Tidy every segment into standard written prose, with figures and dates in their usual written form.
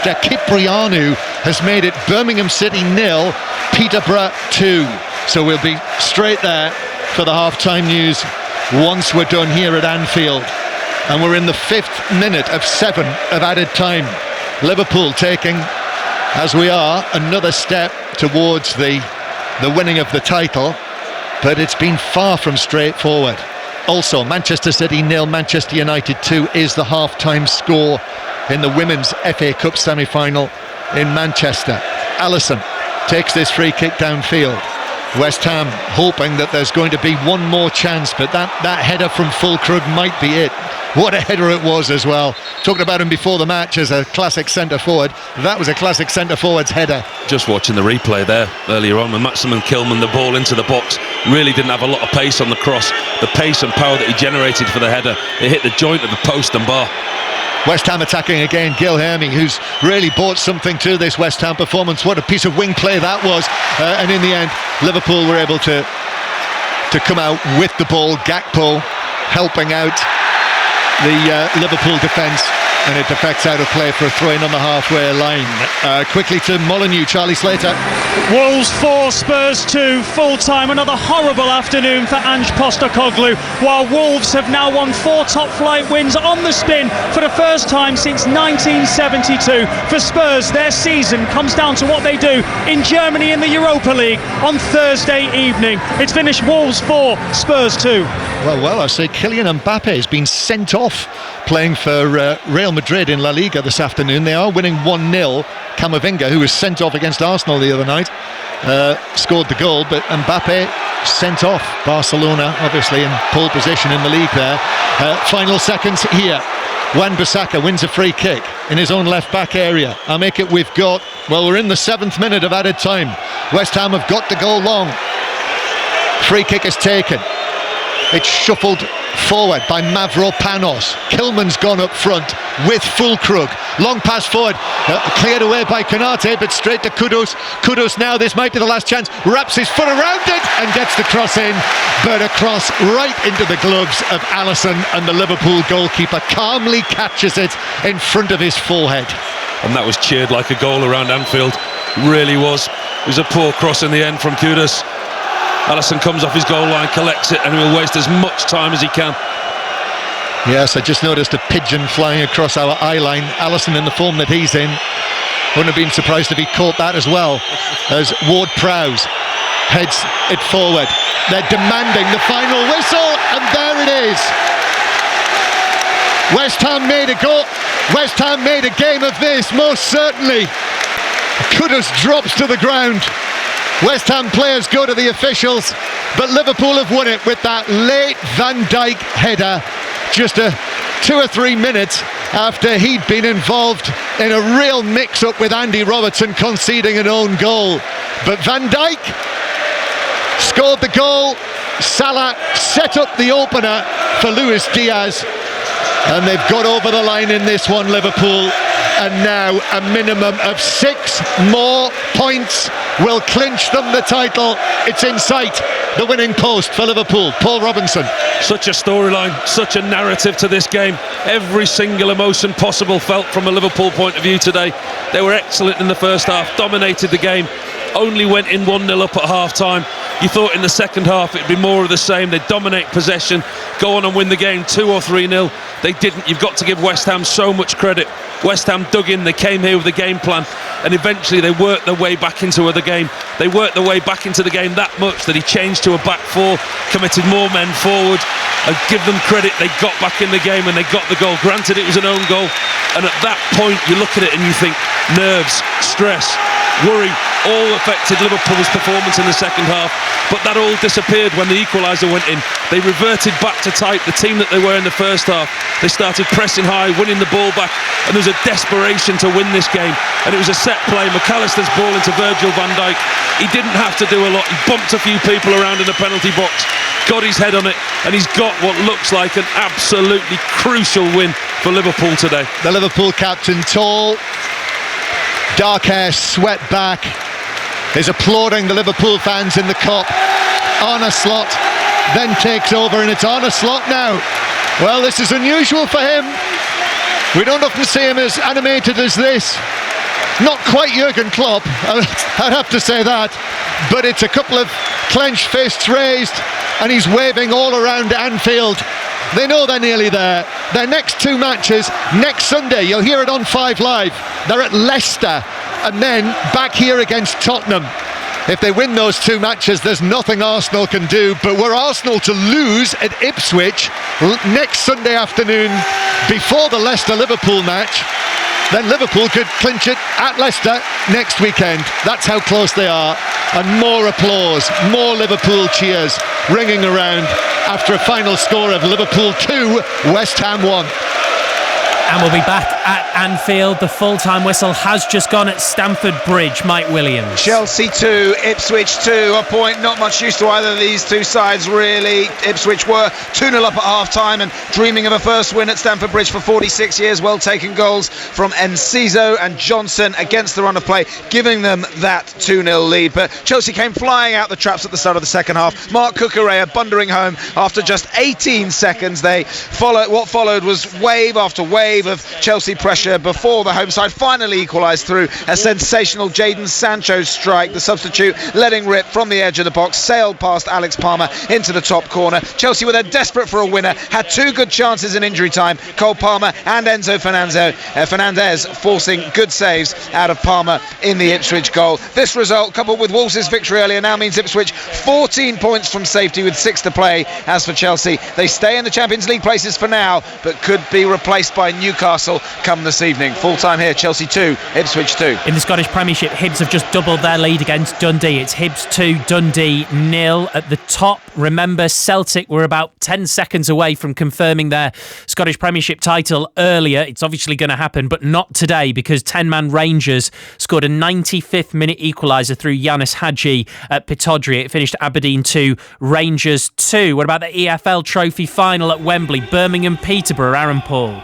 Manchester. Kyprianou has made it Birmingham City 0, Peterborough 2. So we'll be straight there for the half-time news once we're done here at Anfield. And we're in the 5th minute of 7 of added time. Liverpool taking, as we are, another step towards the winning of the title, but it's been far from straightforward. Also, Manchester City 0, Manchester United 2 is the half-time score in the Women's FA Cup semi-final in Manchester. Alisson takes this free kick downfield. West Ham hoping that there's going to be one more chance, but that header from Fulkrug might be it. What a header it was as well. Talking about him before the match as a classic centre-forward. That was a classic centre-forward's header. Just watching the replay there earlier on, when Maximin Kilman the ball into the box, really didn't have a lot of pace on the cross. The pace and power that he generated for the header, it hit the joint of the post and bar. West Ham attacking again. Gil Hermy, who's really brought something to this West Ham performance. What a piece of wing play that was. And in the end, Liverpool were able to come out with the ball. Gakpo helping out the Liverpool defence, and it defects out of play for a throw-in on the halfway line. Quickly to Molineux, Charlie Slater. Wolves 4, Spurs 2, full-time. Another horrible afternoon for Ange Postecoglou, while Wolves have now won 4 top-flight wins on the spin for the first time since 1972. For Spurs, their season comes down to what they do in Germany in the Europa League on Thursday evening. It's finished Wolves 4, Spurs 2. Well, I say Kylian Mbappe has been sent off playing for Real Madrid in La Liga this afternoon. They are winning 1-0. Camavinga, who was sent off against Arsenal the other night, scored the goal, but Mbappe sent off. Barcelona obviously in pole position in the league there. Final seconds here. Wan-Bissaka wins a free kick in his own left back area. I'll make it, we're in the 7th minute of added time. West Ham have got the goal long. Free kick is taken. It's shuffled forward by Mavropanos. Kilman's gone up front with Fulkrug. Long pass forward, cleared away by Konate, but straight to Kudus. Kudus now, this might be the last chance, wraps his foot around it and gets the cross in, but a cross right into the gloves of Alisson, and the Liverpool goalkeeper calmly catches it in front of his forehead. And that was cheered like a goal around Anfield. Really was. It was a poor cross in the end from Kudus. Alisson comes off his goal line, collects it, and he'll waste as much time as he can. Yes, I just noticed a pigeon flying across our eye line. Alisson in the form that he's in, wouldn't have been surprised if he caught that as well. As Ward-Prowse heads it forward. They're demanding the final whistle, and there it is. West Ham made a goal. West Ham made a game of this, most certainly. Kudus drops to the ground. West Ham players go to the officials, but Liverpool have won it with that late Van Dijk header, just 2 or 3 minutes after he'd been involved in a real mix-up with Andy Robertson conceding an own goal. But Van Dijk scored the goal. Salah set up the opener for Luis Diaz, and they've got over the line in this one, Liverpool. And now a minimum of 6 more points will clinch them the title. It's in sight, the winning post for Liverpool. Paul Robinson. Such a storyline, such a narrative to this game. Every single emotion possible felt from a Liverpool point of view today. They were excellent in the first half, dominated the game, only went in 1-0 up at half-time. You thought in the second half it'd be more of the same. They'd dominate possession, go on and win the game 2 or 3-0. They didn't. You've got to give West Ham so much credit. West Ham dug in, they came here with a game plan, and eventually they worked their way back into the game. They worked their way back into the game that much that he changed to a back 4, committed more men forward. And give them credit, they got back in the game and they got the goal. Granted, it was an own goal, and at that point you look at it and you think nerves, stress, worry all affected Liverpool's performance in the second half, but that all disappeared when the equaliser went in. They reverted back to type, the team that they were in the first half. They started pressing high, winning the ball back, and there was a desperation to win this game, and it was a set play. McAllister's ball into Virgil van Dijk. He didn't have to do a lot. He bumped a few people around in the penalty box, got his head on it, and he's got what looks like an absolutely crucial win for Liverpool today. The Liverpool captain, tall, dark hair swept back, is applauding the Liverpool fans in the Kop. Arne Slot then takes over, and it's Arne Slot now. Well, this is unusual for him. We don't often see him as animated as this. Not quite Jurgen Klopp, I'd have to say that, but it's a couple of clenched fists raised and he's waving all around Anfield. They know they're nearly there. Their next two matches, next Sunday, you'll hear it on 5 Live, they're at Leicester and then back here against Tottenham. If they win those two matches, there's nothing Arsenal can do. But were Arsenal to lose at Ipswich next Sunday afternoon before the Leicester-Liverpool match, then Liverpool could clinch it at Leicester next weekend. That's how close they are. And more applause, more Liverpool cheers ringing around after a final score of Liverpool 2, West Ham 1. And we'll be back at Anfield. The full-time whistle has just gone at Stamford Bridge. Mike Williams. Chelsea 2, Ipswich 2. A point not much use to either of these two sides, really. Ipswich were 2-0 up at half-time and dreaming of a first win at Stamford Bridge for 46 years. Well-taken goals from Enciso and Johnson against the run of play, giving them that 2-0 lead. But Chelsea came flying out the traps at the start of the second half. Mark Cucurella bundering home after just 18 seconds. What followed was wave after wave of Chelsea pressure before the home side finally equalised through a sensational Jadon Sancho strike. The substitute letting rip from the edge of the box, sailed past Alex Palmer into the top corner. Chelsea, with desperate for a winner, had two good chances in injury time. Cole Palmer and Enzo Fernandez forcing good saves out of Palmer in the Ipswich goal. This result, coupled with Wolves' victory earlier, now means Ipswich 14 points from safety with 6 to play. As for Chelsea, they stay in the Champions League places for now, but could be replaced by Newcastle come this evening. Full time here, Chelsea 2, Ipswich 2. In the Scottish Premiership, Hibs have just doubled their lead against Dundee. It's Hibs 2, Dundee 0 at the top. Remember, Celtic were about 10 seconds away from confirming their Scottish Premiership title earlier. It's obviously going to happen, but not today, because 10-man Rangers scored a 95th minute equaliser through Yanis Hadji at Pittodrie. It finished Aberdeen 2, Rangers 2. What about the EFL Trophy final at Wembley? Birmingham-Peterborough, Aaron Paul.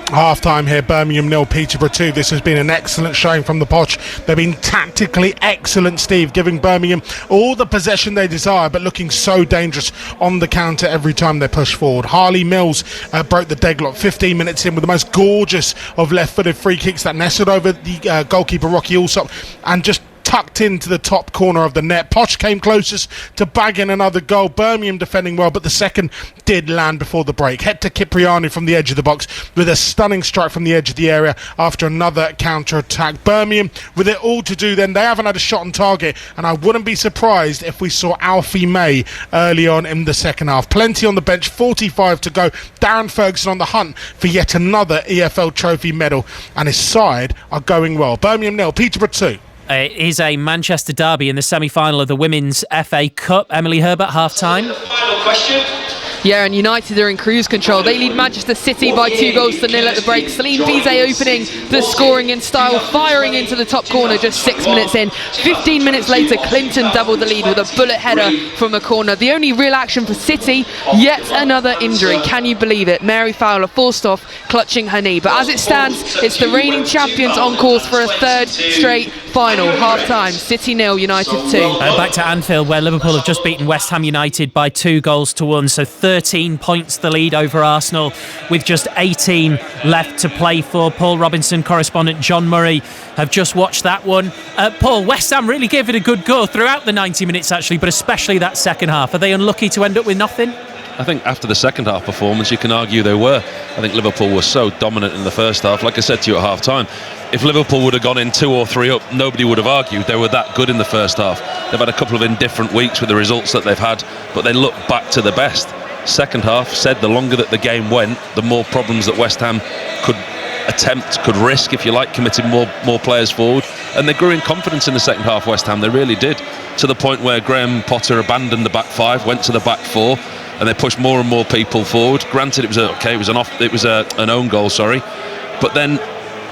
Half-time here, Birmingham 0, Peterborough 2. This has been an excellent showing from the Poch. They've been tactically excellent, Steve, giving Birmingham all the possession they desire, but looking so dangerous on the counter every time they push forward. Harley Mills broke the deadlock 15 minutes in with the most gorgeous of left-footed free kicks that nestled over the goalkeeper Rocky Allsop and just tucked into the top corner of the net. Poch came closest to bagging another goal. Birmingham defending well, but the second did land before the break. Hector Cipriani from the edge of the box with a stunning strike from the edge of the area after another counter-attack. Birmingham, with it all to do then, they haven't had a shot on target, and I wouldn't be surprised if we saw Alfie May early on in the second half. Plenty on the bench, 45 to go. Darren Ferguson on the hunt for yet another EFL Trophy medal, and his side are going well. Birmingham 0, Peterborough 2. It is a Manchester derby in the semi-final of the Women's FA Cup. Emily Herbert, half-time. Final question. Yeah, and United are in cruise control. They lead Manchester City by 2-0 at the break. Celine Vizé opening the scoring in style, firing into the top corner just 6 minutes in. 15 minutes later, Clinton doubled the lead with a bullet header from a corner. The only real action for City, yet another injury. Can you believe it? Mary Fowler forced off, clutching her knee. But as it stands, it's the reigning champions on course for a third straight final. Half-time, City 0, United 2. Back to Anfield, where Liverpool have just beaten West Ham United by 2-1. So 13 points the lead over Arsenal with just 18 left to play for. Paul Robinson, correspondent John Murray have just watched that one. Paul, West Ham really gave it a good go throughout the 90 minutes actually, but especially that second half. Are they unlucky to end up with nothing? I think after the second half performance, you can argue they were. I think Liverpool was so dominant in the first half. Like I said to you at half time, if Liverpool would have gone in 2 or 3 up, nobody would have argued. They were that good in the first half. They've had a couple of indifferent weeks with the results that they've had, but they look back to the best. Second half, said the longer that the game went, the more problems that West Ham could risk, if you like, committing more players forward. And they grew in confidence in the second half, West Ham. They really did, to the point where Graham Potter abandoned the back 5, went to the back 4, and they pushed more and more people forward. Granted, it was an own goal, but then,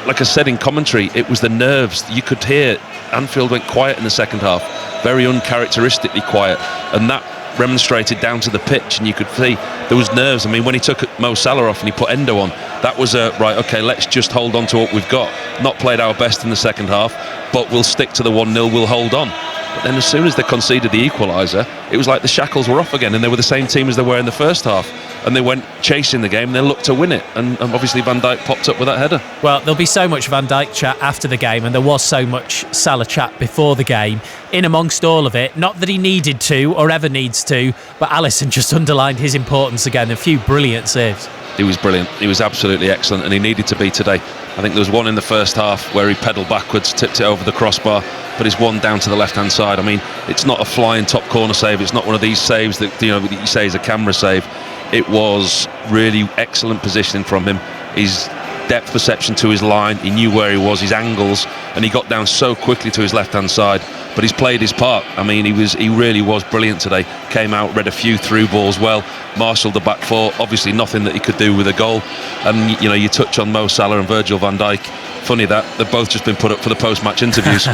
like I said in commentary, it was the nerves. You could hear Anfield went quiet in the second half, very uncharacteristically quiet, and that remonstrated down to the pitch, and you could see there was nerves. I mean, when he took Mo Salah off and he put Endo on, that was right, okay, let's just hold on to what we've got. Not played our best in the second half, but we'll stick to the 1-0, we'll hold on. But then as soon as they conceded the equaliser, it was like the shackles were off again, and they were the same team as they were in the first half. and they went chasing the game and they looked to win it, and obviously Van Dijk popped up with that header. Well, there'll be so much Van Dijk chat after the game, and there was so much Salah chat before the game. In amongst all of it, not that he needed to or ever needs to, but Alisson just underlined his importance again. A few brilliant saves. He was brilliant. He was absolutely excellent, and he needed to be today. I think there was one in the first half where he pedalled backwards, tipped it over the crossbar, but his one down to the left-hand side. I mean, it's not a flying top corner save. It's not one of these saves that that you say is a camera save. It was really excellent positioning from him. His depth perception to his line, he knew where he was, his angles, and he got down so quickly to his left-hand side. But he's played his part. I mean, he really was brilliant today. Came out, read a few through balls well, marshalled the back four. Obviously nothing that he could do with a goal. And you touch on Mo Salah and Virgil van Dijk. Funny that they've both just been put up for the post-match interviews.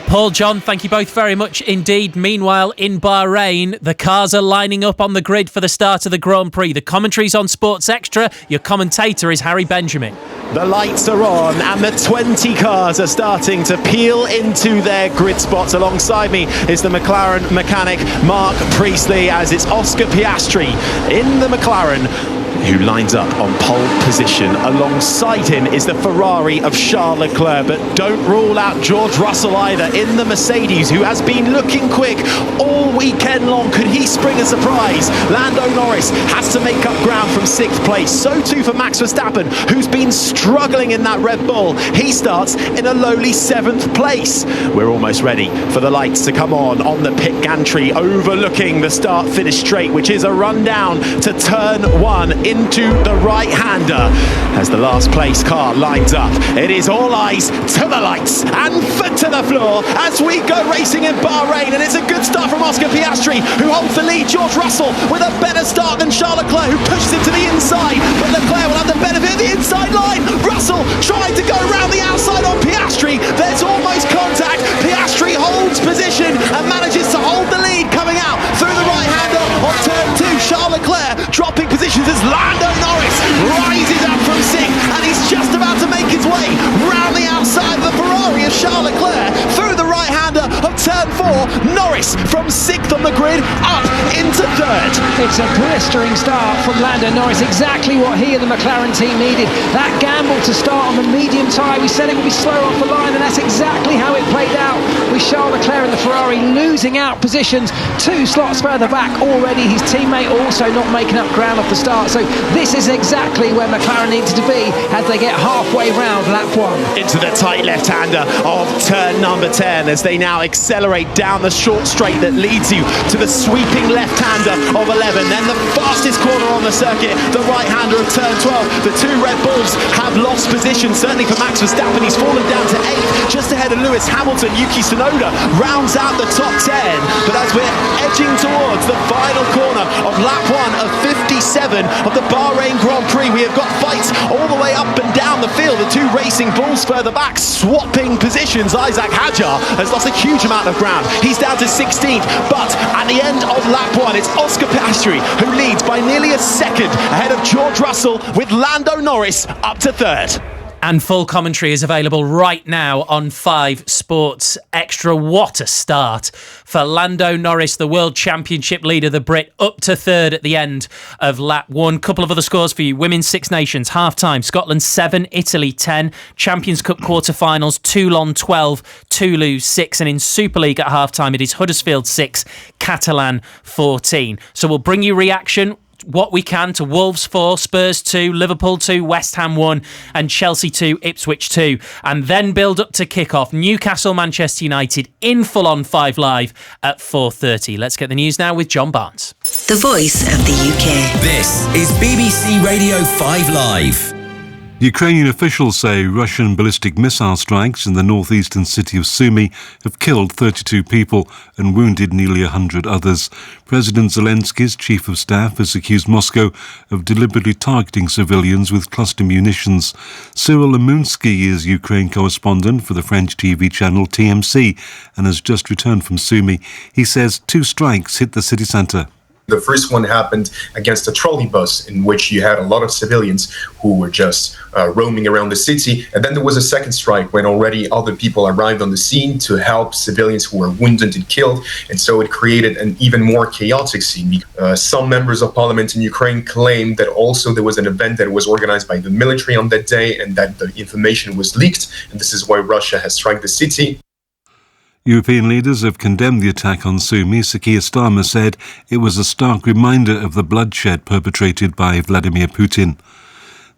Paul, John, thank you both very much indeed. Meanwhile, in Bahrain, the cars are lining up on the grid for the start of the Grand Prix. The commentary's on Sports Extra. Your commentator is Harry Benjamin. The lights are on and the 20 cars are starting to peel into their grid spots. Alongside me is the McLaren mechanic Mark Priestley, as it's Oscar Piastri in the McLaren who lines up on pole position. Alongside him is the Ferrari of Charles Leclerc, but don't rule out George Russell either in the Mercedes, who has been looking quick all weekend long. Could he spring a surprise? Lando Norris has to make up ground from 6th place. So too for Max Verstappen, who's been struggling in that Red Bull. He starts in a lowly 7th place. We're almost ready for the lights to come on the pit gantry overlooking the start-finish straight, which is a run down to turn 1 into the right-hander. As the last place car lines up, it is all eyes to the lights and foot to the floor as we go racing in Bahrain. And it's a good start from Oscar Piastri, who holds the lead. George Russell with a better start than Charles Leclerc, who pushes him to the inside, but Leclerc will have the benefit of the inside line. Russell trying to go around the outside on Piastri. There's almost contact. Piastri holds position and manages to hold the lead coming out through the right-hander on turn 2. Charles Leclerc dropping positions as Lando Norris rises up from 6th, and he's just about to make his way round the outside of the Ferrari of Charles Leclerc through the right-hander of turn 4. Norris from 6th on the grid up into 3rd. It's a blistering start from Lando Norris, exactly what he and the McLaren team needed. That gamble to start on the medium tyre, we said it would be slow off the line, and that's exactly how it played out, with Charles Leclerc and the Ferrari losing out positions 2 slots further back already. His teammate also not making up ground off the start. So this is exactly where McLaren needed to be as they get halfway round lap 1. Into the tight left-hander of turn number 10 as they now accelerate down the short straight that leads you to the sweeping left-hander of 11. Then the fastest corner on the circuit, the right-hander of turn 12. The 2 Red Bulls have lost position, certainly for Max Verstappen. He's fallen down to 8th, just ahead of Lewis Hamilton. Yuki Tsunoda rounds out the top 10. But as we're edging towards the final corner of lap 1 of 57 of the Bahrain Grand Prix, we have got fights all the way up and down the field. The 2 racing bulls further back swapping positions. Isaac Hadjar has lost a huge amount of ground. He's down to 16th, but at the end of lap 1, it's Oscar Piastri who leads by nearly a second ahead of George Russell, with Lando Norris up to 3rd. And full commentary is available right now on 5 Sports Extra. What a start for Lando Norris, the World Championship leader, the Brit, up to 3rd at the end of lap 1. Couple of other scores for you. Women's Six Nations, half-time, Scotland 7, Italy 10. Champions Cup quarter-finals, Toulon 12, Toulouse 6. And in Super League at half-time, it is Huddersfield 6, Catalan 14. So we'll bring you reaction, what we can, to Wolves 4, Spurs 2, Liverpool 2, West Ham 1 and Chelsea 2, Ipswich 2, and then build up to kick-off Newcastle Manchester United in full on 5 Live at 4:30. Let's get the news now with John Barnes. The voice of the UK. This is BBC Radio 5 Live. Ukrainian officials say Russian ballistic missile strikes in the northeastern city of Sumy have killed 32 people and wounded nearly 100 others. President Zelensky's chief of staff has accused Moscow of deliberately targeting civilians with cluster munitions. Cyril Amunsky is Ukraine correspondent for the French TV channel TMC and has just returned from Sumy. He says 2 strikes hit the city centre. The first one happened against a trolley bus in which you had a lot of civilians who were just roaming around the city. And then there was a second strike when already other people arrived on the scene to help civilians who were wounded and killed. And so it created an even more chaotic scene. Some members of parliament in Ukraine claimed that also there was an event that was organized by the military on that day and that the information was leaked. And this is why Russia has struck the city. European leaders have condemned the attack on Sumy. Sir Keir Starmer said it was a stark reminder of the bloodshed perpetrated by Vladimir Putin.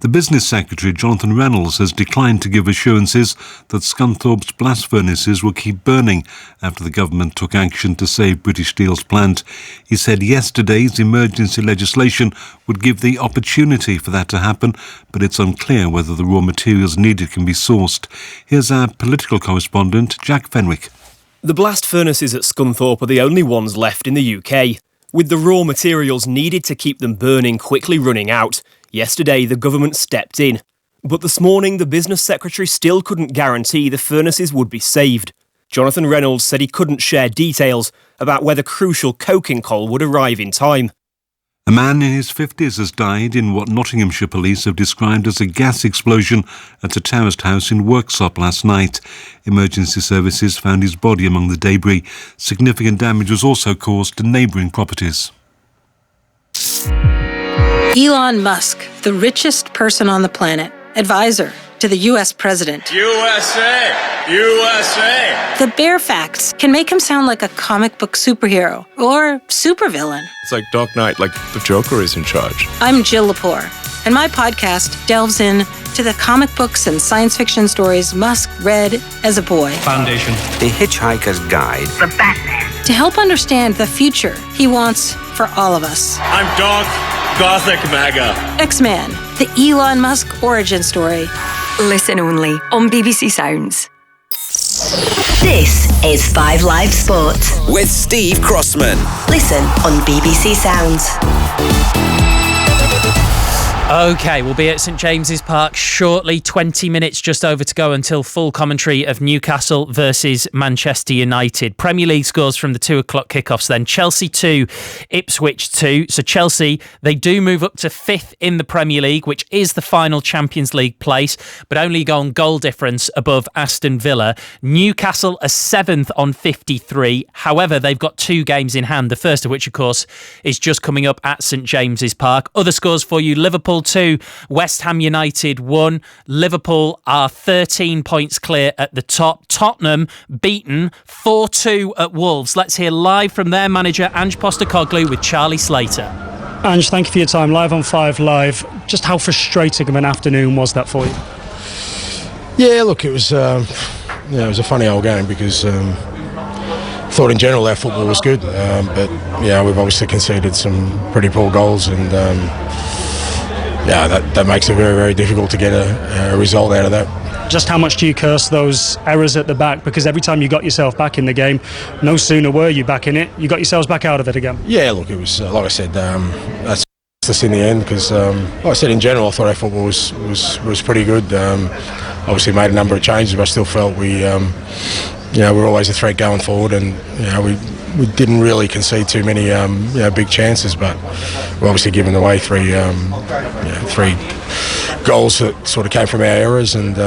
The Business Secretary, Jonathan Reynolds, has declined to give assurances that Scunthorpe's blast furnaces will keep burning after the government took action to save British Steel's plant. He said yesterday's emergency legislation would give the opportunity for that to happen, but it's unclear whether the raw materials needed can be sourced. Here's our political correspondent, Jack Fenwick. The blast furnaces at Scunthorpe are the only ones left in the UK, with the raw materials needed to keep them burning quickly running out. Yesterday, the government stepped in. But this morning, the Business Secretary still couldn't guarantee the furnaces would be saved. Jonathan Reynolds said he couldn't share details about whether crucial coking coal would arrive in time. A man in his 50s has died in what Nottinghamshire police have described as a gas explosion at a terraced house in Worksop last night. Emergency services found his body among the debris. Significant damage was also caused to neighbouring properties. Elon Musk, the richest person on the planet, advisor to the U.S. president. USA! The bare facts can make him sound like a comic book superhero or supervillain. It's like Dark Knight, like the Joker is in charge. I'm Jill Lepore, and my podcast delves in to the comic books and science fiction stories Musk read as a boy. Foundation. The Hitchhiker's Guide. The Batman. To help understand the future he wants for all of us. I'm Doc Gothic MAGA. X-Man, the Elon Musk origin story. Listen only on BBC Sounds. This is 5 Live Sport with Steve Crossman. Listen on BBC Sounds. OK, we'll be at St James's Park shortly. 20 minutes just over to go until full commentary of Newcastle versus Manchester United. Premier League scores from the 2 o'clock kickoffs then. Chelsea 2, Ipswich 2. So Chelsea, they do move up to 5th in the Premier League, which is the final Champions League place, but only go on goal difference above Aston Villa. Newcastle are 7th on 53. However, they've got 2 games in hand, the first of which, of course, is just coming up at St James's Park. Other scores for you: Liverpool 2, West Ham United 1. Liverpool are 13 points clear at the top. Tottenham beaten 4-2 at Wolves. Let's hear live from their manager Ange Postecoglou with Charlie Slater. Ange, thank you for your time live on 5 Live. Just how frustrating of an afternoon was that for you? Yeah, look, it was it was a funny old game because I thought in general our football was good, but yeah, we've obviously conceded some pretty poor goals, and that makes it very, very difficult to get a result out of that. Just how much do you curse those errors at the back? Because every time you got yourself back in the game, no sooner were you back in it, you got yourselves back out of it again. Yeah, look, it was like I said, that's us in the end because, like I said, in general, I thought our football was pretty good. Obviously, made a number of changes, but I still felt we we're always a threat going forward, and we didn't really concede too many big chances, but we're obviously giving away three goals that sort of came from our errors, and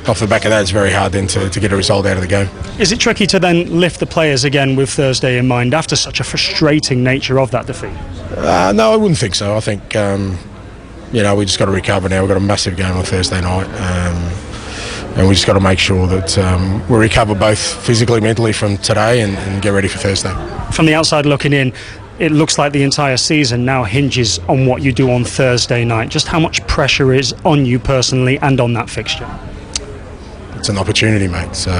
off the back of that, it's very hard then to get a result out of the game. Is it tricky to then lift the players again with Thursday in mind after such a frustrating nature of that defeat? No, I wouldn't think so. I think we just got to recover now. We've got a massive game on Thursday night. And we just got to make sure that we recover both physically, mentally from today and get ready for Thursday. From the outside looking in, it looks like the entire season now hinges on what you do on Thursday night. Just how much pressure is on you personally and on that fixture? It's an opportunity, mate. So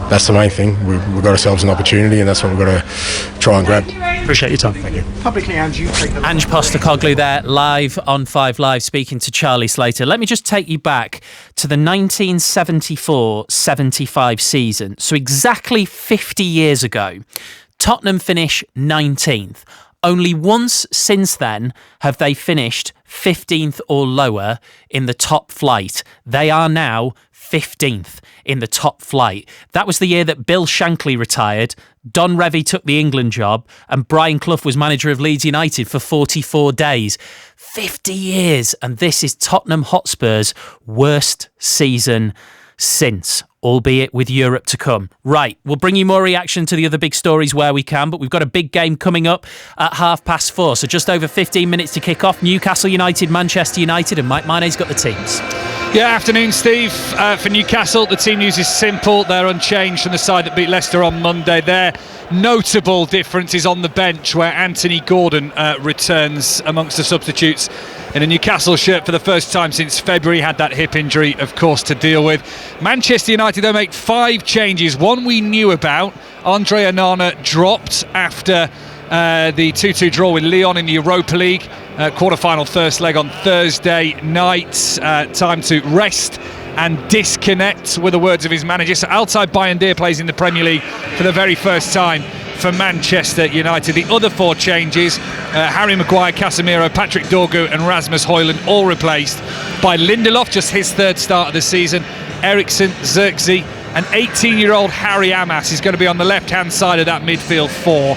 that's the main thing. We've got ourselves an opportunity, and that's what we've got to try and grab. Appreciate your time. Thank you. Publicly, Ange, you take the... Ange Postecoglou there, live on 5 Live, speaking to Charlie Slater. Let me just take you back to the 1974-75 season. So exactly 50 years ago, Tottenham finish 19th. Only once since then have they finished 15th or lower in the top flight. They are now 15th in the top flight. That was the year that Bill Shankly retired, Don Revie took the England job, and Brian Clough was manager of Leeds United for 44 days. 50 years, and this is Tottenham Hotspur's worst season since, albeit with Europe to come. Right, we'll bring you more reaction to the other big stories where we can, but we've got a big game coming up at 4:30, so just over 15 minutes to kick off. Newcastle United, Manchester United, and Mike Mane's got the teams. Yeah, afternoon, Steve. For Newcastle, the team news is simple. They're unchanged from the side that beat Leicester on Monday. Their notable difference is on the bench, where Anthony Gordon returns amongst the substitutes in a Newcastle shirt for the first time since February. Had that hip injury, of course, to deal with. Manchester United, they'll make 5 changes. One we knew about. Andre Onana dropped after the 2-2 draw with Lyon in the Europa League. Quarter-final first leg on Thursday night. Time to rest and disconnect, were the words of his manager. So Altay Bayındır plays in the Premier League for the very first time for Manchester United. The other 4 changes, Harry Maguire, Casemiro, Patrick Dorgu and Rasmus Højlund, all replaced by Lindelof, just his 3rd start of the season. Eriksen, Xerxes and 18-year-old Harry Amas is going to be on the left-hand side of that midfield 4.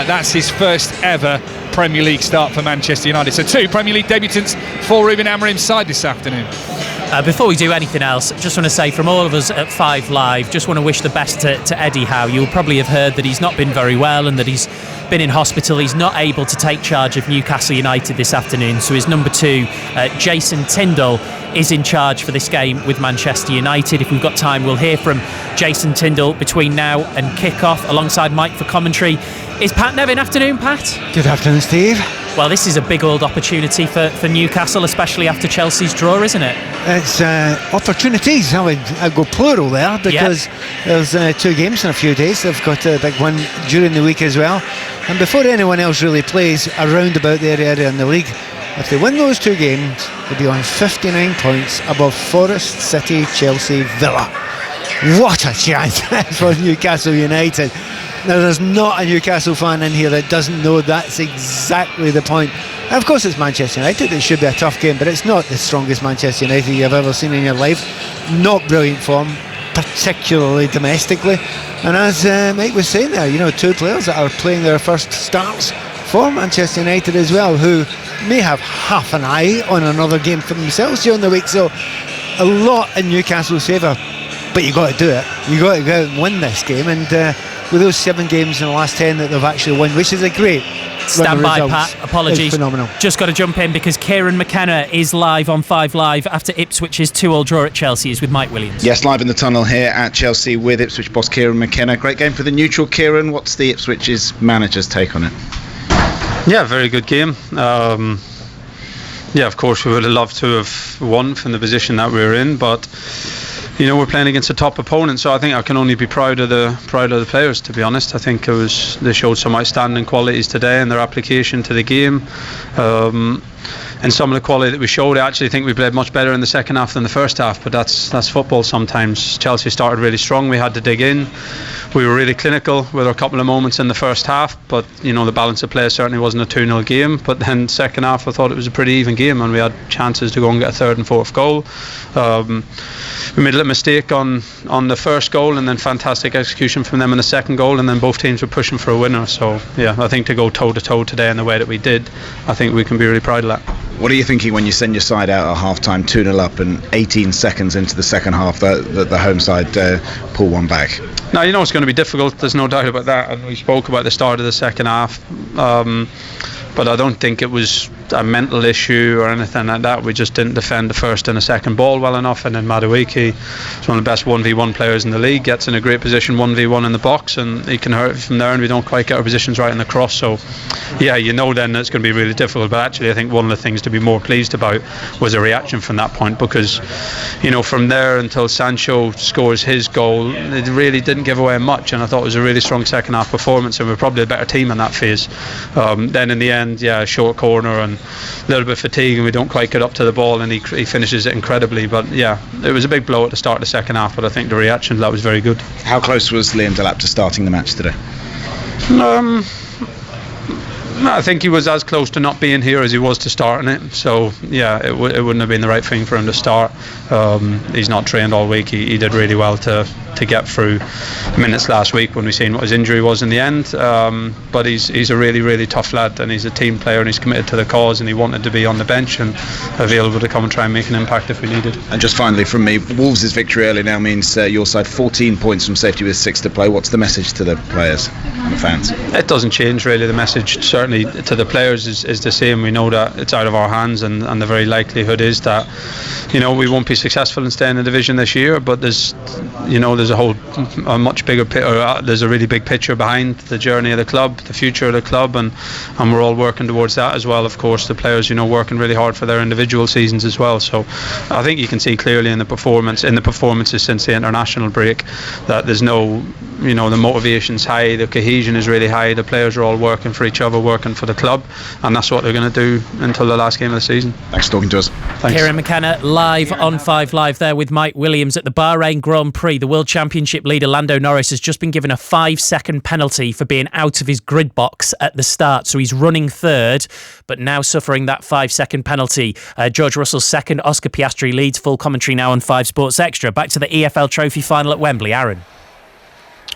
That's his first ever Premier League start for Manchester United. So 2 Premier League debutants for Ruben Amorim's side this afternoon. Before we do anything else, just want to say from all of us at 5 Live, just want to wish the best to Eddie Howe. You'll probably have heard that he's not been very well and that he's been in hospital. He's not able to take charge of Newcastle United this afternoon, so his number 2, Jason Tindall, is in charge for this game with Manchester United. If we've got time, we'll hear from Jason Tindall between now and kick-off, alongside Mike for commentary. Is Pat Nevin? Afternoon, Pat. Good afternoon, Steve. Well, this is a big old opportunity for Newcastle, especially after Chelsea's draw, isn't it? It's opportunities. I'd go plural there, because there's 2 games in a few days. They've got a big one during the week as well. And before anyone else really plays around about their area in the league, if they win those 2 games, they'll be on 59 points above Forest, City, Chelsea, Villa. What a chance for Newcastle United. Now, there's not a Newcastle fan in here that doesn't know that's exactly the point. And of course, it's Manchester United. It should be a tough game, but it's not the strongest Manchester United you've ever seen in your life. Not brilliant form, particularly domestically. And as Mike was saying there, 2 players that are playing their first starts for Manchester United as well, who may have half an eye on another game for themselves during the week. So a lot in Newcastle's favour, but you've got to do it. You've got to go out and win this game. And with those 7 games in the last 10 that they've actually won, which is a great stand by, Pat. Apologies. Phenomenal. Just got to jump in because Kieran McKenna is live on 5 Live after Ipswich's 2-2 draw at Chelsea. Is with Mike Williams. Yes, live in the tunnel here at Chelsea with Ipswich boss Kieran McKenna. Great game for the neutral. Kieran, what's the Ipswich's manager's take on it? Yeah, very good game. Of course we would have loved to have won from the position that we're in, but we're playing against a top opponent, so I think I can only be proud of the players, to be honest. I think they showed some outstanding qualities today in their application to the game. And some of the quality that we showed, I actually think we played much better in the second half than the first half, but that's football sometimes. Chelsea started really strong, we had to dig in. We were really clinical with a couple of moments in the first half, but the balance of play certainly wasn't a 2-0 game. But then second half I thought it was a pretty even game, and we had chances to go and get a 3rd and 4th goal. We made a little mistake on the first goal, and then fantastic execution from them in the second goal, and then both teams were pushing for a winner. So I think to go toe to toe today in the way that we did, I think we can be really proud of that. What are you thinking when you send your side out at half-time 2-0 up and 18 seconds into the second half the home side pull one back? Now, it's going to be difficult, there's no doubt about that, and we spoke about the start of the second half, but I don't think it was a mental issue or anything like that. We just didn't defend the first and the second ball well enough, and then Madueke is one of the best 1v1 players in the league, gets in a great position 1v1 in the box, and he can hurt from there, and we don't quite get our positions right in the cross. So then it's going to be really difficult. But actually I think one of the things to be more pleased about was a reaction from that point, because from there until Sancho scores his goal, it really didn't give away much, and I thought it was a really strong second half performance, and we're probably a better team in that phase. Then in the end, a short corner and a little bit of fatigue, and we don't quite get up to the ball, and he finishes it incredibly. But it was a big blow at the start of the second half, but I think the reaction to that was very good. How close was Liam Delap to starting the match today? I think he was as close to not being here as he was to starting it. So yeah, it wouldn't have been the right thing for him to start. He's not trained all week. He did really well to get through minutes last week when we seen what his injury was in the end. But he's a really, really tough lad, and he's a team player, and he's committed to the cause, and he wanted to be on the bench and available to come and try and make an impact if we needed. And just finally from me, Wolves' victory early now means your side 14 points from safety with 6 to play. What's the message to the players and the fans? It doesn't change really. The message certainly to the players is the same. We know that it's out of our hands, and the very likelihood is that we won't be successful in staying in the division this year, but there's a much bigger there's a really big picture behind the journey of the club, the future of the club, and we're all working towards that as well. Of course, the players working really hard for their individual seasons as well. So I think you can see clearly in the performances since the international break that there's no the motivation's high, the cohesion is really high, the players are all working for each other, working for the club, and that's what they're going to do until the last game of the season. Thanks for talking to us. Thanks. Kieran McKenna live on 5 Live there with Mike Williams at the Bahrain Grand Prix. The World Championship leader Lando Norris has just been given a 5-second penalty for being out of his grid box at the start, so he's running third but now suffering that 5-second penalty. George Russell's second, Oscar Piastri leads. Full commentary now on 5 Sports Extra. Back to the EFL Trophy final at Wembley. Aaron.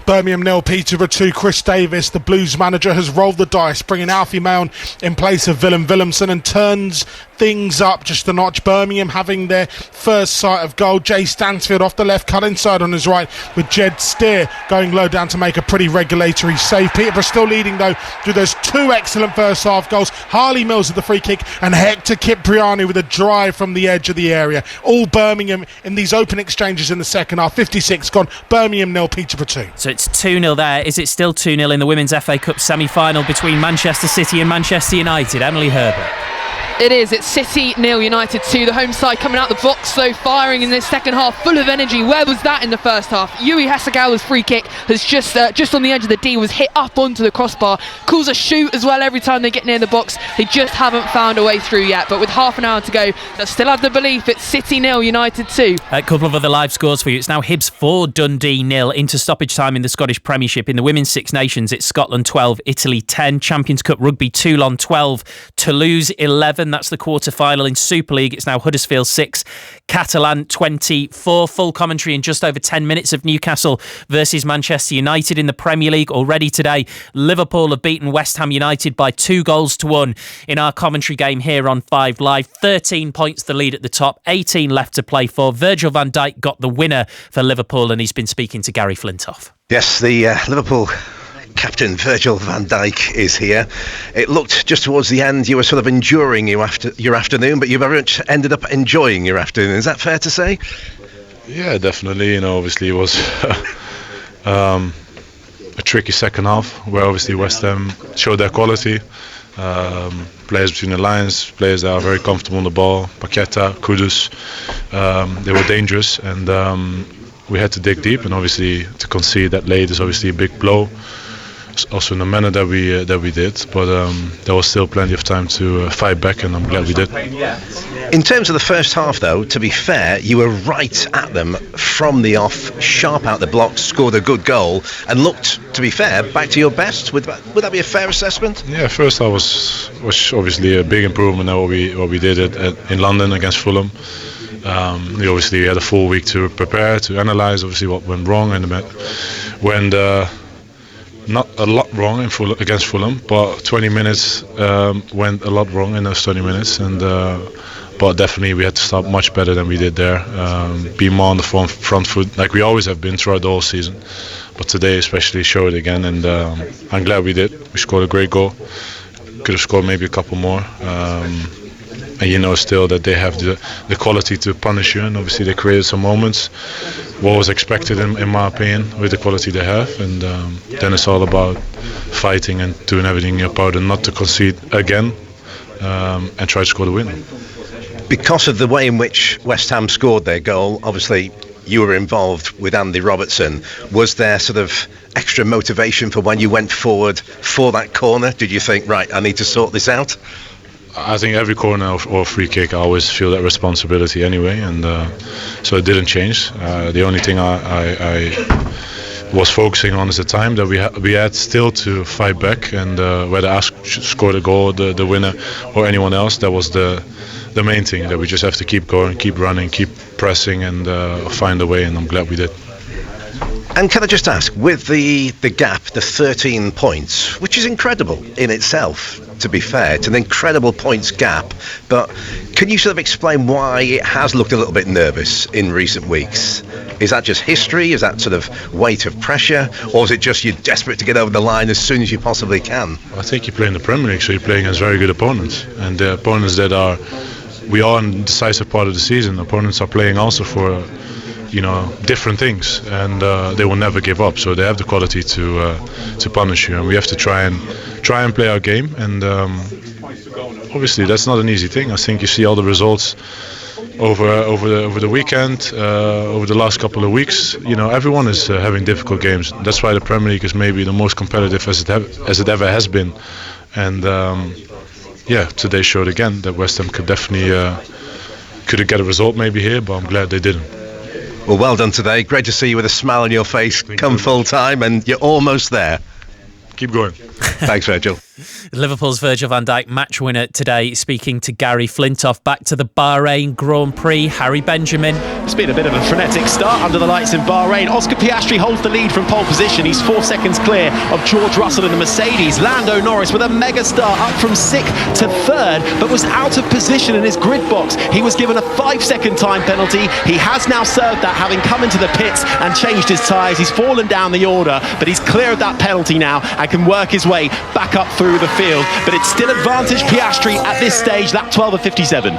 Birmingham 0, Peterborough 2. Chris Davis, the Blues manager, has rolled the dice, bringing Alfie Maon in place of Willem Willemsen, and turns things up just a notch. Birmingham having their first sight of goal. Jay Stansfield off the left, cut inside on his right, with Jed Steer going low down to make a pretty regulatory save. Peterborough still leading though through those 2 excellent first half goals. Harley Mills with the free kick, and Hector Cipriani with a drive from the edge of the area. All Birmingham in these open exchanges in the second half. 56 gone. Birmingham 0, Peterborough 2. So it's 2-0 there. Is it still 2-0 in the Women's FA Cup semi-final between Manchester City and Manchester United? Emily Herbert. It is. It's City 0, United 2. The home side coming out the box, though, firing in this second half, full of energy. Where was that in the first half? Yui Hasegawa's free kick has just on the edge of the D, was hit up onto the crossbar. Calls a shoot as well every time they get near the box. They just haven't found a way through yet. But with half an hour to go, they still have the belief. It's City 0, United 2. A couple of other live scores for you. It's now Hibs 4, Dundee 0 into stoppage time in the Scottish Premiership. In the Women's Six Nations, it's Scotland 12, Italy 10. Champions Cup Rugby, Toulon 12, Toulouse 11. That's the quarter-final. In Super League, it's now Huddersfield 6, Catalan 24. Full commentary in just over 10 minutes of Newcastle versus Manchester United. In the Premier League already today, Liverpool have beaten West Ham United by 2-1 in our commentary game here on 5 Live. 13 points the lead at the top, 18 left to play for. Virgil van Dijk got the winner for Liverpool, and he's been speaking to Gary Flintoff. Yes, the Liverpool captain Virgil van Dijk is here. It looked just towards the end you were sort of enduring your afternoon, but you very much ended up enjoying your afternoon. Is that fair to say? Yeah, definitely. Obviously it was a tricky second half where obviously West Ham showed their quality. Players between the lines, players that are very comfortable on the ball. Paqueta, Kudus, they were dangerous, and we had to dig deep, and obviously to concede that late is obviously a big blow. Also in the manner that we did, but there was still plenty of time to fight back, and I'm glad we did. In terms of the first half, though, to be fair, you were right at them from the off, sharp out the blocks, scored a good goal, and looked, to be fair, back to your best. Would that be a fair assessment? Yeah, first half was obviously a big improvement on what we did in London against Fulham. We obviously had a full week to prepare, to analyse obviously what went wrong, and when not a lot wrong against Fulham, but 20 minutes went a lot wrong in those 20 minutes, and but definitely we had to start much better than we did there. Be more on the front foot like we always have been throughout the whole season, but today especially showed it again, and I'm glad we did. We scored a great goal. Could have scored maybe a couple more. And still that they have the quality to punish you, and obviously they created some moments. What was expected in my opinion with the quality they have, and then it's all about fighting and doing everything in your power not to concede again, and try to score the win. Because of the way in which West Ham scored their goal, obviously you were involved with Andy Robertson. Was there sort of extra motivation for when you went forward for that corner? Did you think, right, I need to sort this out? I think every corner or free kick I always feel that responsibility anyway, and so it didn't change. The only thing I was focusing on is the time that we had still to fight back, and whether Ask scored a goal, the winner, or anyone else, that was the main thing, that we just have to keep going, keep running, keep pressing, and find a way, and I'm glad we did. And can I just ask, with the gap, the 13 points, which is incredible in itself, to be fair, it's an incredible points gap, but can you sort of explain why it has looked a little bit nervous in recent weeks? Is that just history? Is that sort of weight of pressure? Or is it just you're desperate to get over the line as soon as you possibly can? I think you play in the Premier League, so you're playing against very good opponents, and the opponents that we are in the decisive part of the season. Opponents are playing also for different things, and they will never give up, so they have the quality to punish you, and we have to try and play our game, and obviously that's not an easy thing. I think you see all the results over the weekend, over the last couple of weeks. Everyone is having difficult games. That's why the Premier League is maybe the most competitive as it ever has been, and today showed again that West Ham could definitely could get a result maybe here, but I'm glad they didn't. Well done today. Great to see you with a smile on your face. Come full time, and you're almost there. Keep going. Thanks, Virgil. Liverpool's Virgil van Dijk, match winner today, speaking to Gary Flintoff. Back to the Bahrain Grand Prix, Harry Benjamin. It's been a bit of a frenetic start under the lights in Bahrain. Oscar Piastri holds the lead from pole position. He's 4 seconds clear of George Russell in the Mercedes. Lando Norris with a mega start, up from 6th to 3rd, but was out of position in his grid box. He was given a 5-second time penalty. He has now served that, having come into the pits and changed his tyres. He's fallen down the order, but he's clear of that penalty now and can work his way back up through the field. But it's still advantage Piastri at this stage, lap 12 of 57.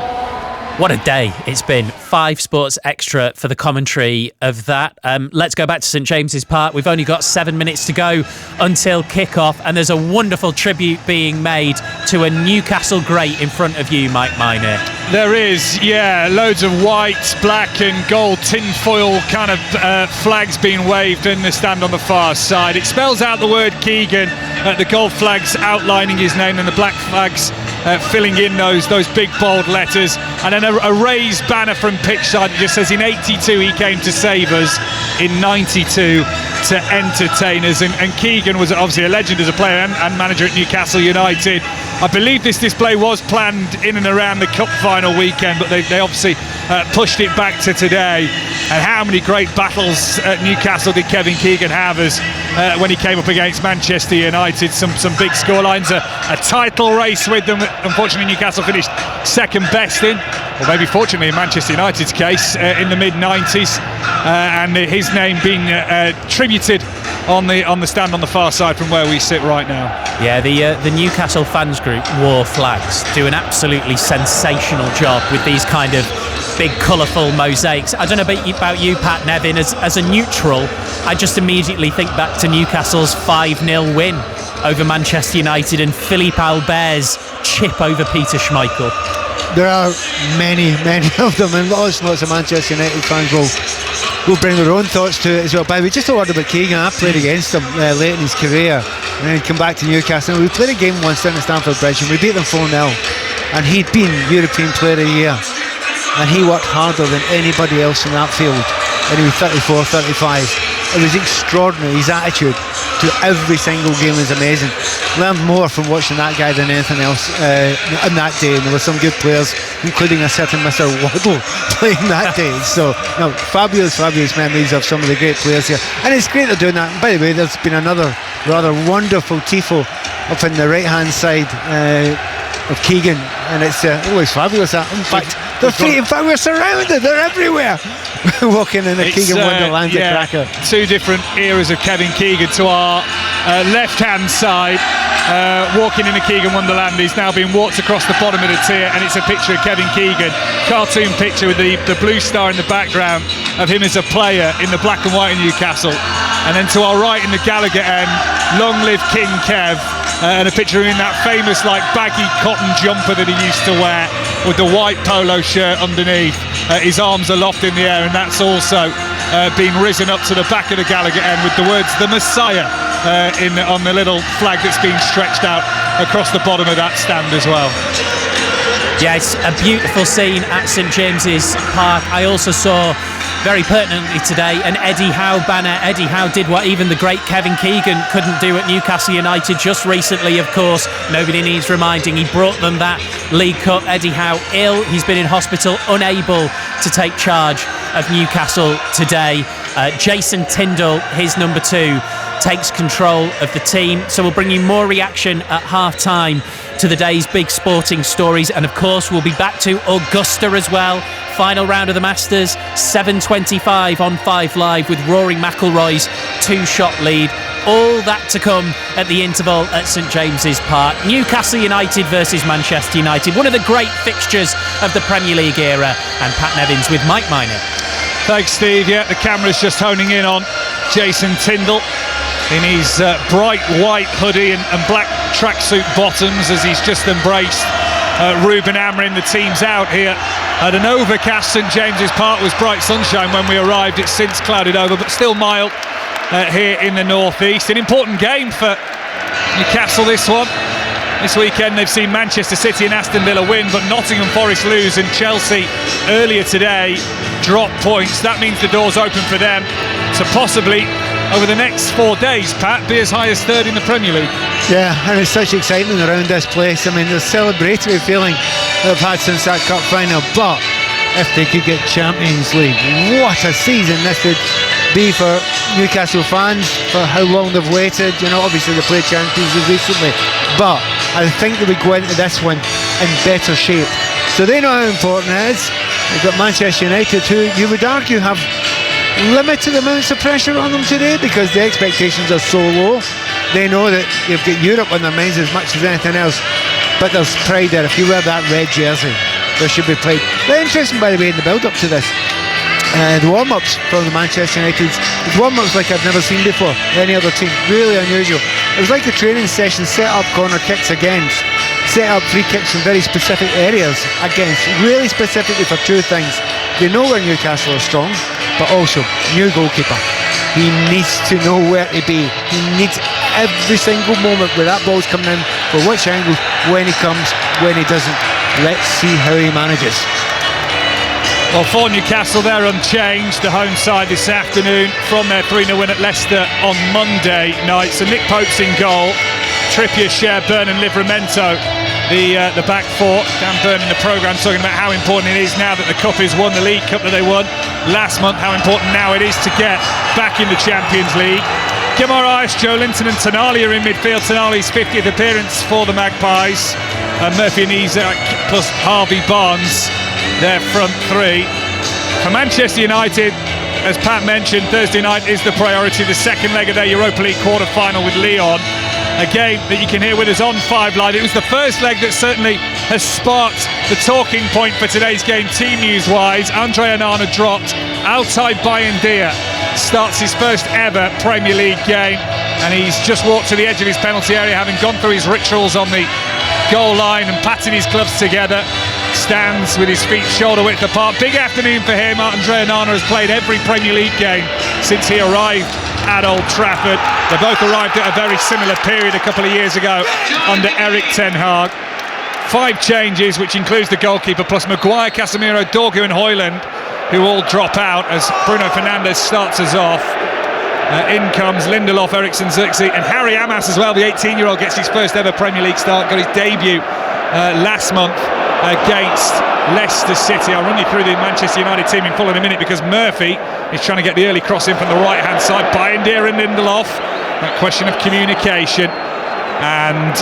What a day it's been. 5 Sports Extra for the commentary of that. Let's go back to St James's Park. We've only got 7 minutes to go until kick-off, and there's a wonderful tribute being made to a Newcastle great in front of you, Mike Minor. There is, yeah, loads of white, black and gold tinfoil kind of flags being waved in the stand on the far side. It spells out the word Keegan, the gold flags outlining his name and the black flags filling in those big bold letters, and then a raised banner from pitchside that just says in 82 he came to save us, in 92 to entertain us, and Keegan was obviously a legend as a player and manager at Newcastle United. I believe this display was planned in and around the cup final weekend, but they obviously pushed it back to today. And how many great battles at Newcastle did Kevin Keegan have as when he came up against Manchester United? Some big scorelines, a title race with them. Unfortunately, Newcastle finished second best in, or maybe fortunately in Manchester United's case, in the mid-90s, and his name being tributed on the stand on the far side from where we sit right now. Yeah, the Newcastle fans group wore flags, do an absolutely sensational job with these kind of big colourful mosaics. I don't know about you, Pat Nevin, as a neutral, I just immediately think back to Newcastle's 5-0 win over Manchester United and Philippe Albert's chip over Peter Schmeichel. There are many of them, and lots of Manchester United fans will bring their own thoughts to it as well. But we just a word about Keegan. I played against him late in his career, and then come back to Newcastle. We played a game once down at Stamford Bridge, and we beat them 4-0. And he'd been European Player of the Year, and he worked harder than anybody else in that field. And he was 34, 35. It was extraordinary. His attitude to every single game was amazing. Learned more from watching that guy than anything else on that day. And there were some good players, including a certain Mr. Waddle, playing that day. So, no, fabulous memories of some of the great players here. And it's great they're doing that. And by the way, there's been another rather wonderful tifo up in the right-hand side of Keegan, and it's always fabulous. In fact, we're surrounded. They're everywhere. Walking in the Keegan Wonderland, cracker. 2 different eras of Kevin Keegan. To our left-hand side, walking in the Keegan Wonderland, he's now been walked across the bottom of the tier, and it's a picture of Kevin Keegan, cartoon picture with the blue star in the background of him as a player in the black and white in Newcastle. And then to our right in the Gallagher end, long live King Kev, and a picture of him in that famous baggy cotton jumper that he used to wear with the white polo shirt underneath, his arms aloft in the air, and that's also been risen up to the back of the Gallagher end with the words "The Messiah" on the little flag that's been stretched out across the bottom of that stand as well. Yeah, it's a beautiful scene at St James's Park. I also saw very pertinently today, an Eddie Howe banner. Eddie Howe did what even the great Kevin Keegan couldn't do at Newcastle United just recently, of course. Nobody needs reminding. He brought them that League Cup. Eddie Howe ill. He's been in hospital, unable to take charge of Newcastle today. Jason Tindall, his number 2, takes control of the team. So we'll bring you more reaction at half-time to the day's big sporting stories. And of course, we'll be back to Augusta as well. Final round of the Masters, 7:25 on 5 Live with Rory McIlroy's 2-shot lead. All that to come at the interval at St James's Park. Newcastle United versus Manchester United, one of the great fixtures of the Premier League era. And Pat Nevins with Mike Minor. Thanks, Steve. Yeah, the camera's just honing in on Jason Tindall in his bright white hoodie and black tracksuit bottoms as he's just embraced Ruben Amorim. The team's out here at an overcast St James's Park. Was bright sunshine when we arrived. It's since clouded over, but still mild here in the northeast. An important game for Newcastle, this one. This weekend they've seen Manchester City and Aston Villa win, but Nottingham Forest lose, and Chelsea earlier today drop points. That means the door's open for them to possibly, over the next 4 days, Pat, be as high as 3rd in the Premier League. Yeah, and it's such excitement around this place. I mean, the celebratory feeling they've had since that cup final. But if they could get Champions League, what a season this would be for Newcastle fans, for how long they've waited. You know, obviously they played Champions League recently, but I think they would go into this one in better shape. So they know how important it is. They've got Manchester United, who you would argue have limited amounts of pressure on them today because the expectations are so low. They know that they've got Europe on their minds as much as anything else, but there's pride there. If you wear that red jersey, there should be pride. Very interesting, by the way, in the build-up to this. The warm-ups from the Manchester United, the warm-ups like I've never seen before, any other team, really unusual. It was like the training session, set up corner kicks against, set up free kicks in very specific areas against, really specifically for 2 things. They know where Newcastle are strong, but also new goalkeeper. He needs to know where to be. He needs every single moment where that ball's coming in, for which angle, when he comes, when he doesn't. Let's see how he manages. Well, for Newcastle, they're unchanged. The home side this afternoon from their 3-0 win at Leicester on Monday night. So Nick Pope's in goal. Trippier, Cher, Byrne and Livramento, the back 4. Dan Byrne in the programme talking about how important it is now that the Cup is won, the League Cup that they won last month, how important now it is to get back in the Champions League. Guimaraes, Joe Linton and Tonali are in midfield. Tonali's 50th appearance for the Magpies. Murphy and Isaac plus Harvey Barnes, their front 3. For Manchester United, as Pat mentioned, Thursday night is the priority. The second leg of their Europa League quarter-final with Lyon. A game that you can hear with us on 5 Live. It was the first leg that certainly has sparked the talking point for today's game, team news-wise. Andre Onana dropped. Altay Bayindir starts his first ever Premier League game, and he's just walked to the edge of his penalty area, having gone through his rituals on the goal line and patting his gloves together. Stands with his feet shoulder width apart. Big afternoon for him. Andre Onana has played every Premier League game since he arrived at Old Trafford. They both arrived at a very similar period a couple of years ago under Erik ten Hag. 5 changes, which includes the goalkeeper, plus Maguire, Casemiro, Dorgu and Højlund, who all drop out as Bruno Fernandes starts us off. In comes Lindelof, Eriksen, Xerxes and Harry Amas as well. The 18-year-old gets his first ever Premier League start, got his debut last month against Leicester City. I'll run you through the Manchester United team in full in a minute, because Murphy is trying to get the early cross in from the right-hand side. Bayindir and Lindelof. That question of communication, and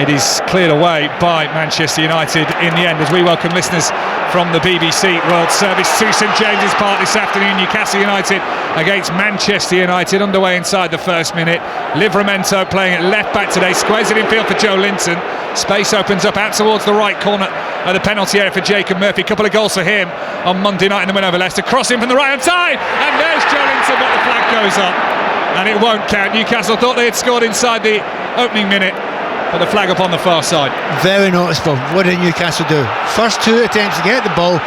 it is cleared away by Manchester United in the end, as we welcome listeners from the BBC World Service to St James's Park this afternoon. Newcastle United against Manchester United, underway inside the first minute. Livramento playing at left back today, squares it in field for Joe Linton. Space opens up out towards the right corner of the penalty area for Jacob Murphy. Couple of goals for him on Monday night in the win over Leicester. Crossing from the right hand side, and there's Joe Linton, but the flag goes up and it won't count. Newcastle thought they had scored inside the opening minute, but the flag up on the far side. Very noticeable. What did Newcastle do? First 2 attempts to get the ball,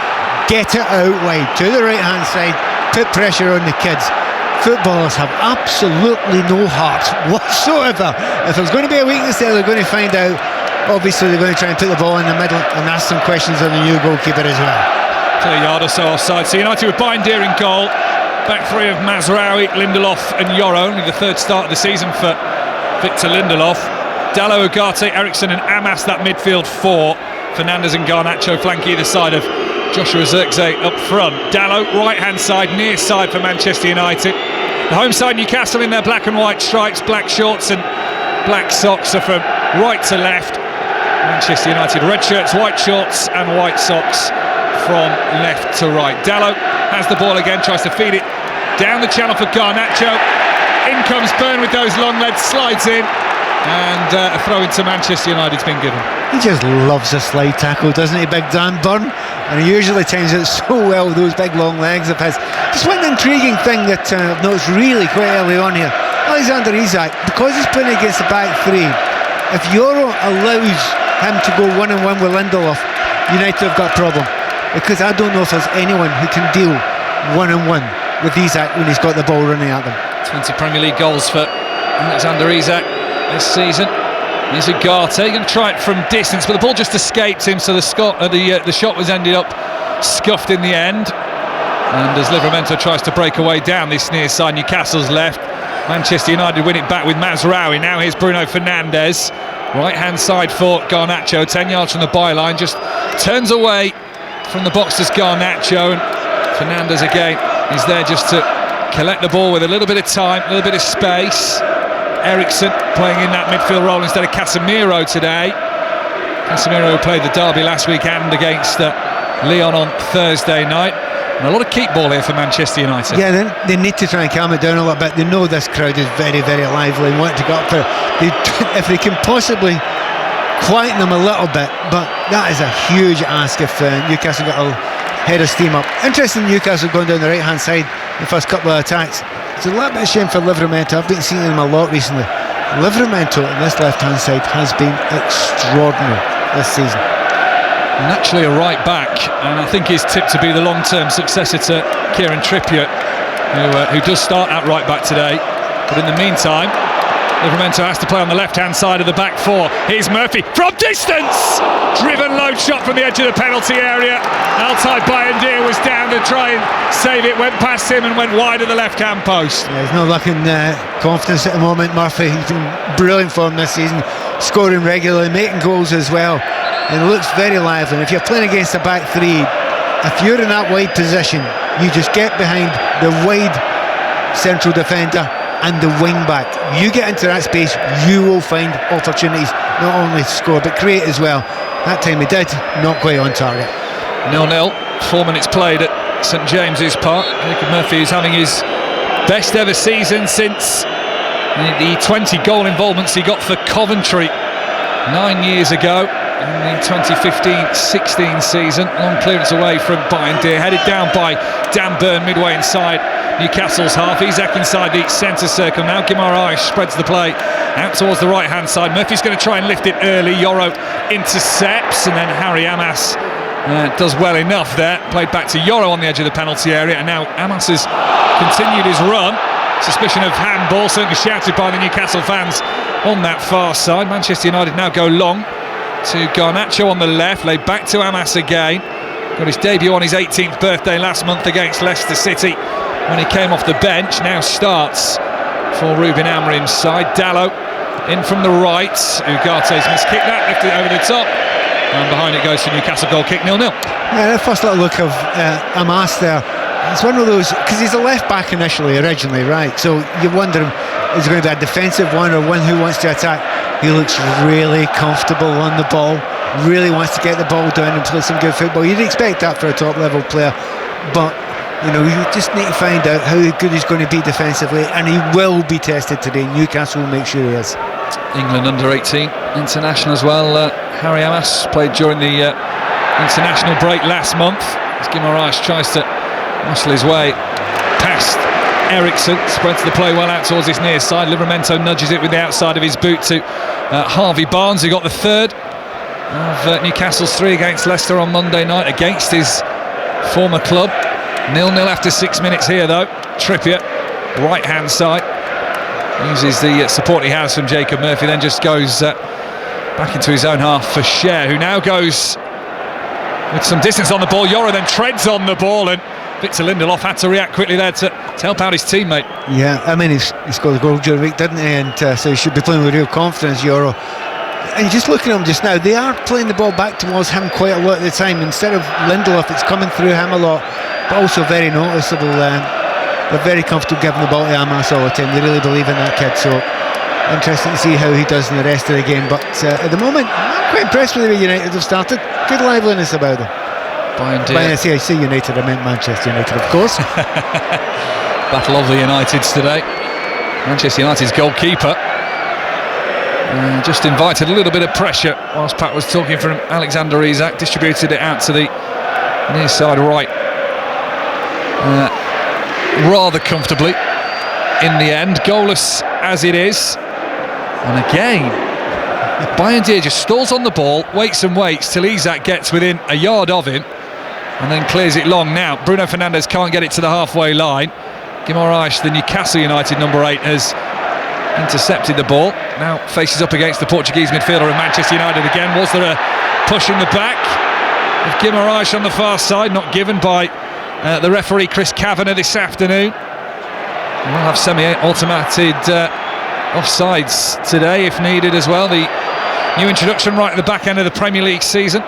get it out wide to the right hand side, put pressure on the kids. Footballers have absolutely no heart whatsoever. If there's going to be a weakness there, they're going to find out. Obviously they're going to try and put the ball in the middle and ask some questions on the new goalkeeper as well. Clear yard or so offside. So United with Bindier in goal. Back three of Mazraoui, Lindelof and Yoro. Only the third start of the season for Victor Lindelof. Dalot, Ugarte, Eriksson and Amas, that midfield four. Fernandes and Garnacho flank either side of Joshua Zirkzee up front. Dalot, right-hand side, near side for Manchester United. The home side, Newcastle, in their black and white stripes, black shorts and black socks, are from right to left. Manchester United, red shirts, white shorts and white socks from left to right. Dalot has the ball again, tries to feed it down the channel for Garnacho. In comes Byrne with those long legs, slides in, and a throw into Manchester United's been given. He just loves a slide tackle, doesn't he, Big Dan Byrne? And he usually times it so well with those big long legs of his. Just one intriguing thing that I've noticed really quite early on here. Alexander Isak, because he's playing against the back three, if Yoro allows him to go one-on-one with Lindelof, United have got a problem. Because I don't know if there's anyone who can deal one-on-one with Isak when he's got the ball running at them. 20 Premier League goals for Alexander Isak this season. Here's Ugarte, going to try it from distance, but the ball just escaped him, so the shot was ended up scuffed in the end. And as Livramento tries to break away down this near side, Newcastle's left, Manchester United win it back with Mazraoui. Now here's Bruno Fernandes, right-hand side for Garnacho, 10 yards from the byline, just turns away from the box as Garnacho, and Fernandes again is there just to collect the ball with a little bit of time, a little bit of space. Eriksson playing in that midfield role instead of Casemiro today. Casemiro played the derby last weekend against Lyon on Thursday night. And a lot of keep ball here for Manchester United. Yeah, they need to try and calm it down a little bit. They know this crowd is very, very lively and want to go up for it. If they can possibly quieten them a little bit, but that is a huge ask if Newcastle got a head of steam up. Interesting, Newcastle going down the right-hand side in the first couple of attacks. It's a little bit of shame for Livramento. I've been seeing him a lot recently. Livramento on this left-hand side has been extraordinary this season. Naturally a right back, and I think he's tipped to be the long-term successor to Kieran Trippier, who does start at right back today. But in the meantime, Livramento has to play on the left-hand side of the back four. Here's Murphy from distance! Driven low shot from the edge of the penalty area. Altay Bayindir was down to try and save it, went past him and went wide of the left-hand post. Yeah, he's not looking confidence at the moment, Murphy. He's been brilliant for him this season, scoring regularly, making goals as well. And it looks very lively. And if you're playing against a back three, if you're in that wide position, you just get behind the wide central defender and the wing back. You get into that space, you will find opportunities not only to score but create as well. That time he did, not quite on target. 0-0, 4 minutes played at St James's Park. Jacob Murphy is having his best ever season since the 20 goal involvements he got for Coventry 9 years ago in the 2015-16 season. Long clearance away from Bayindir, headed down by Dan Byrne midway inside Newcastle's half. Isak inside the centre circle. Now Guimaraes spreads the play out towards the right hand side. Murphy's going to try and lift it early. Yoro intercepts, and then Harry Amas does well enough there. Played back to Yoro on the edge of the penalty area, and now Amas has continued his run. Suspicion of handball, certainly shouted by the Newcastle fans on that far side. Manchester United now go long to Garnacho on the left, laid back to Amas again. Got his debut on his 18th birthday last month against Leicester City when he came off the bench. Now starts for Ruben Amorim's side. Dalot in from the right. Ugarte's missed kick that, lifted it over the top, and behind it goes to Newcastle goal kick, 0-0. Yeah, the first little look of Amas there, it's one of those, because he's a left back originally, right? So you wonder, is it going to be a defensive one or one who wants to attack? He looks really comfortable on the ball, really wants to get the ball down and play some good football. You'd expect that for a top level player, but you just need to find out how good he's going to be defensively, and he will be tested today. Newcastle will make sure he is. England under-18 international as well. Harry Amas played during the international break last month as Guimaraes tries to muscle his way past Eriksson, spreads the play well out towards his near side. Livramento nudges it with the outside of his boot to Harvey Barnes, who got the third of Newcastle's 3 against Leicester on Monday night against his former club. 0-0 after 6 minutes here though. Trippier, right hand side, uses the support he has from Jacob Murphy, then just goes back into his own half for Cher, who now goes with some distance on the ball. Yoro then treads on the ball, and Victor Lindelof had to react quickly there to help out his teammate. Yeah, I mean, he scored a goal during the week, didn't he? And so he should be playing with real confidence, Yoro. And just looking at him just now, they are playing the ball back towards him quite a lot of the time. Instead of Lindelof, it's coming through him a lot, but also very noticeable. They're very comfortable giving the ball to Amas all the time. They really believe in that kid, so interesting to see how he does in the rest of the game. But at the moment, I'm quite impressed with the way United have started. Good liveliness about them. By I say United, I meant Manchester United, of course. Battle of the Uniteds today. Manchester United's goalkeeper just invited a little bit of pressure whilst Pat was talking from Alexander Isak, distributed it out to the near side right rather comfortably in the end, goalless as it is. And again, Bayindir just stalls on the ball, waits and waits till Isak gets within a yard of him and then clears it long. Now Bruno Fernandes can't get it to the halfway line. Guimaraes, the Newcastle United number 8, has intercepted the ball. Now faces up against the Portuguese midfielder of Manchester United again. Was there a push in the back of Guimaraes on the far side? Not given by the referee Chris Kavanagh this afternoon. We'll have semi-automated offsides today if needed as well. The new introduction right at the back end of the Premier League season.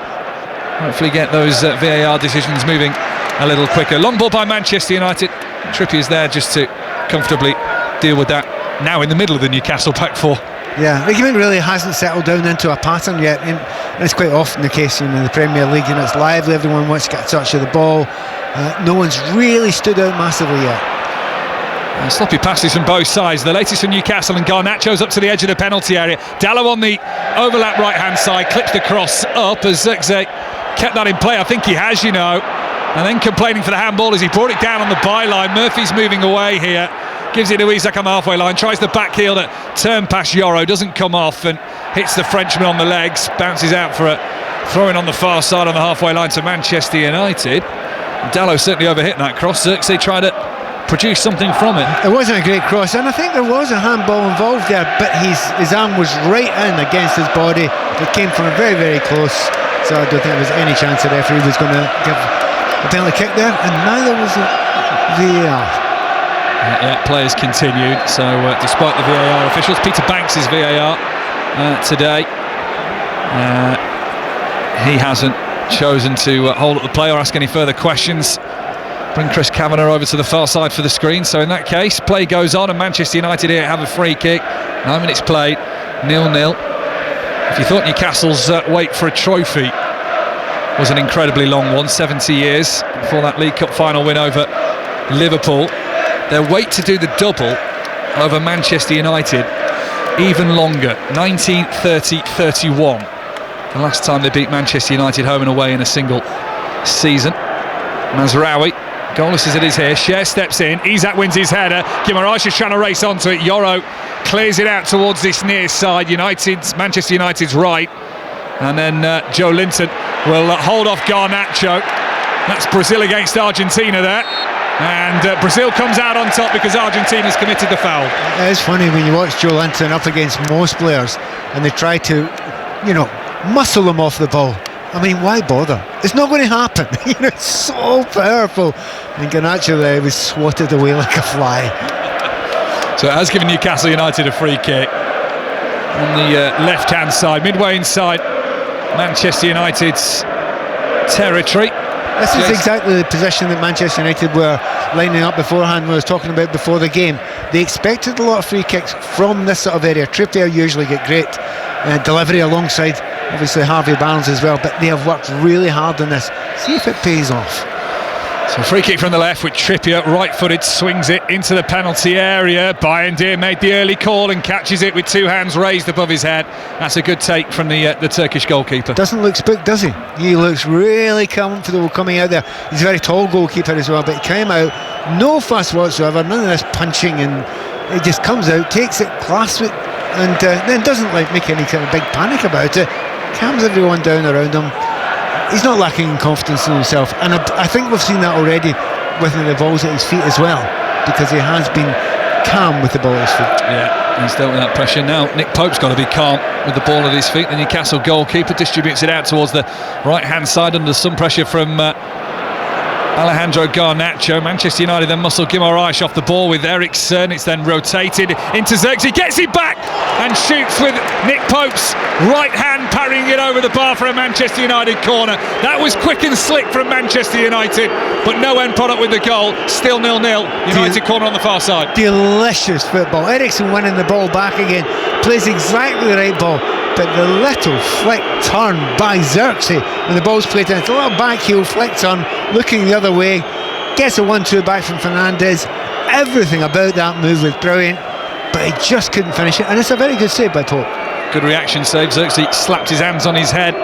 Hopefully get those VAR decisions moving a little quicker. Long ball by Manchester United. Trippier's there just to comfortably deal with that. Now in the middle of the Newcastle back four. Yeah, the game really hasn't settled down into a pattern yet, and it's quite often the case in the Premier League. It's lively, everyone wants to get a touch of the ball. No one's really stood out massively yet. Sloppy passes from both sides. The latest from Newcastle, and Garnacho's up to the edge of the penalty area. Dallo on the overlap right hand side, clips the cross up as Zirkzee kept that in play. I think he has, and then complaining for the handball as he brought it down on the byline. Murphy's moving away here, gives it to Isak on the halfway line, tries the back heel that turn past Yoro, doesn't come off and hits the Frenchman on the legs, bounces out for a throw-in on the far side on the halfway line to Manchester United. Dallo certainly overhit that cross. Zirkzee tried to produce something from it. It wasn't a great cross, and I think there was a handball involved there, but his arm was right in against his body. It came from very, very close, so I don't think there was any chance the referee was going to give a penalty kick there, and neither was the VAR. Players continued, so despite the VAR officials, Peter Banks' VAR today, he hasn't chosen to hold up the play or ask any further questions. Bring Chris Kavanagh over to the far side for the screen. So in that case, play goes on, and Manchester United here have a free kick. 9 minutes played, 0-0. If you thought Newcastle's wait for a trophy was an incredibly long one, 70 years before that League Cup final win over Liverpool, their wait to do the double over Manchester United even longer. 1930-31, the last time they beat Manchester United home and away in a single season. Mazraoui, goalless as it is here, Cher steps in, Isak wins his header, Guimaraes is trying to race onto it, Yoro clears it out towards this near side, Manchester United's right, and then Joe Linton will hold off Garnacho. That's Brazil against Argentina there, and Brazil comes out on top because Argentina's committed the foul. It's funny when you watch Joe Linton up against most players and they try to, muscle him off the ball. I mean, why bother? It's not going to happen. It's so powerful. And Garnacho there was swatted away like a fly. So it has given Newcastle United a free kick on the left-hand side, midway inside Manchester United's territory. This is exactly the position that Manchester United were lining up beforehand when I was talking about before the game. They expected a lot of free kicks from this sort of area. Trippier usually get great delivery alongside obviously Harvey Barnes as well, but they have worked really hard on this. See if it pays off. So free kick from the left with Trippier, right-footed, swings it into the penalty area. Bayindir made the early call and catches it with two hands raised above his head. That's a good take from the Turkish goalkeeper. Doesn't look spooked, does he? He looks really comfortable coming out there. He's a very tall goalkeeper as well, but he came out, no fuss whatsoever, none of this punching, and he just comes out, takes it, clasps it, and then doesn't make any kind of big panic about it. Calms everyone down around him. He's not lacking in confidence in himself, and I think we've seen that already with the balls at his feet as well, because he has been calm with the ball at his feet. Yeah, he's dealt with that pressure now. Nick Pope's got to be calm with the ball at his feet. The Newcastle goalkeeper distributes it out towards the right-hand side under some pressure from Alejandro Garnacho. Manchester United then muscle Guimaraes off the ball with Eriksen. It's then rotated into Xerxes. Gets it back and shoots with Nick Pope's right hand parrying it over the bar for a Manchester United corner. That was quick and slick from Manchester United, but no end product with the goal. Still 0-0. United corner on the far side. Delicious football. Eriksen winning the ball back again. Plays exactly the right ball. But the little flick turn by Xerxes when the ball's played in, it's a little back heel flick turn, looking the other way, gets a 1-2 back from Fernandes. Everything about that move was brilliant, but he just couldn't finish it, and it's a very good save by Pope. Good reaction save. Xerxes slapped his hands on his head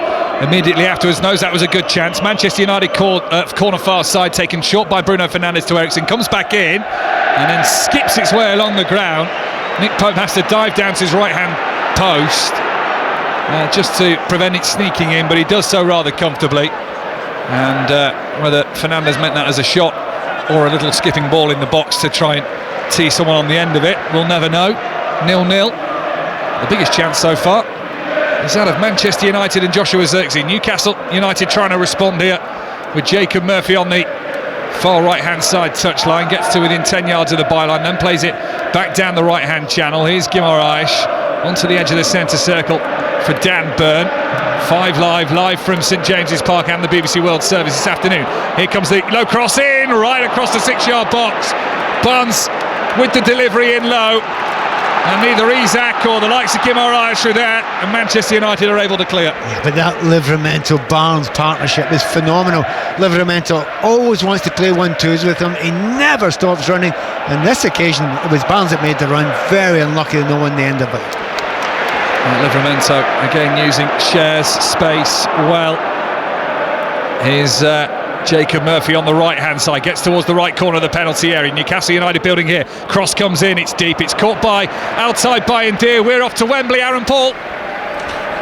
immediately afterwards, knows that was a good chance. Manchester United corner far side taken short by Bruno Fernandes to Eriksen, comes back in and then skips its way along the ground. Nick Pope has to dive down to his right hand post just to prevent it sneaking in, but he does so rather comfortably. And whether Fernandes meant that as a shot or a little skipping ball in the box to try and tee someone on the end of it, we'll never know. 0-0. The biggest chance so far is out of Manchester United and Joshua Xerxes. Newcastle United trying to respond here with Jacob Murphy on the far right hand side touchline, gets to within 10 yards of the byline, then plays it back down the right hand channel. Here's Guimaraes onto the edge of the centre circle for Dan Burn. 5 live from St James's Park and the BBC World Service this afternoon. Here comes the low cross in, right across the 6-yard box. Barnes with the delivery in low, and neither Isak or the likes of Guimaraes are there, and Manchester United are able to clear. Yeah, but that Livramento-Barnes partnership is phenomenal. Livramento always wants to play 1-2s with him. He never stops running. On this occasion, it was Barnes that made the run. Very unlucky to no one the end of it. Livramento again using shares space well. Here's Jacob Murphy on the right hand side, gets towards the right corner of the penalty area. Newcastle United building here, cross comes in, it's deep, it's caught by outside Bayindir. We're off to Wembley. Aaron Paul.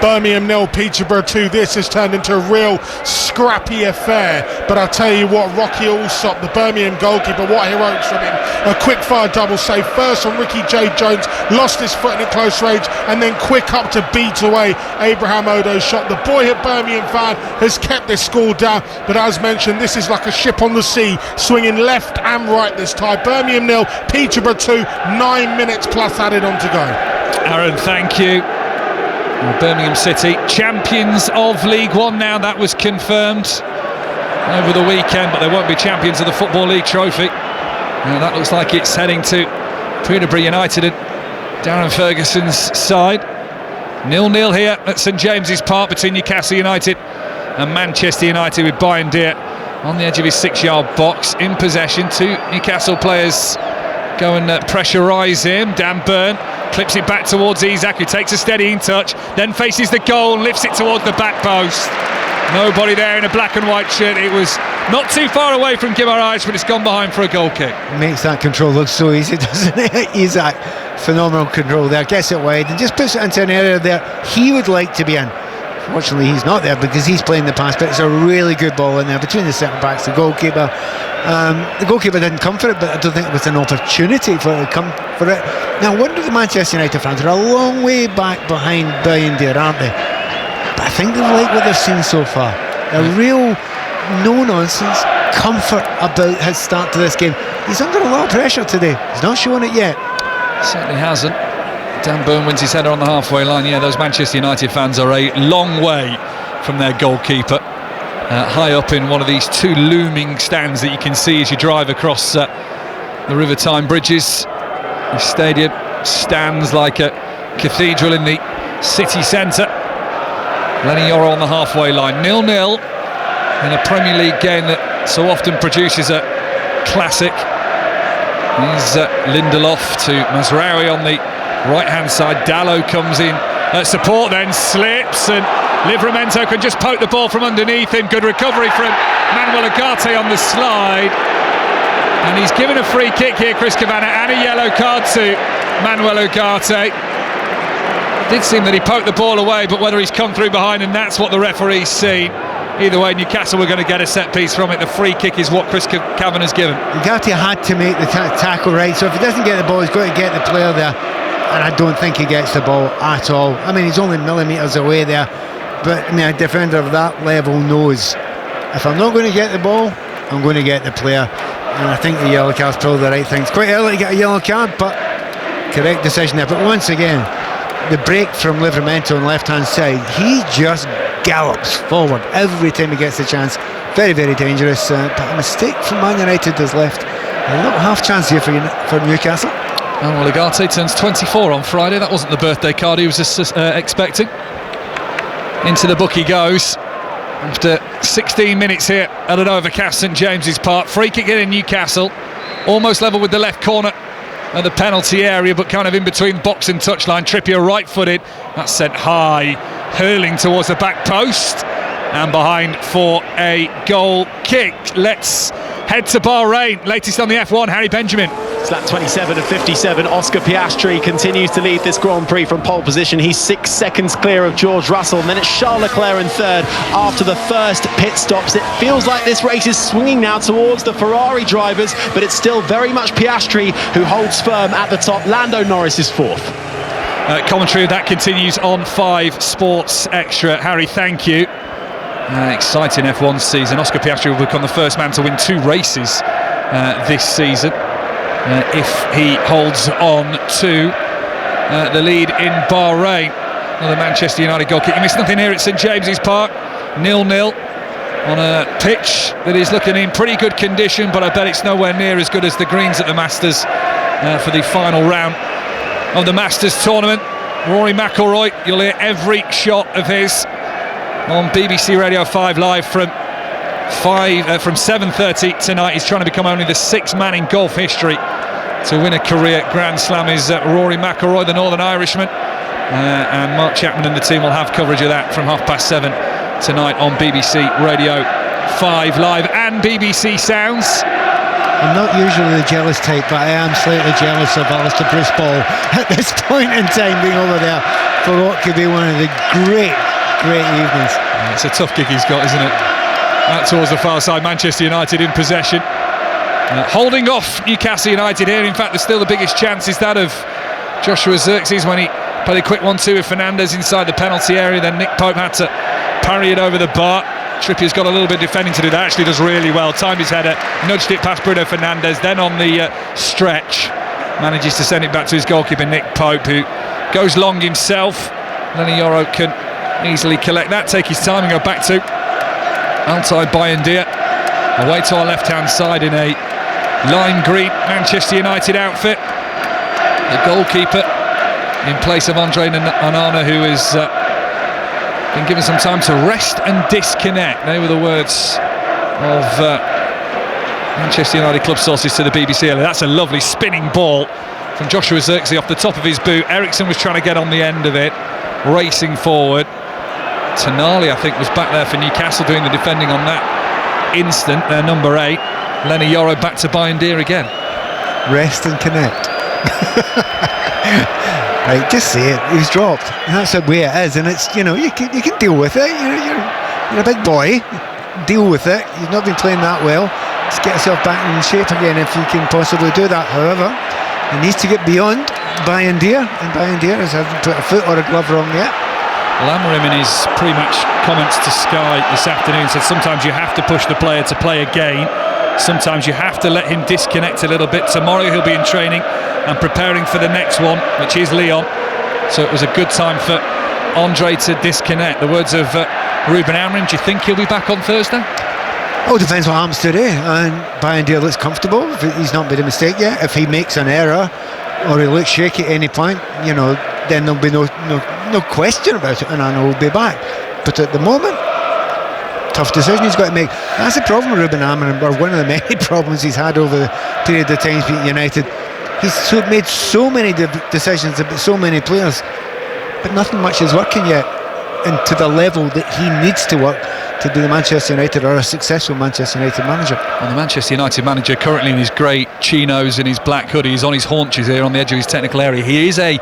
Birmingham 0, Peterborough 2. This has turned into a real scrappy affair, but I'll tell you what, Rocky Allsop, the Birmingham goalkeeper, what heroics from him. A quick fire double save first on Ricky J. Jones, lost his foot in a close range, and then quick up to beat away Abraham Odo's shot. The boyhood Birmingham fan has kept this score down, but as mentioned, this is like a ship on the sea, swinging left and right this time. Birmingham 0, Peterborough 2, 9 minutes plus added on to go. Aaron, thank you. Birmingham City, champions of League One now. That was confirmed over the weekend, but they won't be champions of the Football League Trophy. That looks like it's heading to Peterborough United and Darren Ferguson's side. 0-0 here at St James's Park between Newcastle United and Manchester United, with Bayindir on the edge of his 6-yard box in possession. 2 Newcastle players go and pressurise him. Dan Burn clips it back towards Isak, who takes a steadying touch, then faces the goal and lifts it towards the back post. Nobody there in a black and white shirt. It was not too far away from Guimaraes, but it's gone behind for a goal kick. It makes that control look so easy, doesn't it? Isak, phenomenal control there, gets it wide and just puts it into an area there he would like to be in. Fortunately, he's not there because he's playing the pass, but it's a really good ball in there between the centre backs, the goalkeeper. The goalkeeper didn't come for it, but I don't think it was an opportunity for it to come for it. Now, I wonder if the Manchester United fans are a long way back behind Bayindir, aren't they? But I think they like what they've seen so far. A real no-nonsense comfort about his start to this game. He's under a lot of pressure today. He's not showing it yet. Certainly hasn't. Dan Burn wins his header on the halfway line. Yeah, those Manchester United fans are a long way from their goalkeeper. High up in one of these 2 looming stands that you can see as you drive across the River Tyne bridges. The stadium stands like a cathedral in the city centre. Lenny Yoro on the halfway line. 0-0 in a Premier League game that so often produces a classic. Here's Lindelof to Mazraoui on the right-hand side. Dalot comes in support, then slips, and Livramento can just poke the ball from underneath him. Good recovery from Manuel Ugarte on the slide, and he's given a free kick here, Chris Kavanagh, and a yellow card to Manuel Ugarte. It did seem that he poked the ball away, but whether he's come through behind, and that's what the referee's seen. Either way, Newcastle were going to get a set piece from it. The free kick is what Chris Cavanagh's given. Gatti had to make the tackle right, so if he doesn't get the ball, he's got to get the player there, and I don't think he gets the ball at all. I mean, he's only millimetres away there, but I mean, a defender of that level knows, if I'm not going to get the ball, I'm going to get the player. And I think the yellow card's probably the right thing. It's quite early to get a yellow card, but correct decision there. But once again, the break from Livramento on left hand side, he just gallops forward every time he gets the chance. Very, very dangerous, but a mistake from Man United has left a little half chance here for Newcastle. Oh, well, Ugarte turns 24 on Friday. That wasn't the birthday card he was expecting. Into the book he goes after 16 minutes here at an overcast St James's Park. Free kick in Newcastle, almost level with the left corner at the penalty area, but kind of in between box and touchline. Trippier right-footed, that's sent high, hurling towards the back post, and behind for a goal kick. Let's head to Bahrain. Latest on the F1, Harry Benjamin. It's lap 27 of 57. Oscar Piastri continues to lead this Grand Prix from pole position. He's 6 seconds clear of George Russell, and then it's Charles Leclerc in third after the first pit stops. It feels like this race is swinging now towards the Ferrari drivers, but it's still very much Piastri who holds firm at the top. Lando Norris is fourth. Commentary of that continues on 5 Sports Extra. Harry, thank you. Exciting F1 season. Oscar Piastri will become the first man to win 2 races this season. If he holds on to the lead in Bahrain. Another Manchester United goal kick. You missed nothing here at St James's Park. 0-0 on a pitch that is looking in pretty good condition, but I bet it's nowhere near as good as the greens at the Masters for the final round of the Masters tournament. Rory McIlroy, you'll hear every shot of his on BBC Radio 5 live from 7:30 tonight. He's trying to become only the 6th man in golf history to win a career Grand Slam is Rory McIlroy, the Northern Irishman, and Mark Chapman and the team will have coverage of that from 7:30 tonight on BBC Radio 5 live and BBC Sounds. I'm not usually the jealous type, but I am slightly jealous of Alistair Brisball at this point in time, being over there for what could be one of the great evenings. It's a tough gig he's got, isn't it? Out towards the far side, Manchester United in possession, holding off Newcastle United here. In fact, there's still the biggest chance is that of Joshua Zirkzee when he played a quick 1-2 with Fernandes inside the penalty area. Then Nick Pope had to parry it over the bar. Trippier's got a little bit of defending to do. That actually does really well. Timed his header, nudged it past Bruno Fernandes. Then on the stretch, manages to send it back to his goalkeeper Nick Pope, who goes long himself. Lenny Yoro can easily collect that, take his time and go back to Altay Bayındır, away to our left-hand side in a lime green Manchester United outfit. The goalkeeper in place of Andre Onana, who has been given some time to rest and disconnect. They were the words of Manchester United club sources to the BBC earlier. That's a lovely spinning ball from Joshua Zirkzee off the top of his boot. Ericsson was trying to get on the end of it, racing forward. Tonali, I think, was back there for Newcastle doing the defending on that instant. Their number 8, Lenny Yoro, back to Bayındır again. Rest and connect. Right, just say it. He's dropped. And that's the way it is, and it's, you can deal with it. You're a big boy. Deal with it. You've not been playing that well. Just get yourself back in shape again if you can possibly do that. However, he needs to get beyond Bayındır, and Bayındır hasn't put a foot or a glove wrong yet. Amorim in his pre-match comments to Sky this afternoon said sometimes you have to push the player to play again. Sometimes you have to let him disconnect a little bit. Tomorrow he'll be in training and preparing for the next one, which is Lyon. So it was a good time for Andre to disconnect. The words of Ruben Amorim. Do you think he'll be back on Thursday? Oh, depends what happens today. And Bayındır looks comfortable. He's not made a mistake yet. If he makes an error or he looks shaky at any point, then there'll be no question about it, and I know he'll be back. But at the moment, tough decision he's got to make. That's the problem with Ruben Amorim, or one of the many problems he's had over the period of time he's beaten United. He's made so many decisions about so many players, but nothing much is working yet, and to the level that he needs to work to be the Manchester United or a successful Manchester United manager. Well, the Manchester United manager currently in his grey chinos and his black hoodie, he's on his haunches here on the edge of his technical area. He is a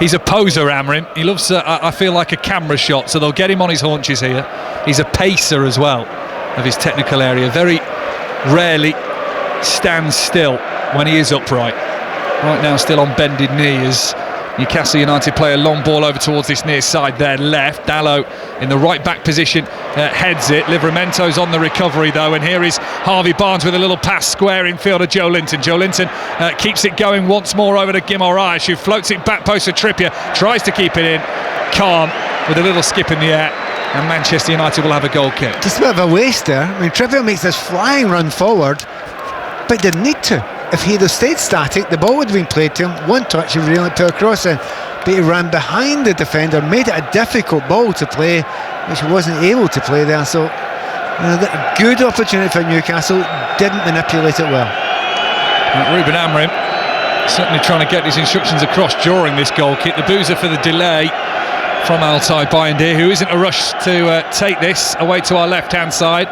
He's a poser, Amrin. He loves, I feel, like a camera shot, so they'll get him on his haunches here. He's a pacer as well of his technical area. Very rarely stands still when he is upright. Right now still on bended knee as Newcastle United play a long ball over towards this near side there left. Dallow in the right back position heads it. Livramento's on the recovery though, and here is Harvey Barnes with a little pass square in field of Joe Linton. Joe Linton keeps it going once more over to Guimaraes, who floats it back post for Trippier, tries to keep it in, calm with a little skip in the air, and Manchester United will have a goal kick. Just a bit of a waste there. I mean, Trippier makes this flying run forward, but didn't need to. If he'd have stayed static, the ball would have been played to him. One touch, he really put a cross in. But he ran behind the defender, made it a difficult ball to play, which he wasn't able to play there. So, a good opportunity for Newcastle, didn't manipulate it well. Ruben Amorim certainly trying to get his instructions across during this goal kick. The boozer for the delay from Altay Bayindir, who isn't a rush to take this away to our left-hand side,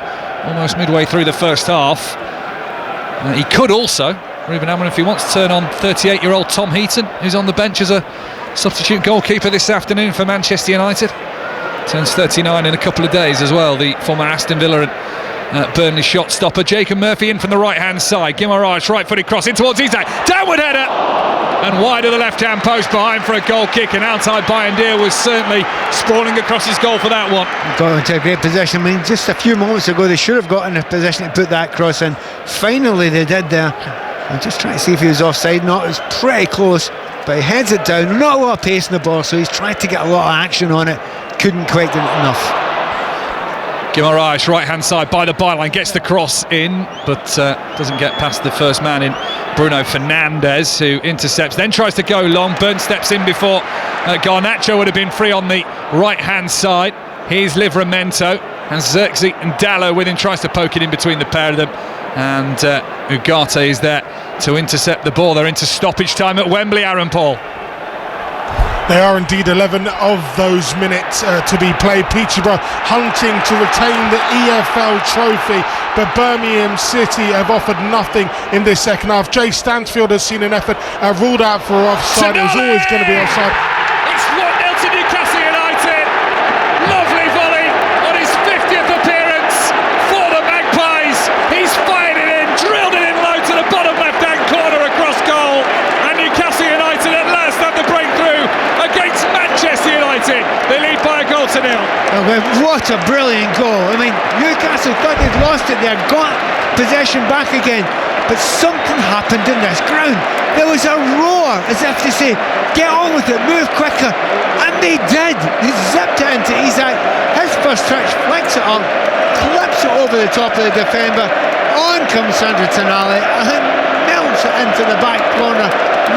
almost midway through the first half. He could also, Ruben Amorim, if he wants to turn on 38-year-old Tom Heaton, who's on the bench as a substitute goalkeeper this afternoon for Manchester United. Turns 39 in a couple of days as well, the former Aston Villa and Burnley shot stopper. Jacob Murphy in from the right-hand side. Guimaraes, right-footed cross in towards Isak. Downward header! And wide of the left-hand post behind for a goal kick, and Altay Bayindir was certainly sprawling across his goal for that one. Got into a great position. I mean, just a few moments ago they should have got in a position to put that cross in. Finally they did there. I'm just trying to see if he was offside. No, it was pretty close, but he heads it down. Not a lot of pace in the ball, so he's tried to get a lot of action on it. Couldn't quite get it enough. Guimaraes, right-hand side by the byline, gets the cross in, but doesn't get past the first man in Bruno Fernandes, who intercepts, then tries to go long. Burn steps in before Garnacho would have been free on the right-hand side. Here's Livramento, and Xerxes and Dallow with him, tries to poke it in between the pair of them, and Ugarte is there to intercept the ball. They're into stoppage time at Wembley, Aaron Paul. They are indeed 11 of those minutes to be played. Peterborough hunting to retain the EFL trophy, but Birmingham City have offered nothing in this second half. Jay Stansfield has seen an effort ruled out for offside. It was always going to be offside. It's 1-0 to Newcastle United. Lovely volley on his 50th appearance for the Magpies. He's fired it in, drilled it in low to the bottom left-hand corner across goal, and Newcastle United at last have the breakthrough against Manchester United. They lead by 1-0. What a brilliant goal. I mean, Newcastle thought they'd lost it there, got possession back again, but something happened in this ground. There was a roar as if to say, get on with it, move quicker, and they did. He zipped it into Isak. His first touch, flicks it up, clips it over the top of the defender. On comes Sandro Tonali and melts it into the back corner.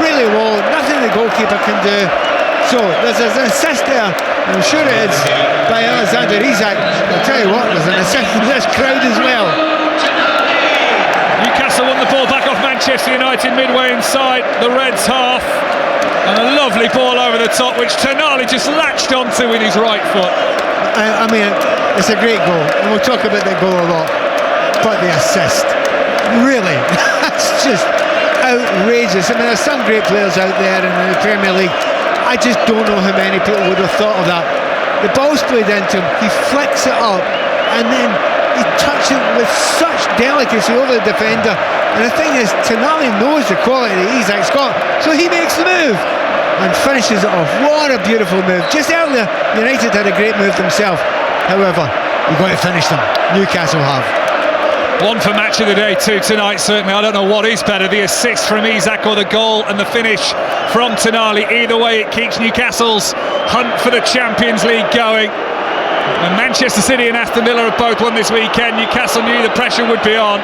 Really low, nothing the goalkeeper can do. So there's an assist there, I'm sure it is, by Alexander Isak. I'll tell you what, there's an assist from this crowd as well. Newcastle won the ball back off Manchester United midway inside the Reds' half, and a lovely ball over the top which Tonali just latched onto with his right foot. I mean, it's a great goal, and we'll talk about that goal a lot, but the assist, really, that's just outrageous. I mean, there's some great players out there in the Premier League. I just don't know how many people would have thought of that. The ball's played into him, he flicks it up, and then he touches it with such delicacy over the defender. And the thing is, Tonali knows the quality that Isak's got, so he makes the move and finishes it off. What a beautiful move. Just earlier, United had a great move themselves. However, we've got to finish them. Newcastle have. One for match of the day too tonight, certainly. I don't know what is better, the assist from Isak or the goal and the finish from Tonali. Either way, it keeps Newcastle's hunt for the Champions League going. And Manchester City and Aston Villa have both won this weekend. Newcastle knew the pressure would be on.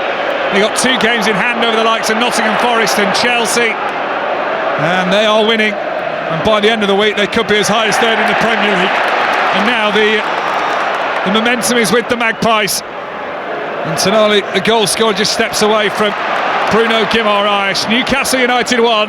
They got 2 games in hand over the likes of Nottingham Forest and Chelsea, and they are winning. And by the end of the week, they could be as high as 3rd in the Premier League. And now the momentum is with the Magpies. And Tonali, the goal scorer, just steps away from Bruno Guimaraes. Newcastle United 1,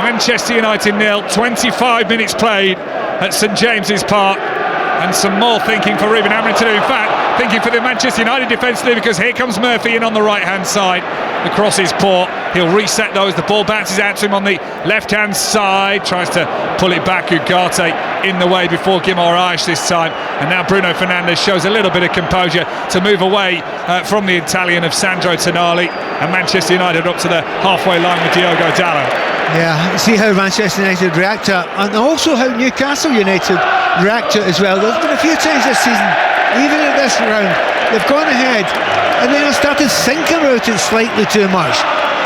Manchester United 0. 25 minutes played at St James's Park, and some more thinking for Ruben Amorim to do. In fact, thinking for the Manchester United defence to do, because here comes Murphy in on the right-hand side. The cross is poor. He'll reset those. The ball bounces out to him on the left-hand side. Tries to pull it back. Ugarte in the way before Guimaraes this time. And now Bruno Fernandes shows a little bit of composure to move away from the Italian of Sandro Tonali. And Manchester United up to the halfway line with Diogo Dalot. Yeah, see how Manchester United react to it, and also how Newcastle United react to it as well. There's been a few times this season, even at this round, they've gone ahead and then they've started thinking about it slightly too much.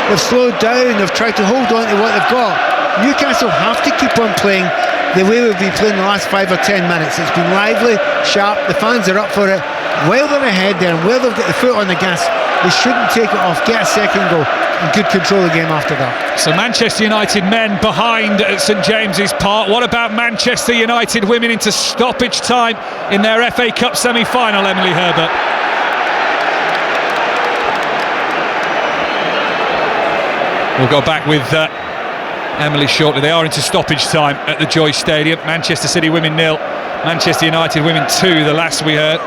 They've slowed down, they've tried to hold on to what they've got. Newcastle have to keep on playing the way we've been playing the last 5 or 10 minutes. It's been lively, sharp, the fans are up for it. While they're ahead there and while they've got the foot on the gas, they shouldn't take it off, get a second goal and good control of the game after that. So Manchester United men behind at St James's Park. What about Manchester United women into stoppage time in their FA Cup semi-final, Emily Herbert? We'll go back with Emily shortly. They are into stoppage time at the Joy Stadium. Manchester City women 0, Manchester United women 2, the last we heard.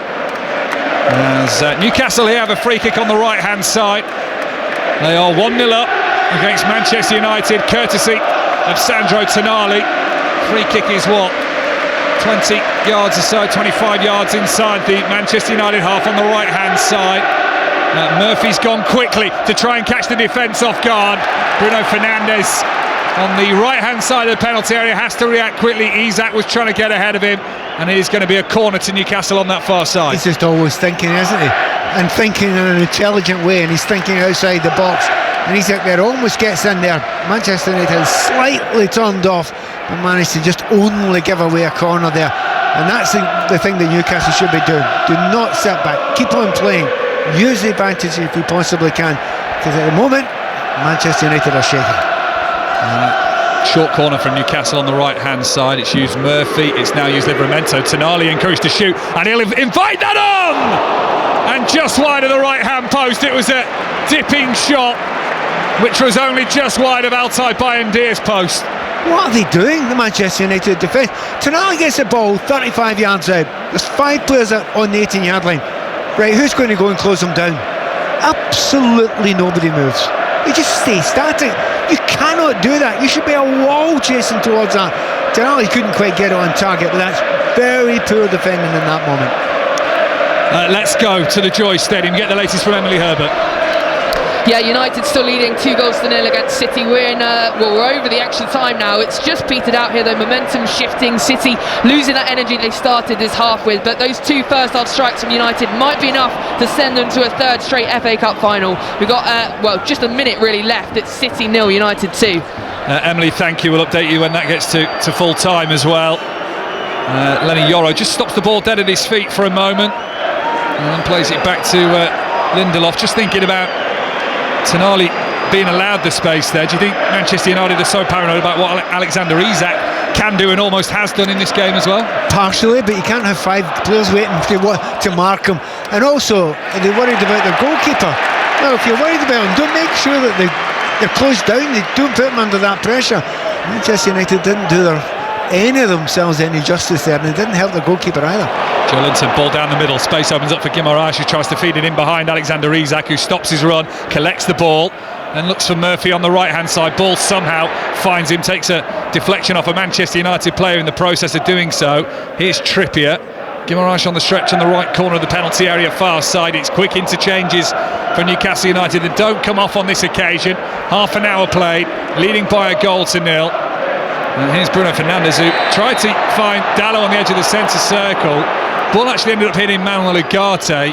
As Newcastle here have a free kick on the right hand side. They are 1-0 up against Manchester United, courtesy of Sandro Tonali. Free kick is what, 20 yards or so, 25 yards inside the Manchester United half on the right hand side. Murphy's gone quickly to try and catch the defence off guard. Bruno Fernandes on the right hand side of the penalty area has to react quickly. Isak was trying to get ahead of him, and it is going to be a corner to Newcastle on that far side. He's just always thinking, isn't he? And thinking in an intelligent way, and he's thinking outside the box, and Isak there almost gets in there. Manchester United has slightly turned off and managed to just only give away a corner there, and that's the thing that Newcastle should be doing. Do not sit back, keep on playing, use the advantage if you possibly can, because at the moment Manchester United are shaking. Short corner from Newcastle on the right hand side. It's used Murphy, it's now used Livramento. Tonali encouraged to shoot, and he'll invite that on! And just wide of the right hand post. It was a dipping shot which was only just wide of Altay Bayindir's post. What are they doing, the Manchester United defence? Tonali gets the ball 35 yards out. There's 5 players on the 18-yard line. Right, who's going to go and close them down? Absolutely nobody moves. They just stay static. You cannot do that. You should be a wall chasing towards that. Tonali couldn't quite get it on target, but that's very poor defending in that moment. Let's go to the Joy Stadium, get the latest from Emily Herbert. Yeah, United still leading 2-0 against City. We're over the extra time now. It's just petered out here though. Momentum shifting. City losing that energy they started this half with, but those 2 first half strikes from United might be enough to send them to a 3rd straight FA Cup final. We've got just a minute really left. It's City 0, United 2. Emily, thank you. We'll update you when that gets to full time as well. Lenny Yoro just stops the ball dead at his feet for a moment and then plays it back to Lindelof. Just thinking about Tonali being allowed the space there. Do you think Manchester United are so paranoid about what Alexander Isak can do and almost has done in this game as well? Partially, but you can't have 5 players waiting to mark him. And also, are they worried about their goalkeeper? Well, if you're worried about him, don't make sure that they're closed down. They don't put them under that pressure. Manchester United didn't do any of themselves any justice there, and they didn't help the goalkeeper either. Joelinton, ball down the middle, space opens up for Guimaraes, who tries to feed it in behind Alexander Isak, who stops his run, collects the ball and looks for Murphy on the right hand side. Ball somehow finds him, takes a deflection off a Manchester United player in the process of doing so. Here's Trippier, Guimaraes on the stretch on the right corner of the penalty area far side. It's quick interchanges for Newcastle United that don't come off on this occasion. Half an hour played, leading by a 1-0. And here's Bruno Fernandes, who tried to find Dalot on the edge of the centre circle. Ball actually ended up hitting Manuel Ugarte.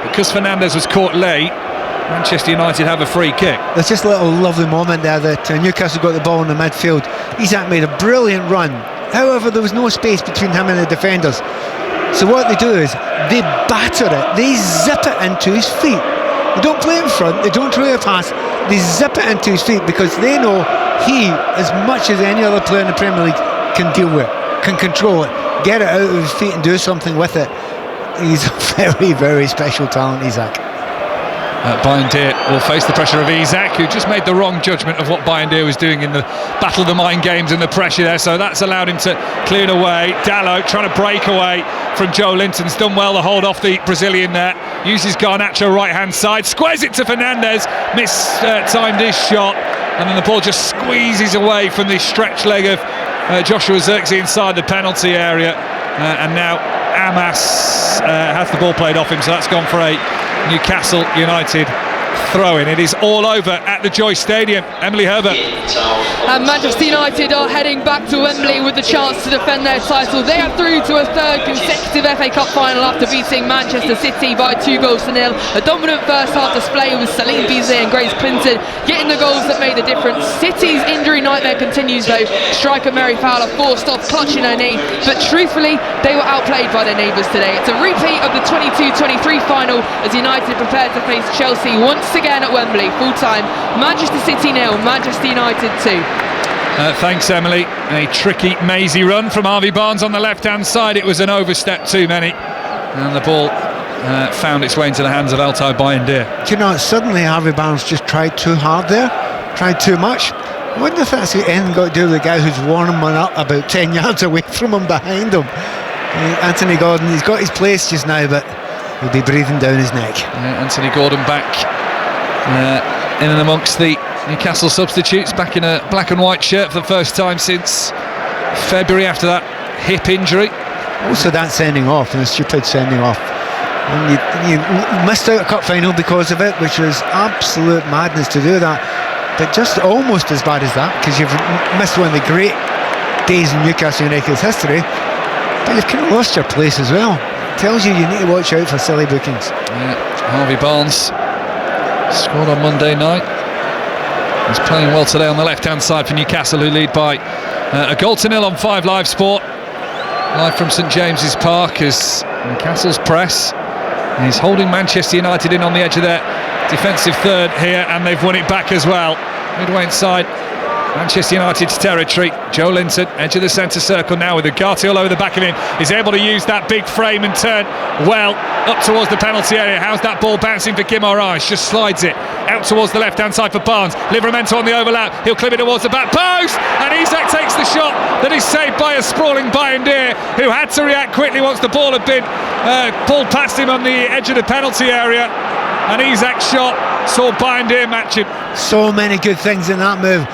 Because Fernandes was caught late, Manchester United have a free kick. There's just a little lovely moment there that Newcastle got the ball in the midfield. Isak made a brilliant run. However, there was no space between him and the defenders. So what they do is they batter it, they zip it into his feet. They don't play in front, they don't try a pass, they zip it into his feet because they know he, as much as any other player in the Premier League, can deal with it, can control it, get it out of his feet and do something with it. He's a very, very special talent, Isak. Bayindir will face the pressure of Isak, who just made the wrong judgment of what Bayindir was doing in the Battle of the Mind games and the pressure there, so that's allowed him to clear it away. Dalot trying to break away from Joe Linton's done well to hold off the Brazilian there. Uses Garnacho right hand side, squares it to Fernandes, timed his shot, and then the ball just squeezes away from the stretch leg of Joshua Zirkzee inside the penalty area, and now Amas has the ball played off him, so that's gone for a Newcastle United throw-in. It is all over at the Joy Stadium. Emily Herbert. And Manchester United are heading back to Wembley with the chance to defend their title. They are through to a third consecutive FA Cup final after beating Manchester City by 2-0. A dominant first half display with Salim Bizet and Grace Clinton getting the goals that made the difference. City's injury nightmare continues though. Striker Mary Fowler forced off, clutching her knee, but truthfully they were outplayed by their neighbours today. It's a repeat of the 22-23 final as United prepare to face Chelsea once again at Wembley, full time. Manchester City 0, Manchester United 2. Thanks, Emily. A tricky, mazy run from Harvey Barnes on the left-hand side. It was an overstep too many, and the ball found its way into the hands of Altay Bayindir. Do you know, suddenly Harvey Barnes just tried too hard there, tried too much. I wonder if that's anything got to do with the guy who's warming one up about 10 yards away from him behind him. Anthony Gordon, he's got his place just now, but he'll be breathing down his neck. Anthony Gordon back in and amongst the Newcastle substitutes, back in a black and white shirt for the first time since February after that hip injury. Also that sending off, and a stupid sending off. And you missed out a cup final because of it, which was absolute madness to do that, but just almost as bad as that, because you've missed one of the great days in Newcastle United's history, but you've kind of lost your place as well. Tells you need to watch out for silly bookings. Harvey Barnes scored on Monday night. He's playing well today on the left-hand side for Newcastle, who lead by a 0-0 on 5 Live Sport. Live from St James's Park as Newcastle's press is holding Manchester United in on the edge of their defensive third here, and they've won it back as well. Midway inside Manchester United's territory. Joe Linton, edge of the centre circle now with Ugarte all over the back of him. Is able to use that big frame and turn well up towards the penalty area. How's that ball bouncing for Guimaraes? Just slides it out towards the left-hand side for Barnes. Livramento on the overlap. He'll clip it towards the back post, and Isak takes the shot that is saved by a sprawling Bayindir, who had to react quickly once the ball had been pulled past him on the edge of the penalty area. And Isak's shot saw Bayindir match him. So many good things in that move.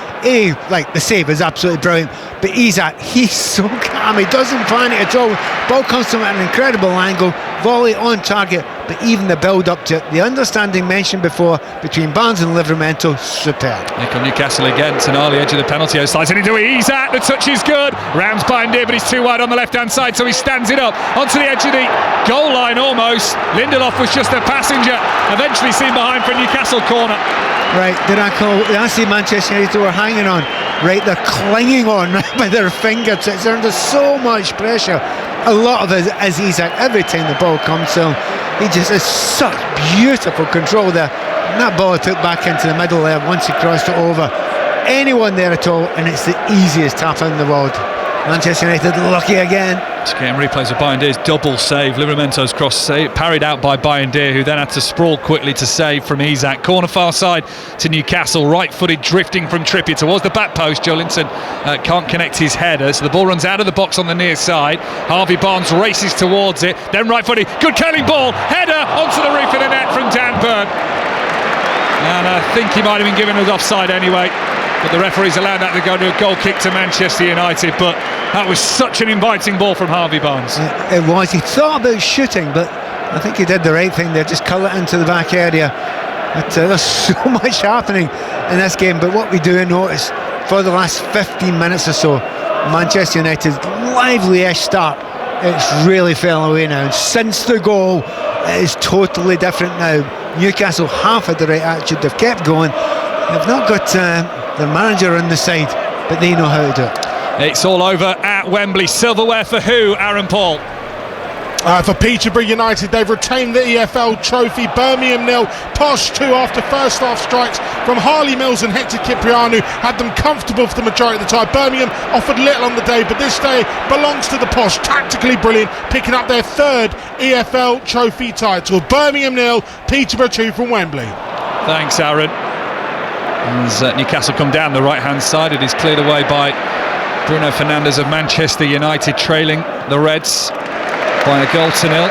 Like the save is absolutely brilliant, but Isak, he's so calm, he doesn't panic at all. Ball comes to him at an incredible angle, volley on target, but even the build up to it, the understanding mentioned before between Barnes and Livramento, superb. Nick on Newcastle again, Tonali edge of the penalty area, slides it into Isak, the touch is good, rounds Bayindir, but he's too wide on the left hand side, so he stands it up onto the edge of the goal line almost. Lindelof was just a passenger, eventually seen behind for a Newcastle corner. Right, did I see Manchester United were hanging on? Right, they're clinging on right by their fingertips. They're under so much pressure. A lot of it is Isak. Every time the ball comes to him, he just has such beautiful control there. And that ball put back into the middle there once he crossed it over. Anyone there at all, and it's the easiest tap in the world. Manchester United lucky again. Just getting replays of Bayindir's double save. Livramento's cross save, parried out by Bayindir, who then had to sprawl quickly to save from Isak. Corner far side to Newcastle, right-footed drifting from Trippier towards the back post. Joe Linton can't connect his header, so the ball runs out of the box on the near side. Harvey Barnes races towards it, then right-footed, good curling ball, header onto the roof of the net from Dan Burn. And I think he might have been given an offside anyway, but the referee's allowed that to go to a goal kick to Manchester United. But that was such an inviting ball from Harvey Barnes. It was. He thought about shooting, but I think he did the right thing there, just cull it into the back area. But there's so much happening in this game. But what we do notice, for the last 15 minutes or so, Manchester United's lively-ish start, it's really fell away now. And since the goal, it is totally different now. Newcastle have had the right attitude. They've kept going. They've not got the manager on the side, but they know how to do it. It's all over at Wembley. Silverware for who, Aaron Paul? For Peterborough United, they've retained the EFL trophy. Birmingham 0, Posh 2 after first half strikes from Harley Mills and Hector Cipriano had them comfortable for the majority of the time. Birmingham offered little on the day, but this day belongs to the Posh. Tactically brilliant, picking up their third EFL trophy title. Birmingham 0, Peterborough 2 from Wembley. Thanks, Aaron. As Newcastle come down the right-hand side, it is cleared away by Bruno Fernandes of Manchester United, trailing the Reds by a goal to nil.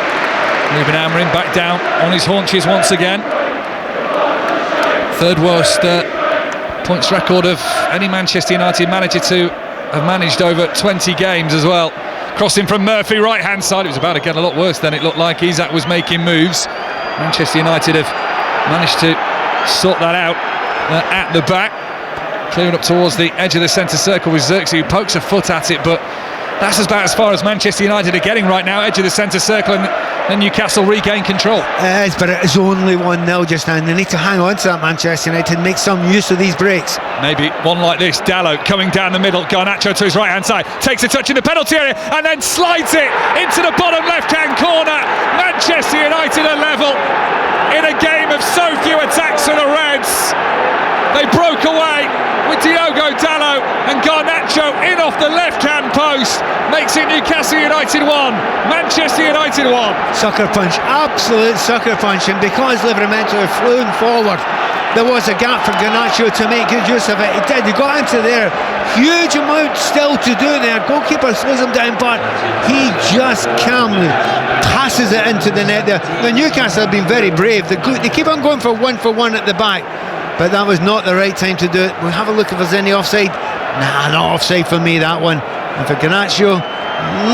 Ruben Amorim back down on his haunches once again. Third worst points record of any Manchester United manager to have managed over 20 games as well. Crossing from Murphy, right-hand side. It was about to get a lot worse than it looked like. Isak was making moves. Manchester United have managed to sort that out at the back. Clearing up towards the edge of the centre circle with Xerxes, who pokes a foot at it, but that's about as far as Manchester United are getting right now. Edge of the centre circle, and Newcastle regain control. It is, but it is only 1-0 just now, and they need to hang on to that, Manchester United, and make some use of these breaks. Maybe one like this. Dalot coming down the middle, Garnacho to his right hand side, takes a touch in the penalty area and then slides it into the bottom left hand corner. Manchester United are level in a game of so few attacks for the Reds. They broke away with Diogo Dalot, and Garnacho in off the left-hand post makes it Newcastle United 1, Manchester United 1. Sucker punch, absolute sucker punch, and because Livramento had flown forward, there was a gap for Garnacho to make good use of it. He did, he got into there, huge amount still to do there. Goalkeeper slows him down, but he just calmly passes it into the net there. The Newcastle have been very brave. They keep on going for one at the back, but that was not the right time to do it. We'll have a look if there's any offside. Nah, not offside for me, that one. And for Garnacho,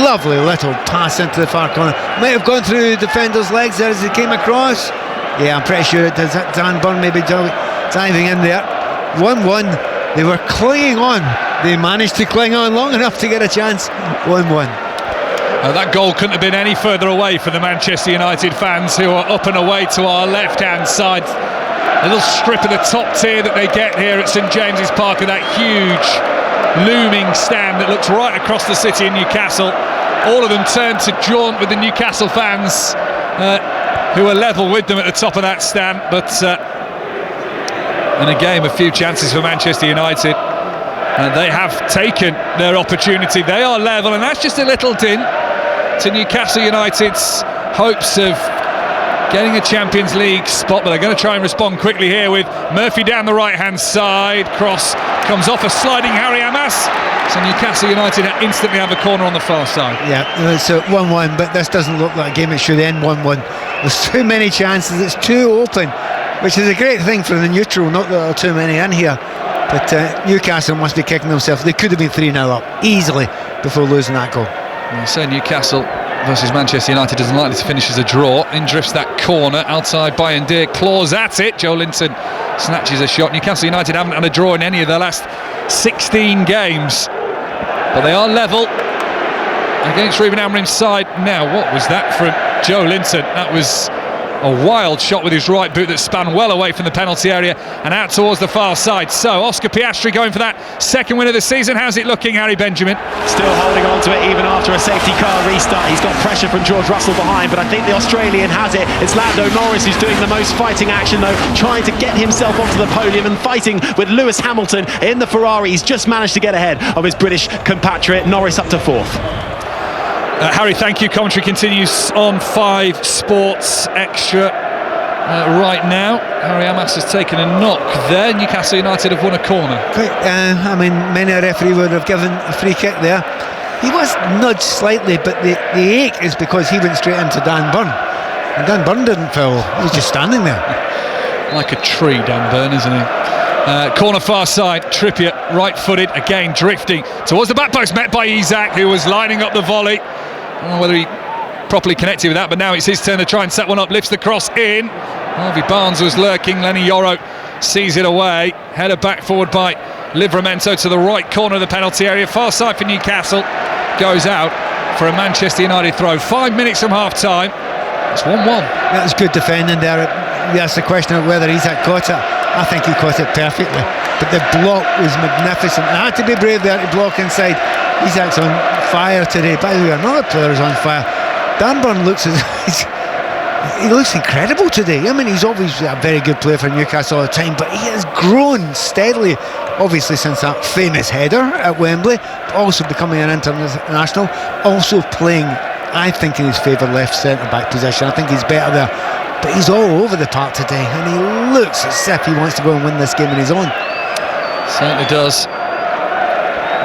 lovely little pass into the far corner. Might have gone through defender's legs there as he came across. Yeah, I'm pretty sure it does. Dan Burn maybe diving in there. 1-1. They were clinging on. They managed to cling on long enough to get a chance. 1-1. That goal couldn't have been any further away for the Manchester United fans, who are up and away to our left-hand side. A little strip of the top tier that they get here at St James's Park, of that huge looming stand that looks right across the city in Newcastle. All of them turned to jaunt with the Newcastle fans, who are level with them at the top of that stand. But in a game, a few chances for Manchester United, and they have taken their opportunity. They are level, and that's just a little dint to Newcastle United's hopes of getting a Champions League spot, but they're going to try and respond quickly here with Murphy down the right-hand side. Cross comes off a sliding Harry Amas. So Newcastle United instantly have a corner on the far side. Yeah, it's 1-1, but this doesn't look like a game. It should end 1-1. There's too many chances. It's too open, which is a great thing for the neutral. Not that there are too many in here, but Newcastle must be kicking themselves. They could have been 3-0 up easily before losing that goal. So Newcastle versus Manchester United isn't likely to finish as a draw. In drifts that corner, outside Bayern claws at it. Joe Linton snatches a shot. Newcastle United haven't had a draw in any of their last 16 games, but they are level against Ruben Amorim's side. Now, what was that from Joe Linton? That was a wild shot with his right boot that span well away from the penalty area and out towards the far side. So Oscar Piastri going for that second win of the season. How's it looking, Harry Benjamin? Still holding on to it even after a safety car restart. He's got pressure from George Russell behind, but I think the Australian has it. It's Lando Norris who's doing the most fighting action though, trying to get himself onto the podium and fighting with Lewis Hamilton in the Ferrari. He's just managed to get ahead of his British compatriot. Norris up to fourth. Harry, thank you. Commentary continues on 5 Sports Extra right now. Harry Amas has taken a knock there. Newcastle United have won a corner. I mean, many a referee would have given a free kick there. He was nudged slightly, but the ache is because he went straight into Dan Burn. And Dan Burn didn't foul. He was just standing there. Like a tree, Dan Burn, isn't he? Corner far side, Trippier right-footed, again drifting towards the back post, met by Isak, who was lining up the volley. I don't know whether he properly connected with that, but now it's his turn to try and set one up. Lifts the cross in. Harvey Barnes was lurking. Lenny Yoro sees it away. Header back forward by Livramento to the right corner of the penalty area. Far side for Newcastle. Goes out for a Manchester United throw. 5 minutes from half-time. It's 1-1. That was good defending there. That's the question of whether Isak caught it. I think he caught it perfectly. But the block was magnificent. I had to be brave there to block inside. Isak's on fire today. By the way, another player is on fire. Dan Burn looks he looks incredible today. I mean, he's always a very good player for Newcastle all the time, but he has grown steadily, obviously since that famous header at Wembley, but also becoming an international, also playing, I think, in his favourite left centre-back position. I think he's better there, but he's all over the park today, and he looks as if he wants to go and win this game on his own. Certainly does.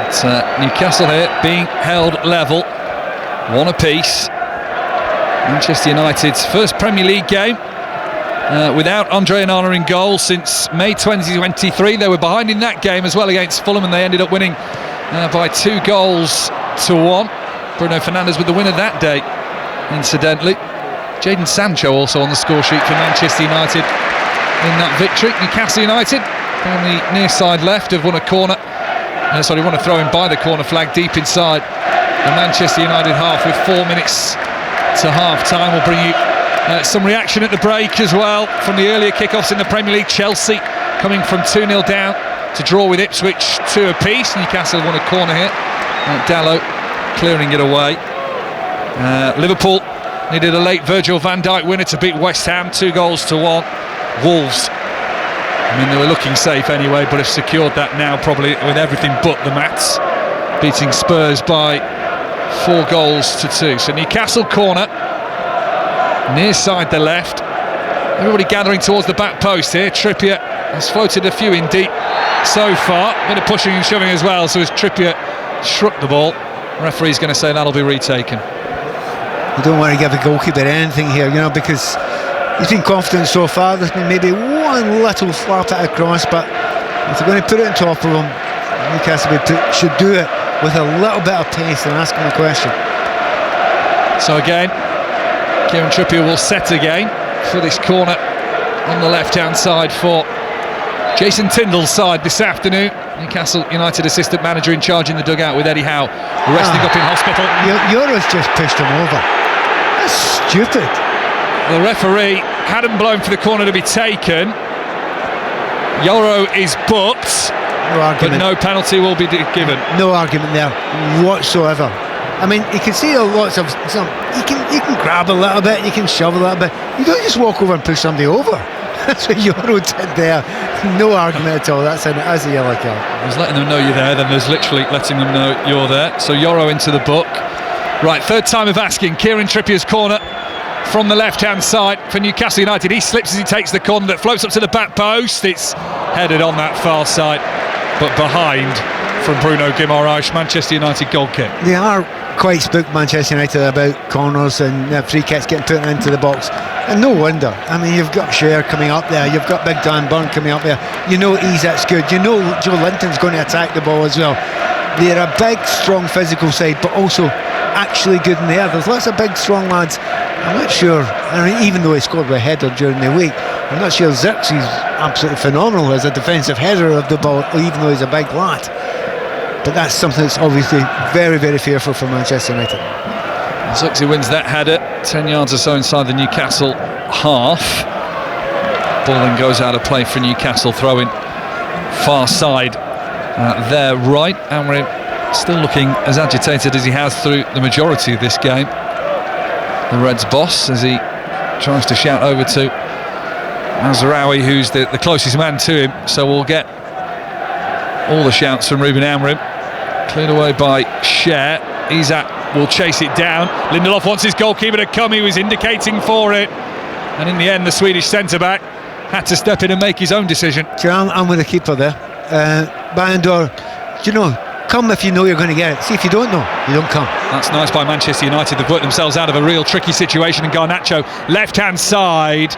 It's Newcastle here being held level, one apiece. Manchester United's first Premier League game without Andre Onana in goal since May 2023. They were behind in that game as well against Fulham, and they ended up winning by 2-1. Bruno Fernandes with the winner that day, incidentally. Jadon Sancho also on the score sheet for Manchester United in that victory. Newcastle United on the near side left have won a corner. Won a throw in by the corner flag deep inside the Manchester United half with 4 minutes to half time. We'll bring you some reaction at the break as well from the earlier kickoffs in the Premier League. Chelsea coming from 2-0 down to draw with Ipswich 2 apiece. Newcastle won a corner here. Dalot clearing it away. Liverpool needed a late Virgil van Dijk winner to beat West Ham 2-1. Wolves, I mean, they were looking safe anyway, but have secured that now probably with everything but the mats, beating Spurs by 4-2. So Newcastle corner, near side the left. Everybody gathering towards the back post here. Trippier has floated a few in deep so far. A bit of pushing and shoving as well. So as Trippier struck the ball, the referee's going to say that'll be retaken. You don't want to give a goalkeeper anything here, because he's been confident so far. There's been maybe one little flap at a cross, but if they're going to put it on top of him, Newcastle should do it with a little bit of pace and ask him a question. So again, Kieran Trippier will set again for this corner on the left-hand side for Jason Tyndall's side this afternoon. Newcastle United assistant manager in charge in the dugout with Eddie Howe resting up in hospital. Euro's just pushed him over. That's stupid. The referee hadn't blown for the corner to be taken. Euro is booked, but no penalty will be given. No argument there whatsoever. I mean, you can see lots of you can grab a little bit, you can shove a little bit. You don't just walk over and push somebody over. That's what Euro did there. No argument at all. That's a yellow card. There's letting them know you're there, then there's literally letting them know you're there. So Euro into the book. Right, third time of asking. Kieran Trippier's corner from the left-hand side for Newcastle United. He slips as he takes the corner that floats up to the back post. It's headed on that far side, but behind from Bruno Guimaraes, Manchester United goal kick. They are quite spooked, Manchester United, about corners and free kicks getting put into the box. And no wonder. I mean, you've got Cher coming up there, you've got Big Dan Burn coming up there. Izak's good. Joe Linton's going to attack the ball as well. They're a big, strong physical side, but also actually good in the air. There's lots of big, strong lads. I'm not sure, even though he scored with a header during the week, I'm not sure Xerxes is absolutely phenomenal as a defensive header of the ball, even though he's a big lad. But that's something that's obviously very, very fearful for Manchester United. Xerxes wins that header, 10 yards or so inside the Newcastle half. Ball then goes out of play for Newcastle, throwing far side there right. Amrim still looking as agitated as he has through the majority of this game. The Reds' boss, as he tries to shout over to Mazraoui, who's the closest man to him. So we'll get all the shouts from Ruben Amrim. Cleared away by Cher. Isak will chase it down. Lindelof wants his goalkeeper to come. He was indicating for it. And in the end, the Swedish centre-back had to step in and make his own decision. I'm with the keeper there. Bandor, come if you know you're going to get it. See, if you don't know, you don't come. That's nice by Manchester United. They've worked themselves out of a real tricky situation. And Garnacho, left-hand side,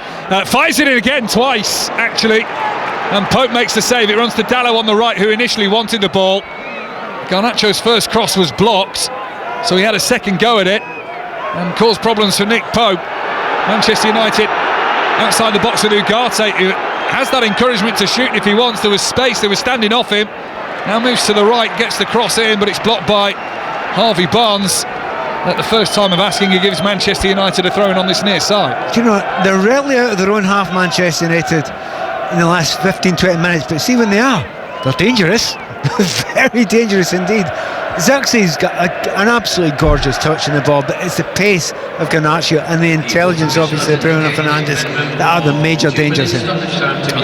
fires it in again twice, actually. And Pope makes the save. It runs to Dalot on the right, who initially wanted the ball. Garnacho's first cross was blocked, so he had a second go at it and caused problems for Nick Pope. Manchester United outside the box with Ugarte, who has that encouragement to shoot if he wants. There was space, they were standing off him. Now moves to the right, gets the cross in, but it's blocked by Harvey Barnes. At the first time of asking, he gives Manchester United a throw in on this near side. They're rarely out of their own half, Manchester United, in the last 15-20 minutes, but see when they are, they're dangerous. Very dangerous indeed. Xerxes got an absolutely gorgeous touch in the ball, but it's the pace of Garnacho and the intelligence, obviously, of Bruno Fernandes that are the major dangers here.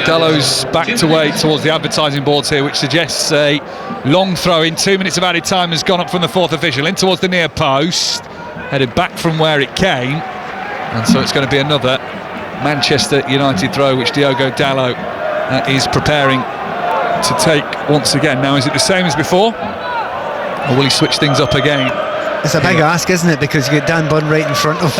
Dallo's backed away towards the advertising boards here, which suggests a long throw in. 2 minutes of added time has gone up from the fourth official in towards the near post, headed back from where it came, and so it's going to be another Manchester United throw, which Diogo Dallo is preparing to take once again. Now, is it the same as before, or will he switch things up again? It's a big ask, isn't it? Because you get Dan Bunn right in front of.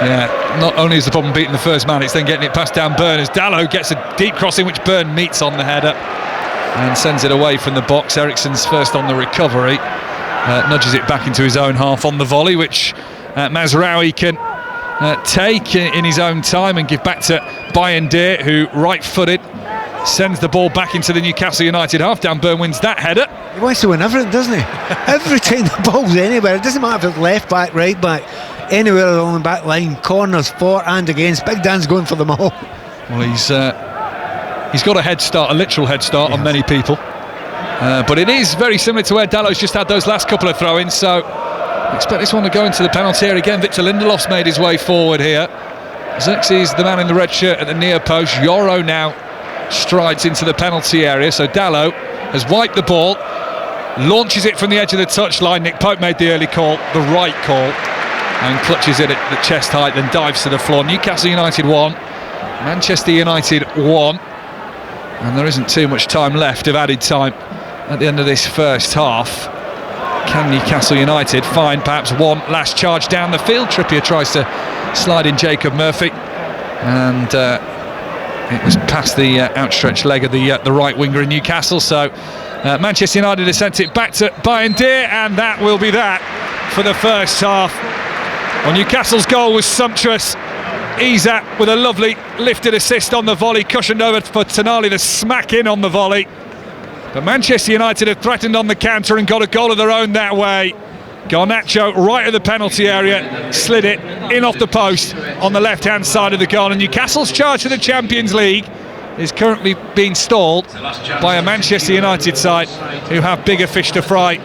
Yeah, not only is the problem beating the first man, it's then getting it past Dan Burn as Dallo gets a deep crossing, which Burn meets on the header and sends it away from the box. Eriksen's first on the recovery, nudges it back into his own half on the volley, which Mazraoui can take in his own time and give back to Bayern Deer, who right-footed sends the ball back into the Newcastle United half. Dan Burn wins that header. He wants to win everything, doesn't he? Every time the ball's anywhere, it doesn't matter if it's left back, right back, anywhere along the back line, corners, for and against. Big Dan's going for them all. Well, he's got a head start, a literal head start on many people, but it is very similar to where Dallo's just had those last couple of throw-ins, so I expect this one to go into the penalty area again. Victor Lindelof's made his way forward here. Xerxes, the man in the red shirt at the near post. Yoro now strides into the penalty area, so Dallo has wiped the ball, launches it from the edge of the touchline. Nick Pope made the early call, the right call, and clutches it at the chest height, then dives to the floor. Newcastle United 1, Manchester United 1, and there isn't too much time left of added time at the end of this first half. Can Newcastle United find perhaps one last charge down the field? Trippier tries to slide in Jacob Murphy, and it was past the outstretched leg of the right winger in Newcastle, so Manchester United has sent it back to Bayern Deer, and that will be that for the first half. Well, Newcastle's goal was sumptuous. Isak with a lovely lifted assist on the volley, cushioned over for Tonali, the smack in on the volley. But Manchester United have threatened on the counter and got a goal of their own that way. Garnacho right at the penalty area, slid it in off the post on the left-hand side of the goal, and Newcastle's charge to the Champions League is currently being stalled by a Manchester United side who have bigger fish to fry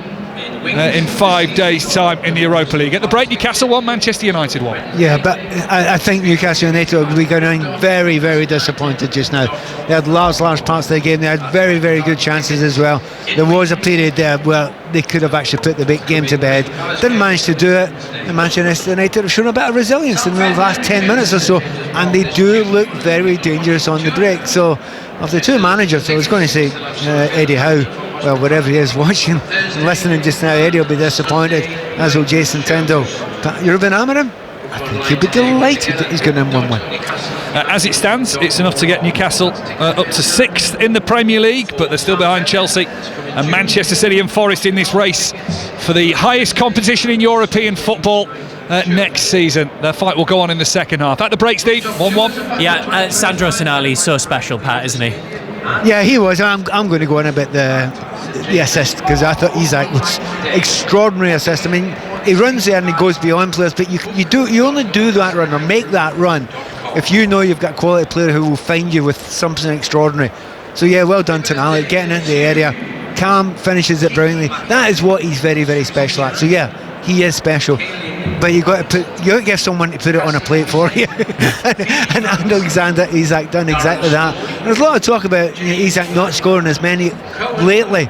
in 5 days' time in the Europa League. At the break, Newcastle 1, Manchester United 1. Yeah, but I think Newcastle United will be going very, very disappointed just now. They had large parts of the game. They had very, very good chances as well. There was a period there where they could have actually put the game to bed. Didn't manage to do it. And Manchester United have shown a bit of resilience in the last 10 minutes or so, and they do look very dangerous on the break. So, of the two managers, I was going to say Eddie Howe, well, wherever he is watching and listening just now, Eddie will be disappointed, as will Jason Tindall. But Ruben Amorim, I think he'll be delighted that he's going to win 1-1. As it stands, it's enough to get Newcastle up to 6th in the Premier League, but they're still behind Chelsea and Manchester City and Forest in this race for the highest competition in European football next season. Their fight will go on in the second half. At the break, Steve, 1-1. Yeah, Sandro Tonali is so special, Pat, isn't he? Yeah, he was. I'm going to go on about the assist, because I thought Isak was extraordinary assist. I mean, he runs there and he goes beyond players, but you only do that run or make that run if you know you've got a quality player who will find you with something extraordinary. So yeah, well done Tonali, getting into the area, calm, finishes it brilliantly. That is what he's very, very special at. So yeah, he is special, but you got to give someone to put it on a plate for you. and Alexander Isak done exactly that. There's a lot of talk about Isak not scoring as many lately.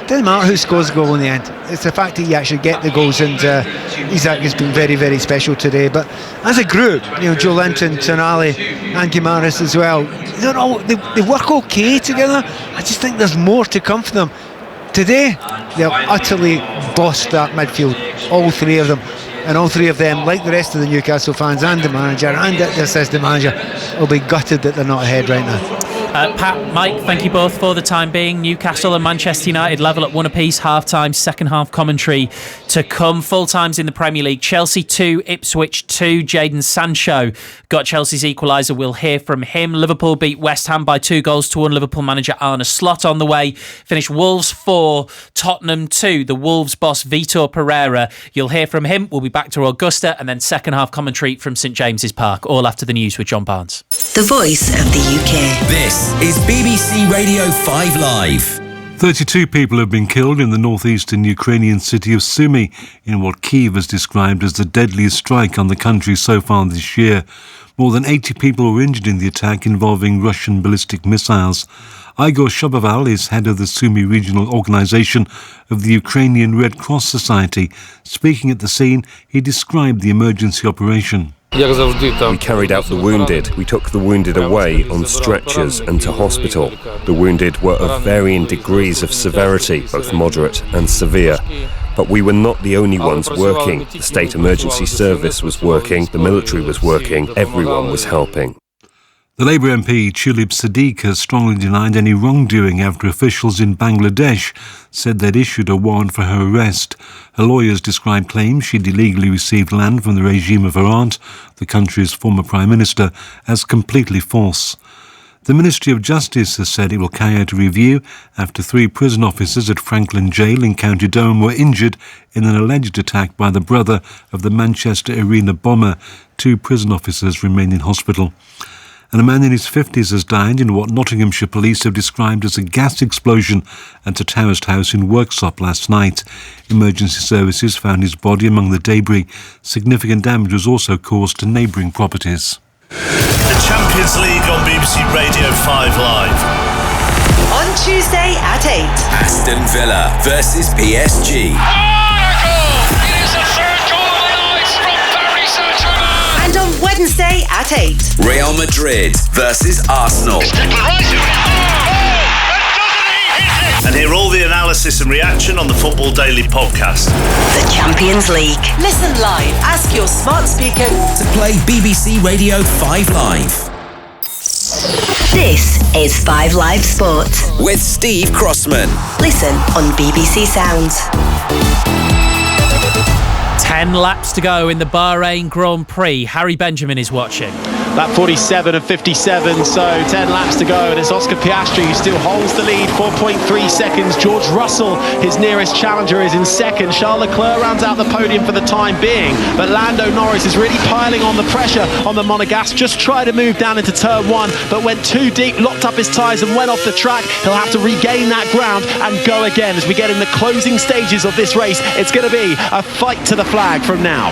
Doesn't matter who scores the goal in the end. It's the fact that you actually get the goals, and Isak has been very, very special today. But as a group, Joe Linton, Tonali and Guimaraes as well, they work okay together. I just think there's more to come for them. Today, they've utterly bossed that midfield, all three of them. And all three of them, like the rest of the Newcastle fans and the manager and the assistant manager, will be gutted that they're not ahead right now. Pat, Mike, thank you both for the time being. Newcastle and Manchester United level at 1 apiece, half-time, second half commentary to come. Full times in the Premier League. Chelsea 2, Ipswich 2. Jadon Sancho got Chelsea's equaliser. We'll hear from him. Liverpool beat West Ham by 2-1. Liverpool manager Arne Slot on the way. Finished Wolves 4, Tottenham 2. The Wolves boss Vitor Pereira. You'll hear from him. We'll be back to Augusta, and then second half commentary from St James's Park. All after the news with John Barnes. The voice of the UK. This is BBC Radio 5 Live. 32 people have been killed in the northeastern Ukrainian city of Sumy in what Kyiv has described as the deadliest strike on the country so far this year. More than 80 people were injured in the attack involving Russian ballistic missiles. Igor Shapoval is head of the Sumy Regional Organisation of the Ukrainian Red Cross Society. Speaking at the scene, he described the emergency operation. We carried out the wounded. We took the wounded away on stretchers and to hospital. The wounded were of varying degrees of severity, both moderate and severe. But we were not the only ones working. The State Emergency Service was working, the military was working, everyone was helping. The Labour MP Tulip Siddiq has strongly denied any wrongdoing after officials in Bangladesh said they'd issued a warrant for her arrest. Her lawyers described claims she'd illegally received land from the regime of her aunt, the country's former Prime Minister, as completely false. The Ministry of Justice has said it will carry out a review after 3 prison officers at Franklin Jail in County Durham were injured in an alleged attack by the brother of the Manchester Arena bomber. 2 prison officers remain in hospital. And a man in his 50s has died in what Nottinghamshire police have described as a gas explosion at a terraced house in Worksop last night. Emergency services found his body among the debris. Significant damage was also caused to neighbouring properties. The Champions League on BBC Radio 5 Live. On Tuesday at 8. Aston Villa versus PSG. And on Wednesday at 8. Real Madrid versus Arsenal. And hear all the analysis and reaction on the Football Daily podcast. The Champions League. Listen live. Ask your smart speaker to play BBC Radio 5 Live. This is 5 Live Sport with Steve Crossman. Listen on BBC Sounds. 10 laps to go in the Bahrain Grand Prix. Harry Benjamin is watching. That 47 of 57, so 10 laps to go, and it's Oscar Piastri who still holds the lead, 4.3 seconds. George Russell, his nearest challenger, is in second. Charles Leclerc rounds out the podium for the time being, but Lando Norris is really piling on the pressure on the Monegasque. Just tried to move down into turn 1, but went too deep, locked up his tyres and went off the track. He'll have to regain that ground and go again as we get in the closing stages of this race. It's going to be a fight to the flag from now.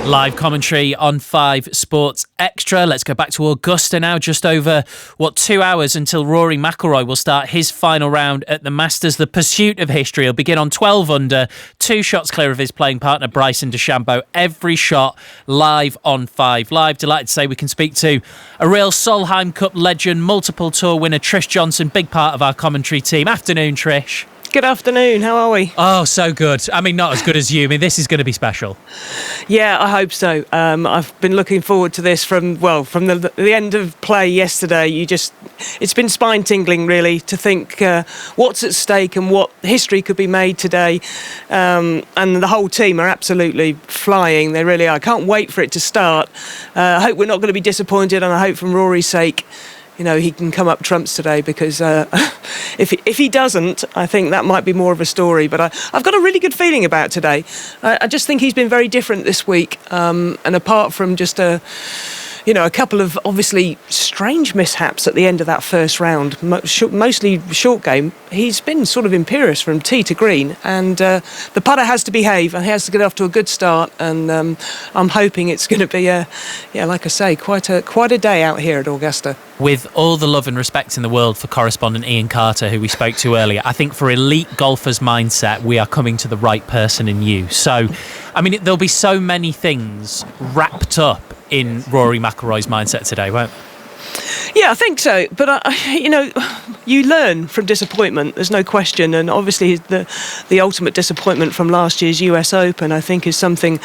Live commentary on 5 Sports Extra. Let's go back to Augusta now. Just over, 2 hours until Rory McIlroy will start his final round at the Masters. The pursuit of history will begin on 12 under, 2 shots clear of his playing partner Bryson DeChambeau. Every shot live on 5 Live. Delighted to say we can speak to a real Solheim Cup legend, multiple tour winner Trish Johnson, big part of our commentary team. Afternoon, Trish. Good afternoon, how are we? Oh, so good. I mean, not as good as you. I mean, this is going to be special. Yeah, I hope so. I've been looking forward to this from the end of play yesterday. It's been spine-tingling, really, to think what's at stake and what history could be made today. And the whole team are absolutely flying. They really are. I can't wait for it to start. I hope we're not going to be disappointed, and I hope from Rory's sake, he can come up trumps today, because if he doesn't, I think that might be more of a story. But I've got a really good feeling about today. I just think he's been very different this week. And apart from just a couple of obviously strange mishaps at the end of that first round, mostly short game, he's been sort of imperious from tee to green. And the putter has to behave, and he has to get off to a good start. And I'm hoping it's going to be, like I say, quite a day out here at Augusta. With all the love and respect in the world for correspondent Ian Carter, who we spoke to earlier, I think for elite golfers' mindset, we are coming to the right person in you. So, I mean, there'll be so many things wrapped up in Rory McIlroy's mindset today, won't there? Yeah, I think so. But, you learn from disappointment, there's no question. And obviously the ultimate disappointment from last year's US Open, I think, is something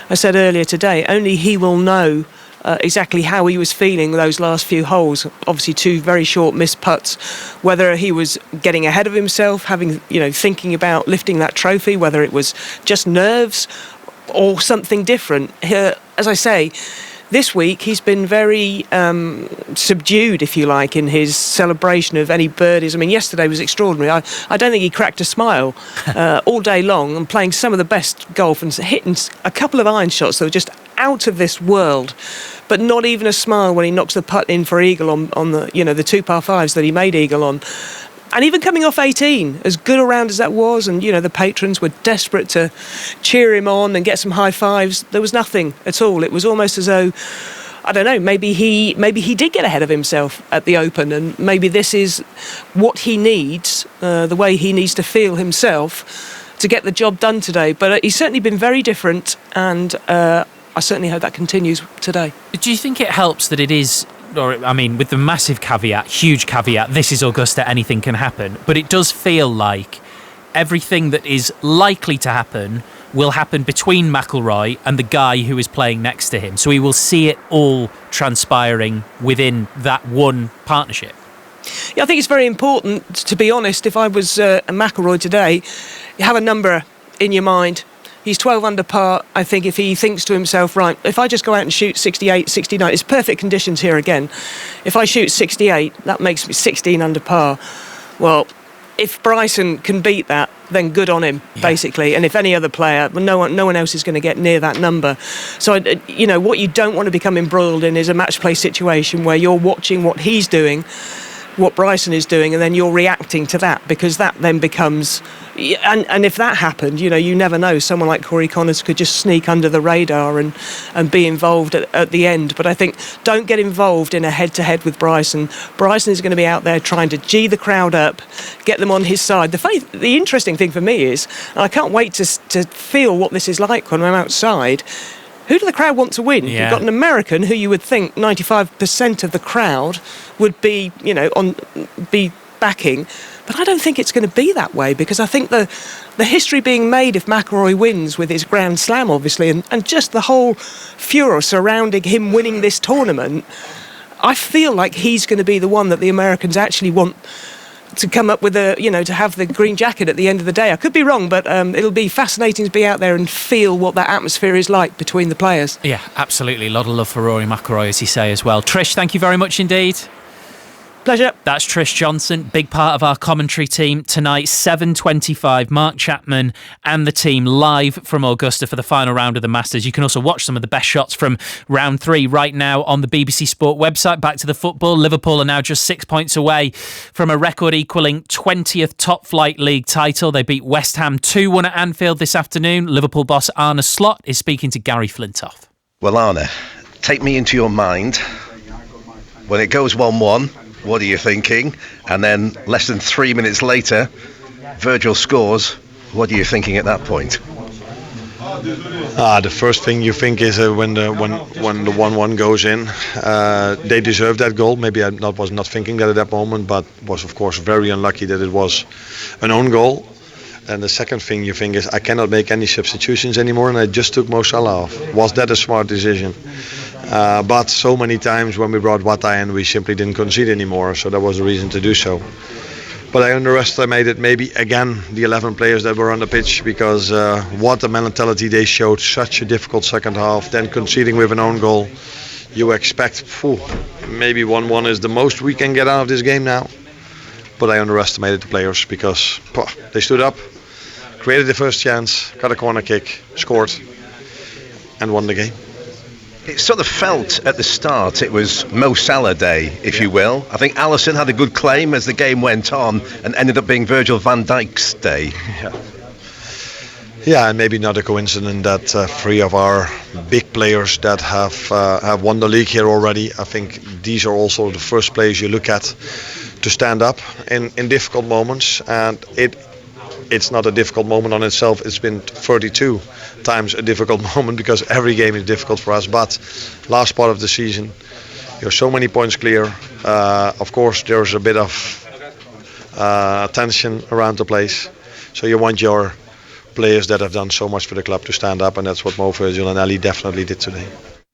I said earlier today. Only he will know exactly how he was feeling those last few holes. Obviously 2 very short missed putts. Whether he was getting ahead of himself, thinking about lifting that trophy, whether it was just nerves or something different. As I say, this week he's been very subdued, if you like, in his celebration of any birdies. I mean, yesterday was extraordinary. I don't think he cracked a smile all day long, and playing some of the best golf and hitting a couple of iron shots that were just out of this world, but not even a smile when he knocks the putt in for eagle on the 2 par 5s that he made eagle on. And even coming off 18, as good a round as that was, and the patrons were desperate to cheer him on and get some high fives, there was nothing at all. It was almost as though, I don't know, maybe he did get ahead of himself at the Open, and maybe this is what he needs, the way he needs to feel himself to get the job done today. But he's certainly been very different, and I certainly hope that continues today. Do you think it helps that it is, with the massive caveat, huge caveat, this is Augusta, anything can happen, but it does feel like everything that is likely to happen will happen between McIlroy and the guy who is playing next to him. So we will see it all transpiring within that one partnership. Yeah, I think it's very important, to be honest. If I was a McIlroy today, you have a number in your mind. He's 12 under par. I think if he thinks to himself, right, if I just go out and shoot 68, 69, it's perfect conditions here again. If I shoot 68, that makes me 16 under par. Well, if Bryson can beat that, then good on him, basically. And if any other player, no one else is going to get near that number. So, what you don't want to become embroiled in is a match play situation where you're watching what he's doing, what Bryson is doing, and then you're reacting to that, because that then becomes... And if that happened, you never know. Someone like Corey Connors could just sneak under the radar and be involved at the end. But I think don't get involved in a head-to-head with Bryson. Bryson is going to be out there trying to gee the crowd up, get them on his side. The interesting thing for me is, and I can't wait to feel what this is like when I'm outside, who do the crowd want to win? Yeah. You've got an American who you would think 95% of the crowd would be, be backing. But I don't think it's going to be that way, because I think the history being made if McIlroy wins with his Grand Slam, obviously, and just the whole furor surrounding him winning this tournament, I feel like he's going to be the one that the Americans actually want to come up with to have the green jacket at the end of the day. I could be wrong, but it'll be fascinating to be out there and feel what that atmosphere is like between the players. Yeah, absolutely. A lot of love for Rory McIlroy, as you say, as well. Trish, thank you very much indeed. Pleasure. That's Trish Johnson, big part of our commentary team tonight. 7:25, Mark Chapman and the team live from Augusta for the final round of the Masters. You can also watch some of the best shots from round 3 right now on the BBC Sport website. Back to the football. Liverpool are now just 6 points away from a record-equalling 20th Top Flight League title. They beat West Ham 2-1 at Anfield this afternoon. Liverpool boss Arne Slot is speaking to Gary Flintoff. Well, Arne, take me into your mind. When it goes 1-1, what are you thinking? And then less than 3 minutes later, Virgil scores. What are you thinking at that point? The first thing you think is when the 1-1 goes in, they deserve that goal. Maybe I was not thinking that at that moment, but was of course very unlucky that it was an own goal. And the second thing you think is, I cannot make any substitutions anymore, and I just took Mo Salah off. Was that a smart decision? But so many times when we brought Wata in, we simply didn't concede anymore, so that was a reason to do so. But I underestimated maybe again the 11 players that were on the pitch, because what a mentality they showed. Such a difficult second half, then conceding with an own goal. You expect, maybe 1-1 is the most we can get out of this game now. But I underestimated the players, because they stood up, created the first chance, got a corner kick, scored, and won the game. It sort of felt at the start it was Mo Salah day, if you will. I think Alisson had a good claim as the game went on, and ended up being Virgil van Dijk's day. Yeah, and maybe not a coincidence that 3 of our big players that have won the league here already. I think these are also the first players you look at to stand up in difficult moments, and it's not a difficult moment on itself. It's been 32 times a difficult moment, because every game is difficult for us. But last part of the season, you're so many points clear. Of course, there's a bit of tension around the place, so you want your players that have done so much for the club to stand up, and that's what Mo, Virgil and Ali definitely did today.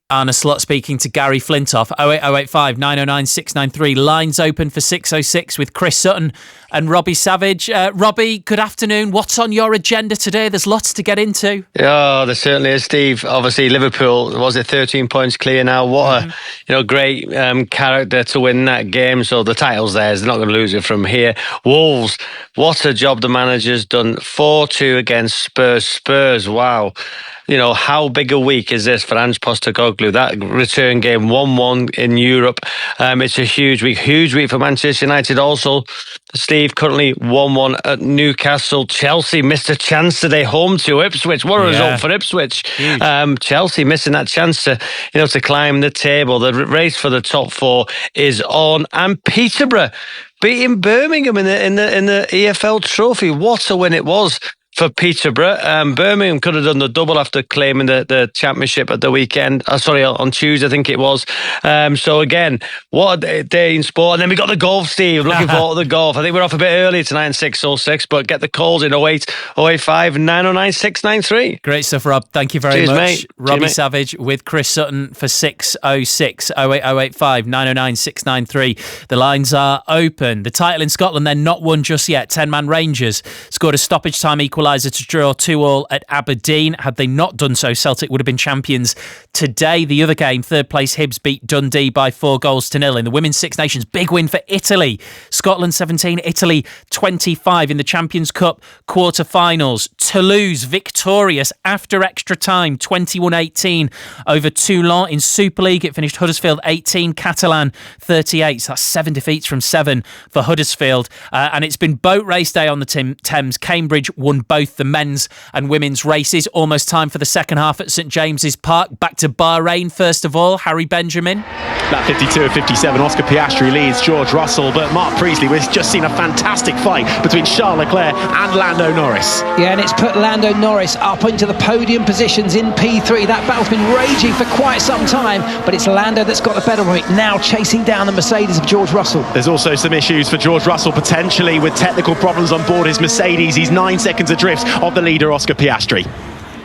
Arne Slot speaking to Gary Flintoff. 08085 909 693. Lines open for 606 with Chris Sutton and Robbie Savage. Robbie, good afternoon. What's on your agenda today? There's lots to get into. Yeah, there certainly is, Steve. Obviously, Liverpool, was it 13 points clear now? What a great character to win that game. So the title's theirs. They're not going to lose it from here. Wolves, what a job the manager's done. 4-2 against Spurs. Wow. how big a week is this for Ange Postecoglou? That return game 1-1 in Europe. It's a huge week for Manchester United. Also, Steve, currently 1-1 at Newcastle. Chelsea missed a chance today, home to Ipswich. What a result for Ipswich. Chelsea missing that chance to climb the table. The race for the top four is on, and Peterborough beating Birmingham in the EFL Trophy. What a win it was for Peterborough. Birmingham could have done the double after claiming the championship at the weekend. On Tuesday, I think it was. So again, what a day in sport. And then we got the golf, Steve. Looking forward to the golf. I think we're off a bit early tonight, 6:06, but get the calls in 08 085 909 693. Great stuff, Rob. Thank you very much. Mate. Robbie Savage with Chris Sutton for 6:06 08 085 909 693. The lines are open. The title in Scotland, they're not won just yet. 10-man Rangers scored a stoppage time equaliser to draw 2-2 at Aberdeen. Had they not done so, Celtic would have been champions today. The other game, third place Hibs beat Dundee by 4-0 in the Women's Six Nations. Big win for Italy. Scotland 17, Italy 25 in the Champions Cup quarter-finals. Toulouse victorious after extra time, 21-18 over Toulon. In Super League, it finished Huddersfield 18, Catalan 38. So that's 7 defeats from 7 for Huddersfield. And it's been boat race day on the Thames. Cambridge won both the men's and women's races. Almost time for the second half at St James's Park. Back to Bahrain first of all. Harry Benjamin. That 52-57, Oscar Piastri leads George Russell, but Mark Priestley, we've just seen a fantastic fight between Charles Leclerc and Lando Norris. Yeah, and it's put Lando Norris up into the podium positions in P3. That battle's been raging for quite some time, but it's Lando that's got the better of it, now chasing down the Mercedes of George Russell. There's also some issues for George Russell, potentially with technical problems on board his Mercedes. He's 9 seconds adrift of the leader, Oscar Piastri.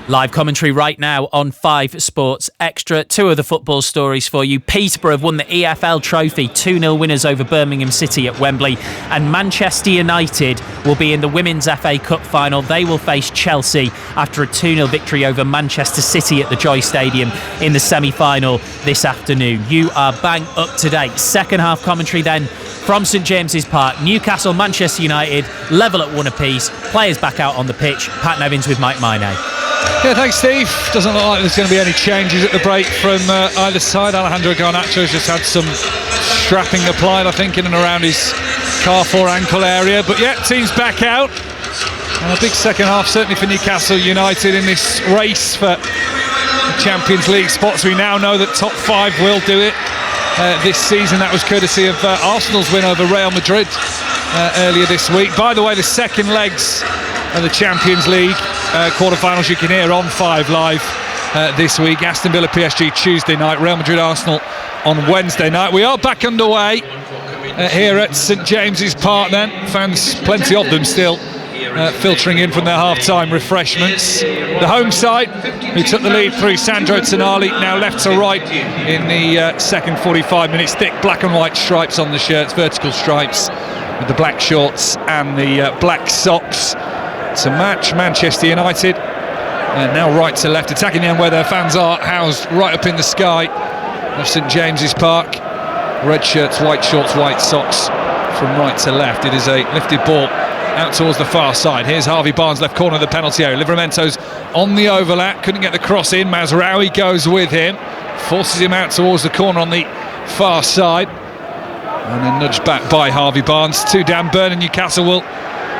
Live commentary right now on 5 Sports Extra. 2 of the football stories for you. Peterborough have won the EFL Trophy, 2-0 winners over Birmingham City at Wembley. And Manchester United will be in the Women's FA Cup final. They will face Chelsea after a 2-0 victory over Manchester City at the Joy Stadium in the semi-final this afternoon. You are bang up to date. Second half commentary then from St James's Park. Newcastle, Manchester United, level at 1 apiece. Players back out on the pitch. Pat Nevins with Mike Minay. Yeah, thanks, Steve. Doesn't look like there's going to be any changes at the break from either side. Alejandro Garnacho's just had some strapping applied, I think, in and around his calf or ankle area. But yeah, team's back out. And a big second half, certainly for Newcastle United in this race for the Champions League spots. We now know that top 5 will do it this season. That was courtesy of Arsenal's win over Real Madrid earlier this week. By the way, the second legs of the Champions League quarter-finals you can hear on 5 Live this week. Aston Villa PSG Tuesday night, Real Madrid Arsenal on Wednesday night. We are back underway here at St James's Park then. Fans, plenty of them still filtering in from their half-time refreshments. The home side, who took the lead through Sandro Tonali, now left to right in the second 45 minutes. Thick black and white stripes on the shirts, vertical stripes with the black shorts and the black socks to match. Manchester United now right to left, attacking the end where their fans are housed right up in the sky of St James's Park. Red shirts, white shorts, white socks from right to left. It is a lifted ball out towards the far side. Here's Harvey Barnes, left corner of the penalty area. Livramento's on the overlap, couldn't get the cross in. Mazraoui goes with him, forces him out towards the corner on the far side, and then nudged back by Harvey Barnes. 2 down, Burnham. Newcastle will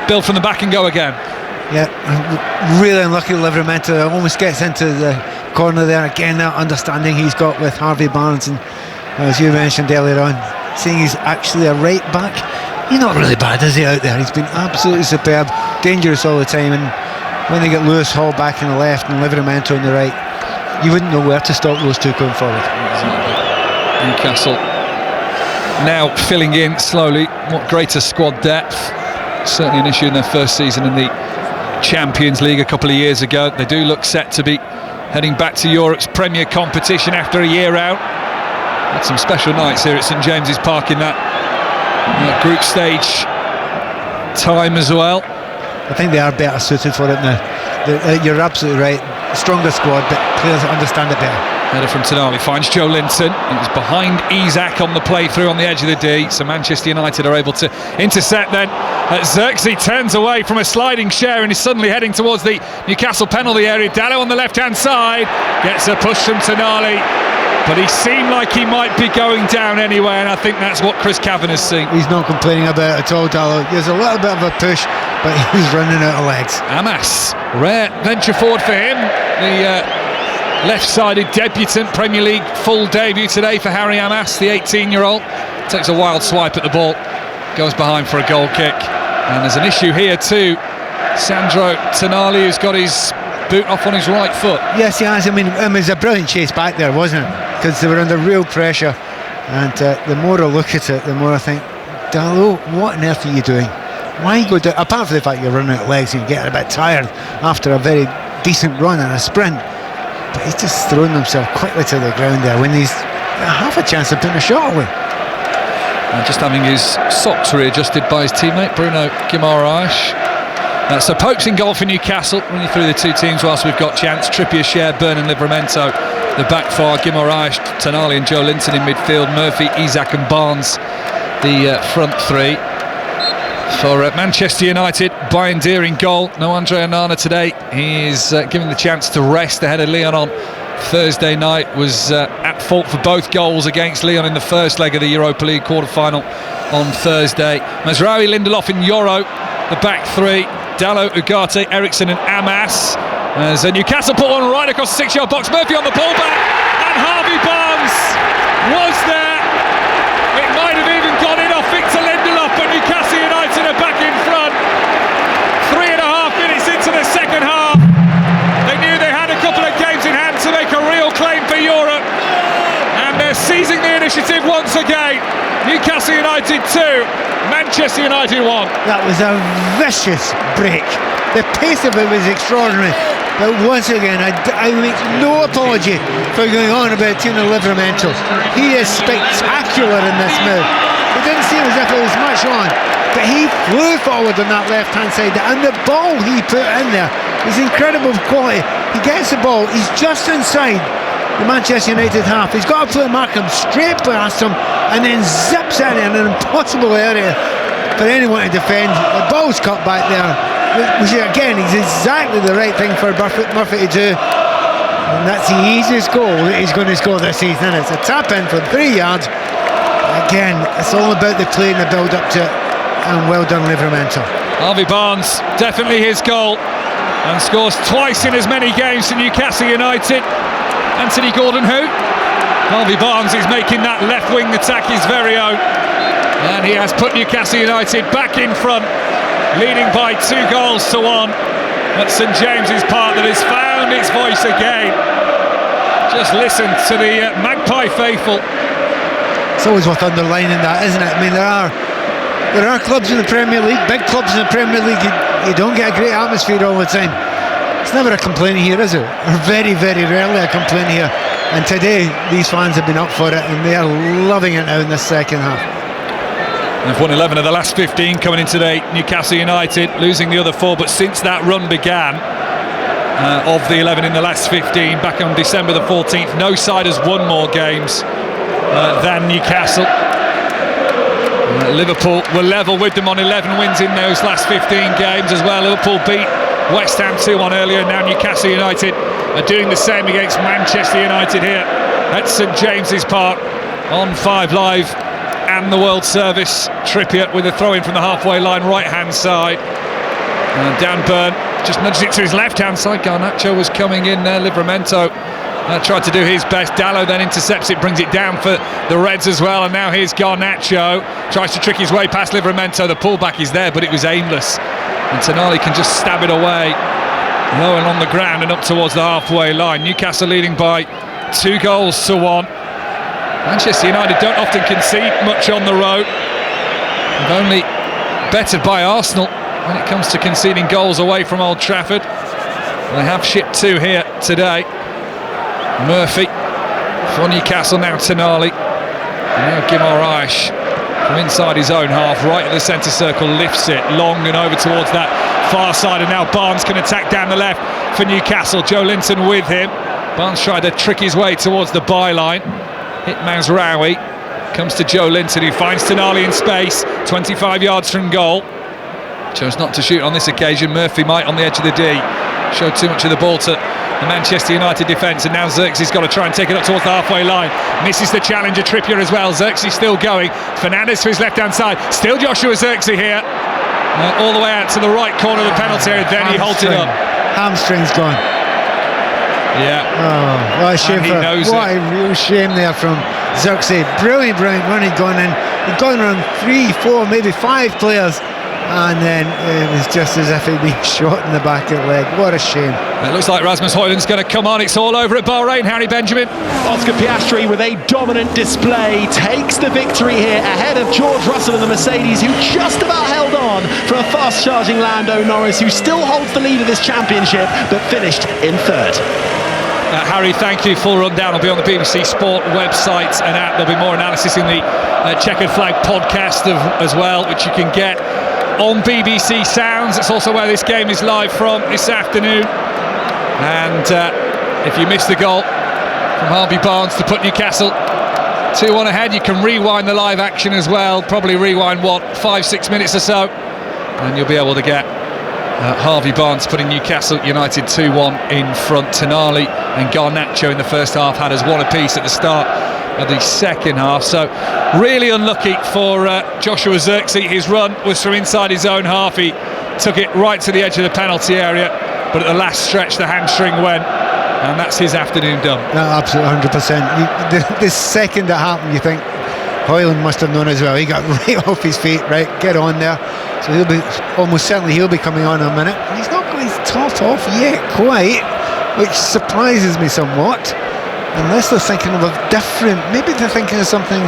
build from the back and go again. Yeah, really unlucky Livramento. Almost gets into the corner there. Again, that understanding he's got with Harvey Barnes, and as you mentioned earlier on, seeing he's actually a right back, he's not really bad, is he, out there? He's been absolutely superb, dangerous all the time, and when they get Lewis Hall back on the left and Livramento on the right, you wouldn't know where to stop those two going forward. Newcastle now filling in slowly. What greater squad depth. Certainly an issue in their first season in the Champions League a couple of years ago. They do look set to be heading back to Europe's premier competition after a year out. Had some special nights here at St James's Park in that group stage time as well. I think they are better suited for it now. You're absolutely right. Stronger squad, but players understand it better. Header from Tonali finds Joe Linton. It was behind Isak on the playthrough on the edge of the D, so Manchester United are able to intercept then. Xerxes turns away from a sliding share and is suddenly heading towards the Newcastle penalty area. Dalot on the left-hand side gets a push from Tonali, but he seemed like he might be going down anyway, and I think that's what Chris Cavan has seen. He's not complaining about it at all, Dalot. There's a little bit of a push, but he's running out of legs. Amas, rare venture forward for him. The left-sided debutant, Premier League full debut today for Harry Amas, the 18-year-old. Takes a wild swipe at the ball, goes behind for a goal kick. And there's an issue here too. Sandro Tonali, who's got his boot off on his right foot. Yes, he has. I mean, it was a brilliant chase back there, wasn't it? Because they were under real pressure. And the more I look at it, the more I think, Dalot, what on earth are you doing? Why go down? Apart from the fact you're running out of legs and you're getting a bit tired after a very decent run and a sprint. But he's just thrown himself quickly to the ground there when he's half a chance of putting a shot away. And just having his socks readjusted by his teammate Bruno Guimaraes. So Pope's in goal for Newcastle. Running through the two teams whilst we've got chance. Trippier, Share, Byrne and Livramento. The back four, Guimaraes, Tonali and Joe Linton in midfield. Murphy, Isak and Barnes, the front three. For Manchester United, Bayern Deer in goal. No Andre Onana today. He's given the chance to rest ahead of Lyon on Thursday night. Was at fault for both goals against Lyon in the first leg of the Europa League quarter-final on Thursday. Mazraoui, Lindelof and Yoro, the back three. Dalot, Ugarte, Eriksson and Amas. As Newcastle put one right across the 6-yard box. Murphy on the pullback, and Harvey Barnes was there. It might have even gone in off Victor Lindelof, but Newcastle United are back in front. 3.5 minutes into the second half. They knew they had a couple of games in hand to make a real claim for Europe, and they're seizing the initiative once again. Newcastle United 2, Manchester United 1. That was a vicious break. The pace of it was extraordinary. But once again, I make no apology for going on about Tino Livramento. He is spectacular in this move. It didn't seem as if it was much on, but he flew forward on that left-hand side, and the ball he put in there is incredible quality. He gets the ball, he's just inside the Manchester United half. He's got to play Markham straight past him and then zips in an impossible area for anyone to defend. The ball's cut back there, which again is exactly the right thing for Murphy to do, and that's the easiest goal that he's going to score this season. It's a tap in from 3 yards. Again, it's all about the play and the build up to it, and well done Livramento. Harvey Barnes, definitely his goal, and scores twice in as many games for Newcastle United. Anthony Gordon who? Harvey Barnes is making that left wing attack his very own, and he has put Newcastle United back in front, leading by 2-1 at St James's Park, that has found its voice again. Just listen to the Magpie faithful. It's always worth underlining that, isn't it? I mean, there are clubs in the Premier League, big clubs in the Premier League, you don't get a great atmosphere all the time. It's never a complaint here, is it? Or very, very rarely a complaint here. And today, these fans have been up for it, and they are loving it now in the second half. They've won 11 of the last 15 coming in today. Newcastle United losing the other 4, but since that run began, of the 11 in the last 15, back on December the 14th, no side has won more games than Newcastle. Liverpool were level with them on 11 wins in those last 15 games as well. Liverpool beat West Ham 2-1 earlier. Now Newcastle United are doing the same against Manchester United here at St James's Park on 5 Live and the World Service. Trippier with a throw-in from the halfway line, right-hand side. Dan Byrne just nudged it to his left-hand side. Garnacho was coming in there. Livramento tried to do his best. Dalot then intercepts it, brings it down for the Reds as well. And now here's Garnacho. Tries to trick his way past Livramento. The pullback is there, but it was aimless. And Tonali can just stab it away, low and on the ground and up towards the halfway line. Newcastle leading by 2-1. Manchester United don't often concede much on the road. They've only bettered by Arsenal when it comes to conceding goals away from Old Trafford. They have shipped 2 here today. Murphy for Newcastle, now Tonali. And now Guimaraes from inside his own half, right at the centre circle, lifts it long and over towards that far side, and now Barnes can attack down the left for Newcastle. Joe Linton with him. Barnes tried to trick his way towards the byline. Hit Mazraoui. Comes to Joe Linton, who finds Tonali in space. 25 yards from goal. Chose not to shoot on this occasion. Murphy might on the edge of the D. Showed too much of the ball to the Manchester United defence, and now Xerxes got to try and take it up towards the halfway line. Misses the challenger, Trippier as well. Xerxes still going. Fernandes to his left-hand side. Still Joshua Xerxes here. All the way out to the right corner of the penalty area. Then he holds it up. Hamstring's gone. Yeah. Oh, what a shame for what a real shame there from Xerxes. Brilliant run he'd gone in. He'd gone around 3, 4, maybe 5 players, and then it was just as if he'd been shot in the back of the leg. What a shame. It looks like Rasmus Højlund's going to come on. It's all over at Bahrain. Harry Benjamin. Oscar Piastri with a dominant display takes the victory here ahead of George Russell and the Mercedes, who just about held on from a fast-charging Lando Norris, who still holds the lead of this championship but finished in 3rd. Harry, thank you. Full rundown will be on the BBC Sport website and app. There'll be more analysis in the Checkered Flag podcast as well, which you can get on BBC Sounds. It's also where this game is live from this afternoon. And if you missed the goal from Harvey Barnes to put Newcastle 2-1 ahead, you can rewind the live action as well. Probably rewind, 5-6 minutes or so, and you'll be able to get Harvey Barnes putting Newcastle United 2-1 in front. Tonali and Garnacho in the first half had us 1 apiece at the start of the second half. So really unlucky for Joshua Xerxes. His run was from inside his own half. He took it right to the edge of the penalty area, but at the last stretch the hamstring went, and that's his afternoon done. Absolutely 100%. The second that happened, you think Højlund must have known as well. He got right off his feet, right, get on there. So he'll be almost certainly coming on in a minute. He's not got his top off yet quite, which surprises me somewhat. Unless they're thinking of a different, maybe they're thinking of something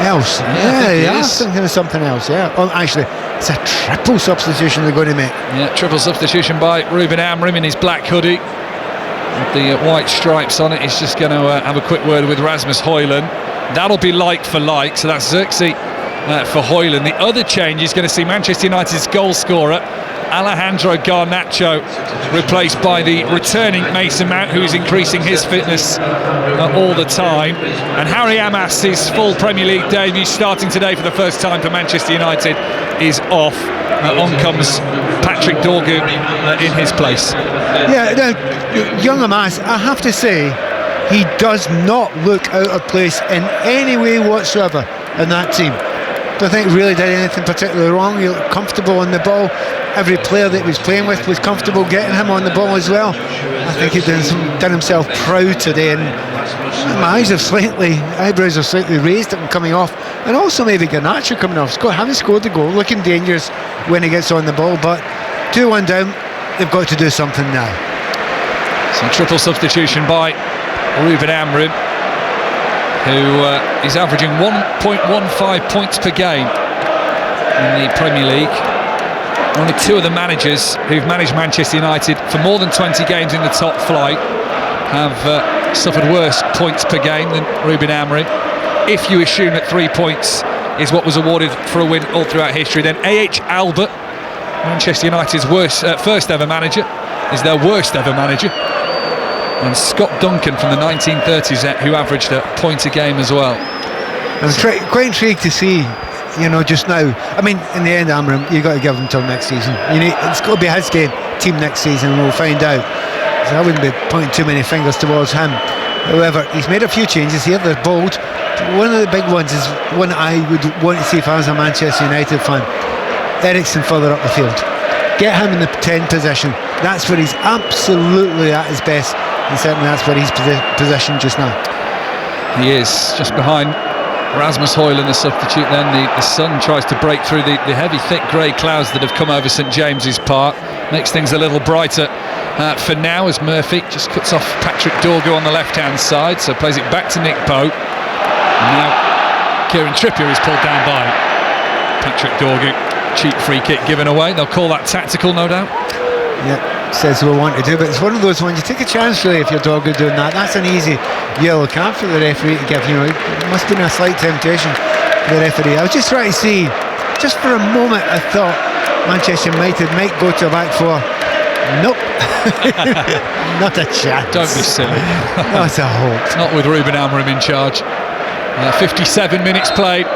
else. Yeah, they are thinking of something else. Yeah. Oh, actually, it's a triple substitution they're going to make. Yeah, triple substitution by Ruben Amorim in his black hoodie with the white stripes on it. He's just going to have a quick word with Rasmus Højlund. That'll be like for like, so that's Xerxes for Højlund. The other change is going to see Manchester United's goal scorer Alejandro Garnacho replaced by the returning Mason Mount, who is increasing his fitness all the time. And Harry Amas, his full Premier League debut starting today for the first time for Manchester United, is off. On comes Patrick Dorgu in his place. Yeah, now, young Amas, I have to say, he does not look out of place in any way whatsoever in that team. Don't think he really did anything particularly wrong. He looked comfortable on the ball. Every player that he was playing with was comfortable getting him on the ball as well. I think he done himself proud today, and my eyebrows are slightly raised at him coming off, and also maybe Garnacho coming off. Having scored the goal, looking dangerous when he gets on the ball, but 2-1 down, they've got to do something now. So triple substitution by Ruben Amorim, who is averaging 1.15 points per game in the Premier League. Only 2 of the managers who've managed Manchester United for more than 20 games in the top flight have suffered worse points per game than Ruben Amorim. If you assume that 3 points is what was awarded for a win all throughout history, then A.H. Albert, Manchester United's first ever manager, is their worst ever manager. And Scott Duncan from the 1930s, who averaged a point a game as well. I'm quite intrigued to see, just now. I mean, in the end, Amorim, you've got to give him till next season. It's got to be his team next season, and we'll find out. So I wouldn't be pointing too many fingers towards him. However, he's made a few changes here. They're bold. One of the big ones is one I would want to see if I was a Manchester United fan. Eriksen further up the field. Get him in the 10 position. That's where he's absolutely at his best. And certainly that's where he's positioned just now. He is just behind Rasmus Højlund, the substitute. Then the sun tries to break through the heavy, thick grey clouds that have come over St James's Park. Makes things a little brighter for now, as Murphy just cuts off Patrick Dorgu on the left-hand side, so plays it back to Nick Pope. And now Kieran Trippier is pulled down by Patrick Dorgu. Cheap free kick given away. They'll call that tactical, no doubt. Yeah, says we'll want to do, but it's one of those ones you take a chance really if you're Dorgu doing that. That's an easy yellow card for the referee to give. It must have been a slight temptation for the referee. I was just trying to see, just for a moment I thought Manchester United might go to a back four, Nope. Not a chance. Don't be silly. Not a hope. Not with Ruben Amorim in charge. 57 minutes played.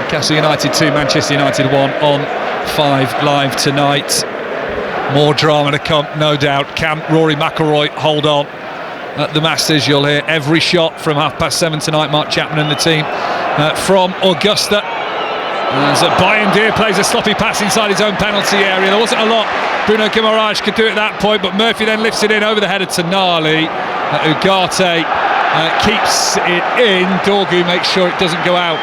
Newcastle United 2, Manchester United 1 on 5 Live tonight. More drama to come, no doubt. Can Rory McIlroy hold on at the Masters? You'll hear every shot from 7:30 tonight. Mark Chapman and the team from Augusta. As Bayern Deer plays a sloppy pass inside his own penalty area. There wasn't a lot Bruno Guimaraes could do at that point, but Murphy then lifts it in over the head of Tonali. Ugarte keeps it in. Dorgu makes sure it doesn't go out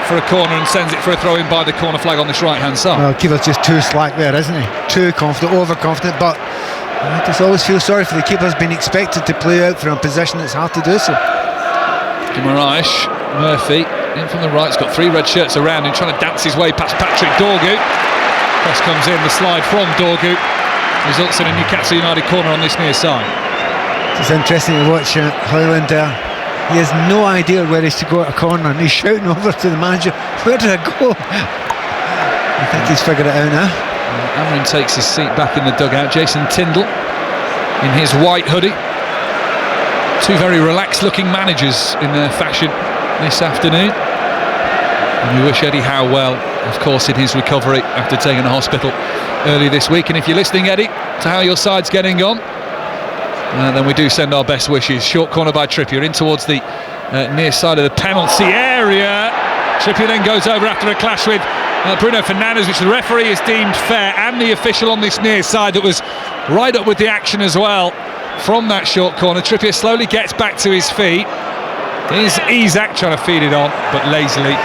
for a corner and sends it for a throw-in by the corner flag on this right-hand side. Well, keeper's just too slack there, isn't he? Too confident, overconfident, but I just always feel sorry for the keeper's been expected to play out from a position that's hard to do so. Guimaraes, Murphy in from the right, he's got 3 red shirts around him, trying to dance his way past Patrick Dorgu. Cross comes in, the slide from Dorgu results in a Newcastle United corner on this near side. It's interesting to watch Hoyland there. He has no idea where he's to go at a corner, and he's shouting over to the manager, where did I go? I think he's figured it out now. Amorim takes his seat back in the dugout. Jason Tindall in his white hoodie. 2 very relaxed looking managers in their fashion this afternoon. And we wish Eddie Howe well, of course, in his recovery after taking the hospital early this week. And if you're listening, Eddie, to how your side's getting on, then we do send our best wishes. Short corner by Trippier in towards the near side of the penalty area. Trippier then goes over after a clash with Bruno Fernandes, which the referee has deemed fair, and the official on this near side that was right up with the action as well from that short corner. Trippier slowly gets back to his feet. Here's Isak trying to feed it on, but lazily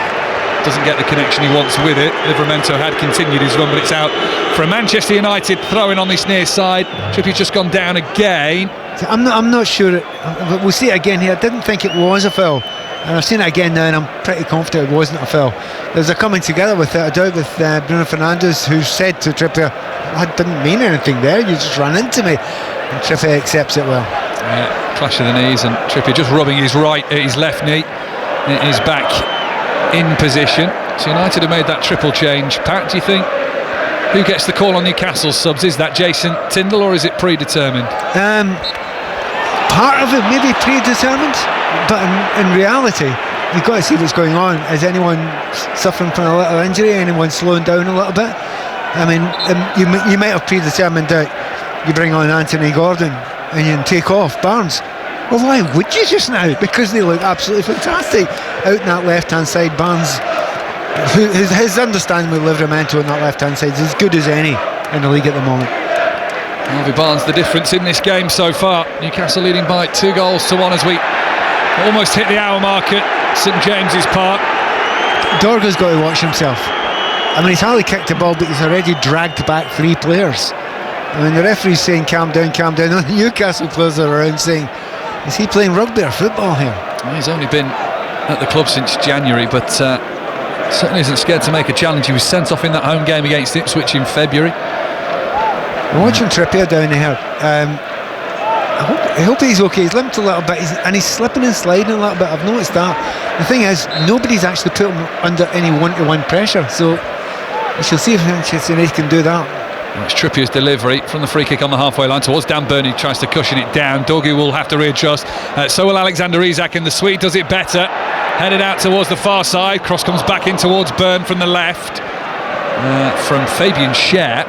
doesn't get the connection he wants with it. Livramento had continued his run, but it's out for a Manchester United throw-in on this near side. Trippier's just gone down again. I'm not sure, but we'll see it again here. I didn't think it was a foul, and I've seen it again now, and I'm pretty confident it wasn't a foul. There's a coming together without a doubt with Bruno Fernandes, who said to Trippier, I didn't mean anything there, you just ran into me, and Trippier accepts it well. Clash of the knees, and Trippier just rubbing his left knee. It is back in position. So United have made that triple change. Pat, do you think who gets the call on Newcastle subs? Is that Jason Tindall, or is it predetermined? Part of it maybe predetermined, but in reality you've got to see what's going on. Is anyone suffering from a little injury? Anyone slowing down a little bit? I mean, you might have predetermined that you bring on Anthony Gordon and you take off Barnes. Well, why would you just now? Because they look absolutely fantastic out in that left-hand side. Barnes, his understanding with Livramento on that left-hand side is as good as any in the league at the moment. Harvey Barnes, the difference in this game so far. Newcastle leading by 2-1 as we almost hit the hour mark at St James's Park. Dorga's got to watch himself. I mean, he's hardly kicked the ball, but he's already dragged back 3 players. I mean, the referee's saying calm down, calm down. And the Newcastle players are around saying, is he playing rugby or football here? Well, he's only been at the club since January, but certainly isn't scared to make a challenge. He was sent off in that home game against Ipswich in February. I'm watching Trippier down here. I hope he's okay. He's limped a little bit, and he's slipping and sliding a little bit. I've noticed that. The thing is, nobody's actually put him under any one-to-one pressure, so we shall see if Manchester United can do that. It's Trippier's delivery from the free kick on the halfway line towards Dan Burn, who tries to cushion it down. Dorgu will have to readjust. So will Alexander Isak, and the Swede does it better. Headed out towards the far side. Cross comes back in towards Burn from the left. From Fabian Schär.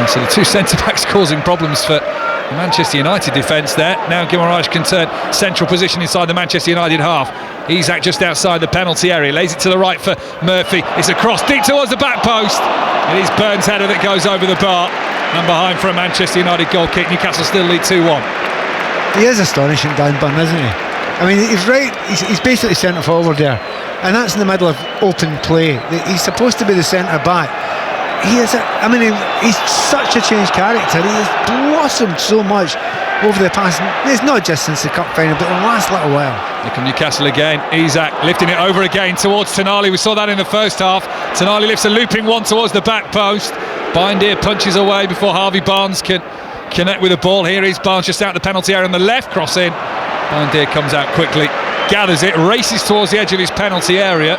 So the 2 centre-backs causing problems for the Manchester United defence there. Now Guimaraes can turn central position inside the Manchester United half. Isak just outside the penalty area, lays it to the right for Murphy. It's a cross deep towards the back post. It is Burns' header that goes over the bar, and behind for a Manchester United goal kick. Newcastle still lead 2-1. He is astonishing, Dan Burn, isn't he? I mean, he's right. He's basically centre forward there, and that's in the middle of open play. He's supposed to be the centre back. He is. He's such a changed character. He has blossomed so much over the past. It's not just since the cup final, but the last little while. Here come Newcastle again. Isak lifting it over again towards Tonali. We saw that in the first half. Tonali lifts a looping one towards the back post. Bindier punches away before Harvey Barnes can connect with the ball. Here is Barnes just out the penalty area on the left, cross in. Bindier comes out quickly, gathers it, races towards the edge of his penalty area.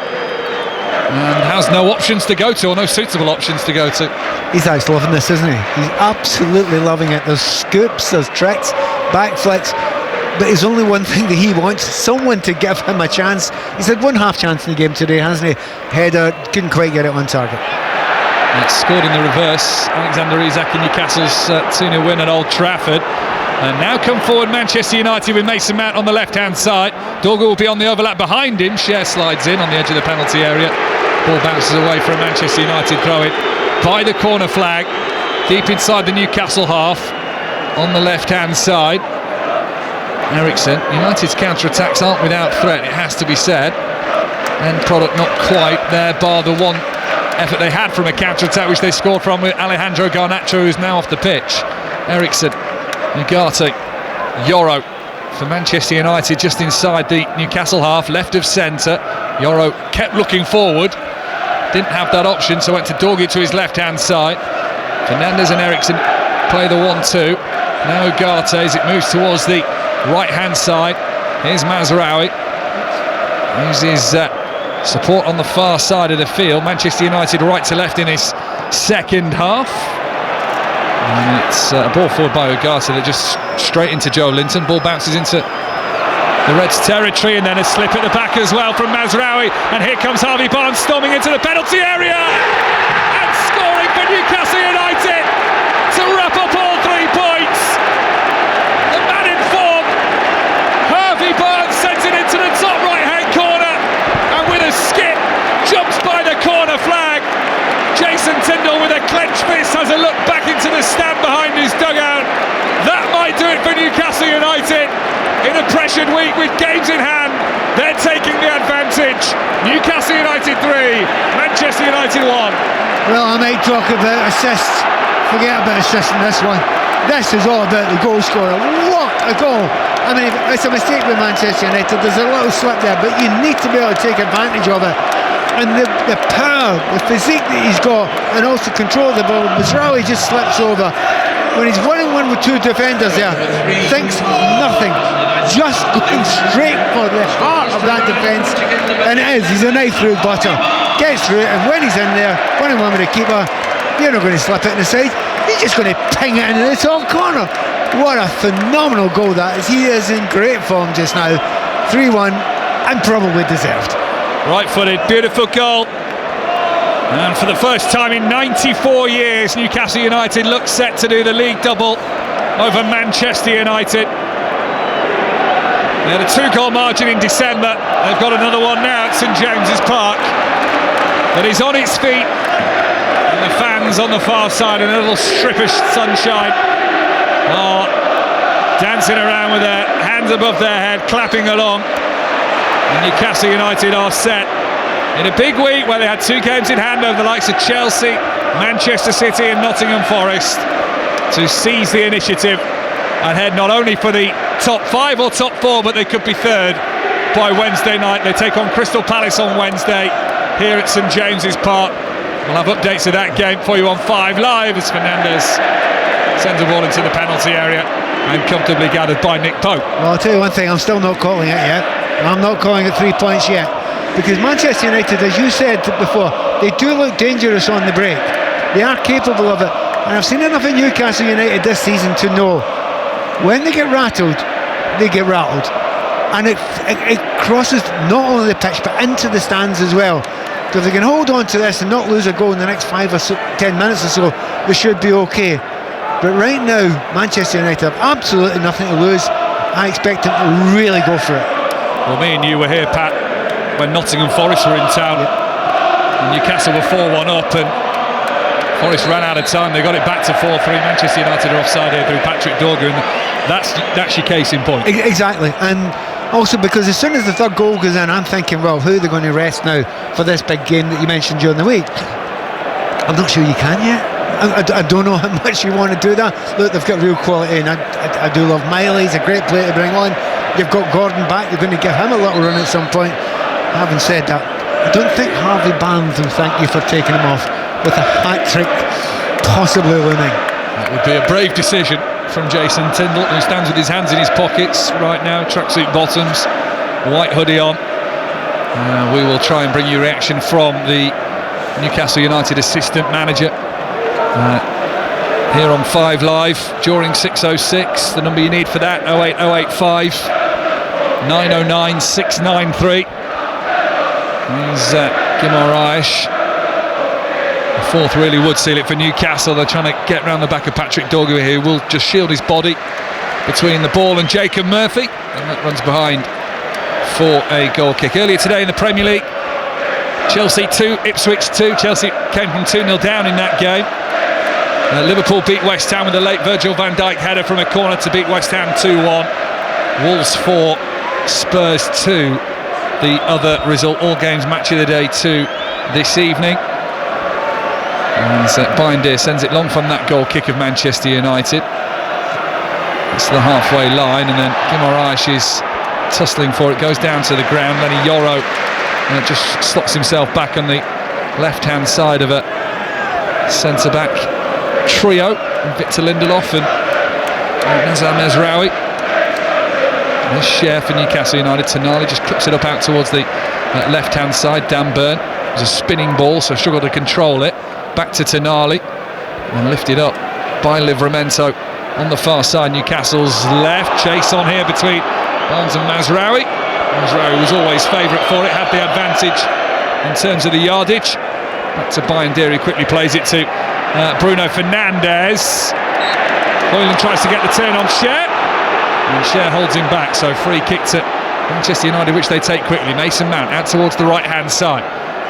and has no options to go to, or no suitable options to go to. He's actually loving this, isn't he? He's absolutely loving it. There's scoops, there's tricks, backflips, but there's only one thing that he wants: someone to give him a chance. He's had one half chance in the game today, hasn't he? Header, couldn't quite get it on target. It's scored in the reverse. Alexander Isak in Newcastle's 2-0 win at Old Trafford. And now come forward Manchester United with Mason Mount on the left-hand side. Dorgu will be on the overlap behind him. Cher slides in on the edge of the penalty area. Ball bounces away for a Manchester United throw-in by the corner flag, deep inside the Newcastle half on the left-hand side. Eriksen. United's counter-attacks aren't without threat, it has to be said. End product not quite there, bar the one effort they had from a counter-attack which they scored from with Alejandro Garnacho, who's now off the pitch. Eriksen, Ugarte, Yoro for Manchester United just inside the Newcastle half, left of centre. Yoro kept looking forward, didn't have that option, so went to Dorgu to his left-hand side. Fernandes and Eriksen play the 1-2. Now Ugarte as it moves towards the right-hand side. Here's Mazraoui. Uses support on the far side of the field. Manchester United right to left in his second half. And it's a ball forward by Ugarte that just straight into Joe Linton. Ball bounces into the Reds' territory, and then a slip at the back as well from Mazraoui. And here comes Harvey Barnes storming into the penalty area and scoring for Newcastle United to wrap up all 3 points. The man in form, Harvey Barnes, sends it into the top right-hand corner, and with a skip jumps by the corner flag. Jason Tindall with a clenched fist has a look back into the stand behind his dugout. That might do it for Newcastle United in a pressured week with games in hand. They're taking the advantage. Newcastle United 3, Manchester United 1. Well, I might talk about assists. Forget about assists in this one. This is all about the goal scorer. What a goal! I mean, it's a mistake with Manchester United. There's a little slip there, but you need to be able to take advantage of it. And the power, the physique that he's got, and also control of the ball. Mazraoui just slips over. When he's 1-on-1 with 2 defenders there, thinks nothing, just going straight for the heart of that defence. And it is, he's a knife through butter. Gets through it, and when he's in there, 1-on-1 with the keeper, you're not going to slip it in the side. He's just going to ping it into the top corner. What a phenomenal goal that is. He is in great form just now. 3-1, and probably deserved. Right-footed, beautiful goal. And for the first time in 94 years, Newcastle United look set to do the league double over Manchester United. They had a 2-goal margin in December. They've got another one now at St James's Park. But he's on its feet. And the fans on the far side in a little strip of sunshine are dancing around with their hands above their head, clapping along. And Newcastle United are set in a big week where they had 2 games in hand over the likes of Chelsea, Manchester City and Nottingham Forest to seize the initiative and head not only for the top 5 or top 4, but they could be 3rd by Wednesday night. They take on Crystal Palace on Wednesday here at St James's Park. We'll have updates of that game for you on 5 Live as Fernandes sends the ball into the penalty area and comfortably gathered by Nick Pope. Well, I'll tell you one thing, I'm still not calling it yet. I'm not calling it 3 points yet, because Manchester United, as you said before, they do look dangerous on the break. They are capable of it, and I've seen enough of Newcastle United this season to know when they get rattled, they get rattled, and it crosses not only the pitch but into the stands as well. So if they can hold on to this and not lose a goal in the next 5 or 10 minutes or so, they should be okay. But right now, Manchester United have absolutely nothing to lose. I expect them to really go for it. Well, me and you were here, Pat, when Nottingham Forest were in town. And Newcastle were 4-1 up, and Forest ran out of time. They got it back to 4-3. Manchester United are offside here through Patrick Dorgu, and that's your case in point. Exactly, and also because as soon as the 3rd goal goes in, I'm thinking, well, who are they going to rest now for this big game that you mentioned during the week? I'm not sure you can yet. I don't know how much you want to do that. Look, they've got real quality, and I do love Miley. He's a great player to bring on. You've got Gordon back. You're going to give him a little run at some point. Having said that, I don't think Harvey Barnes will thank you for taking him off with a hat-trick possibly looming. That would be a brave decision from Jason Tindall, who stands with his hands in his pockets right now, tracksuit bottoms, white hoodie on. We will try and bring you reaction from the Newcastle United assistant manager here on 5 Live during 6:06. The number you need for that, 08085 909 693. He's Guimaraes. The fourth really would seal it for Newcastle. They're trying to get round the back of Patrick Dorgu here, who will just shield his body between the ball and Jacob Murphy, and that runs behind for a goal kick. Earlier today in the Premier League, Chelsea 2, Ipswich 2. Chelsea came from 2-0 down in that game. Liverpool beat West Ham with a late Virgil van Dijk header from a corner to beat West Ham 2-1. Wolves 4, Spurs 2. The other result, all games match of the day 2 this evening. And Bindeer sends it long from that goal kick of Manchester United. It's the halfway line, and then Guimaraes is tussling for it, goes down to the ground. Lenny Yoro just slots himself back on the left-hand side of a centre-back trio, Victor Lindelof and Nazar Mezraoui. There's share for Newcastle United. Tonali just clips it up out towards the left-hand side. Dan Burn. It was a spinning ball, so struggled to control it. Back to Tonali and lifted up by Livramento on the far side. Newcastle's left. Chase on here between Barnes and Mezraoui. Mezraoui was always favourite for it, had the advantage in terms of the yardage. Back to Bindeer, who quickly plays it to Bruno Fernandes. Hoyland tries to get the turn on Cher, and Cher holds him back, so free kick to Manchester United, which they take quickly. Mason Mount out towards the right hand side.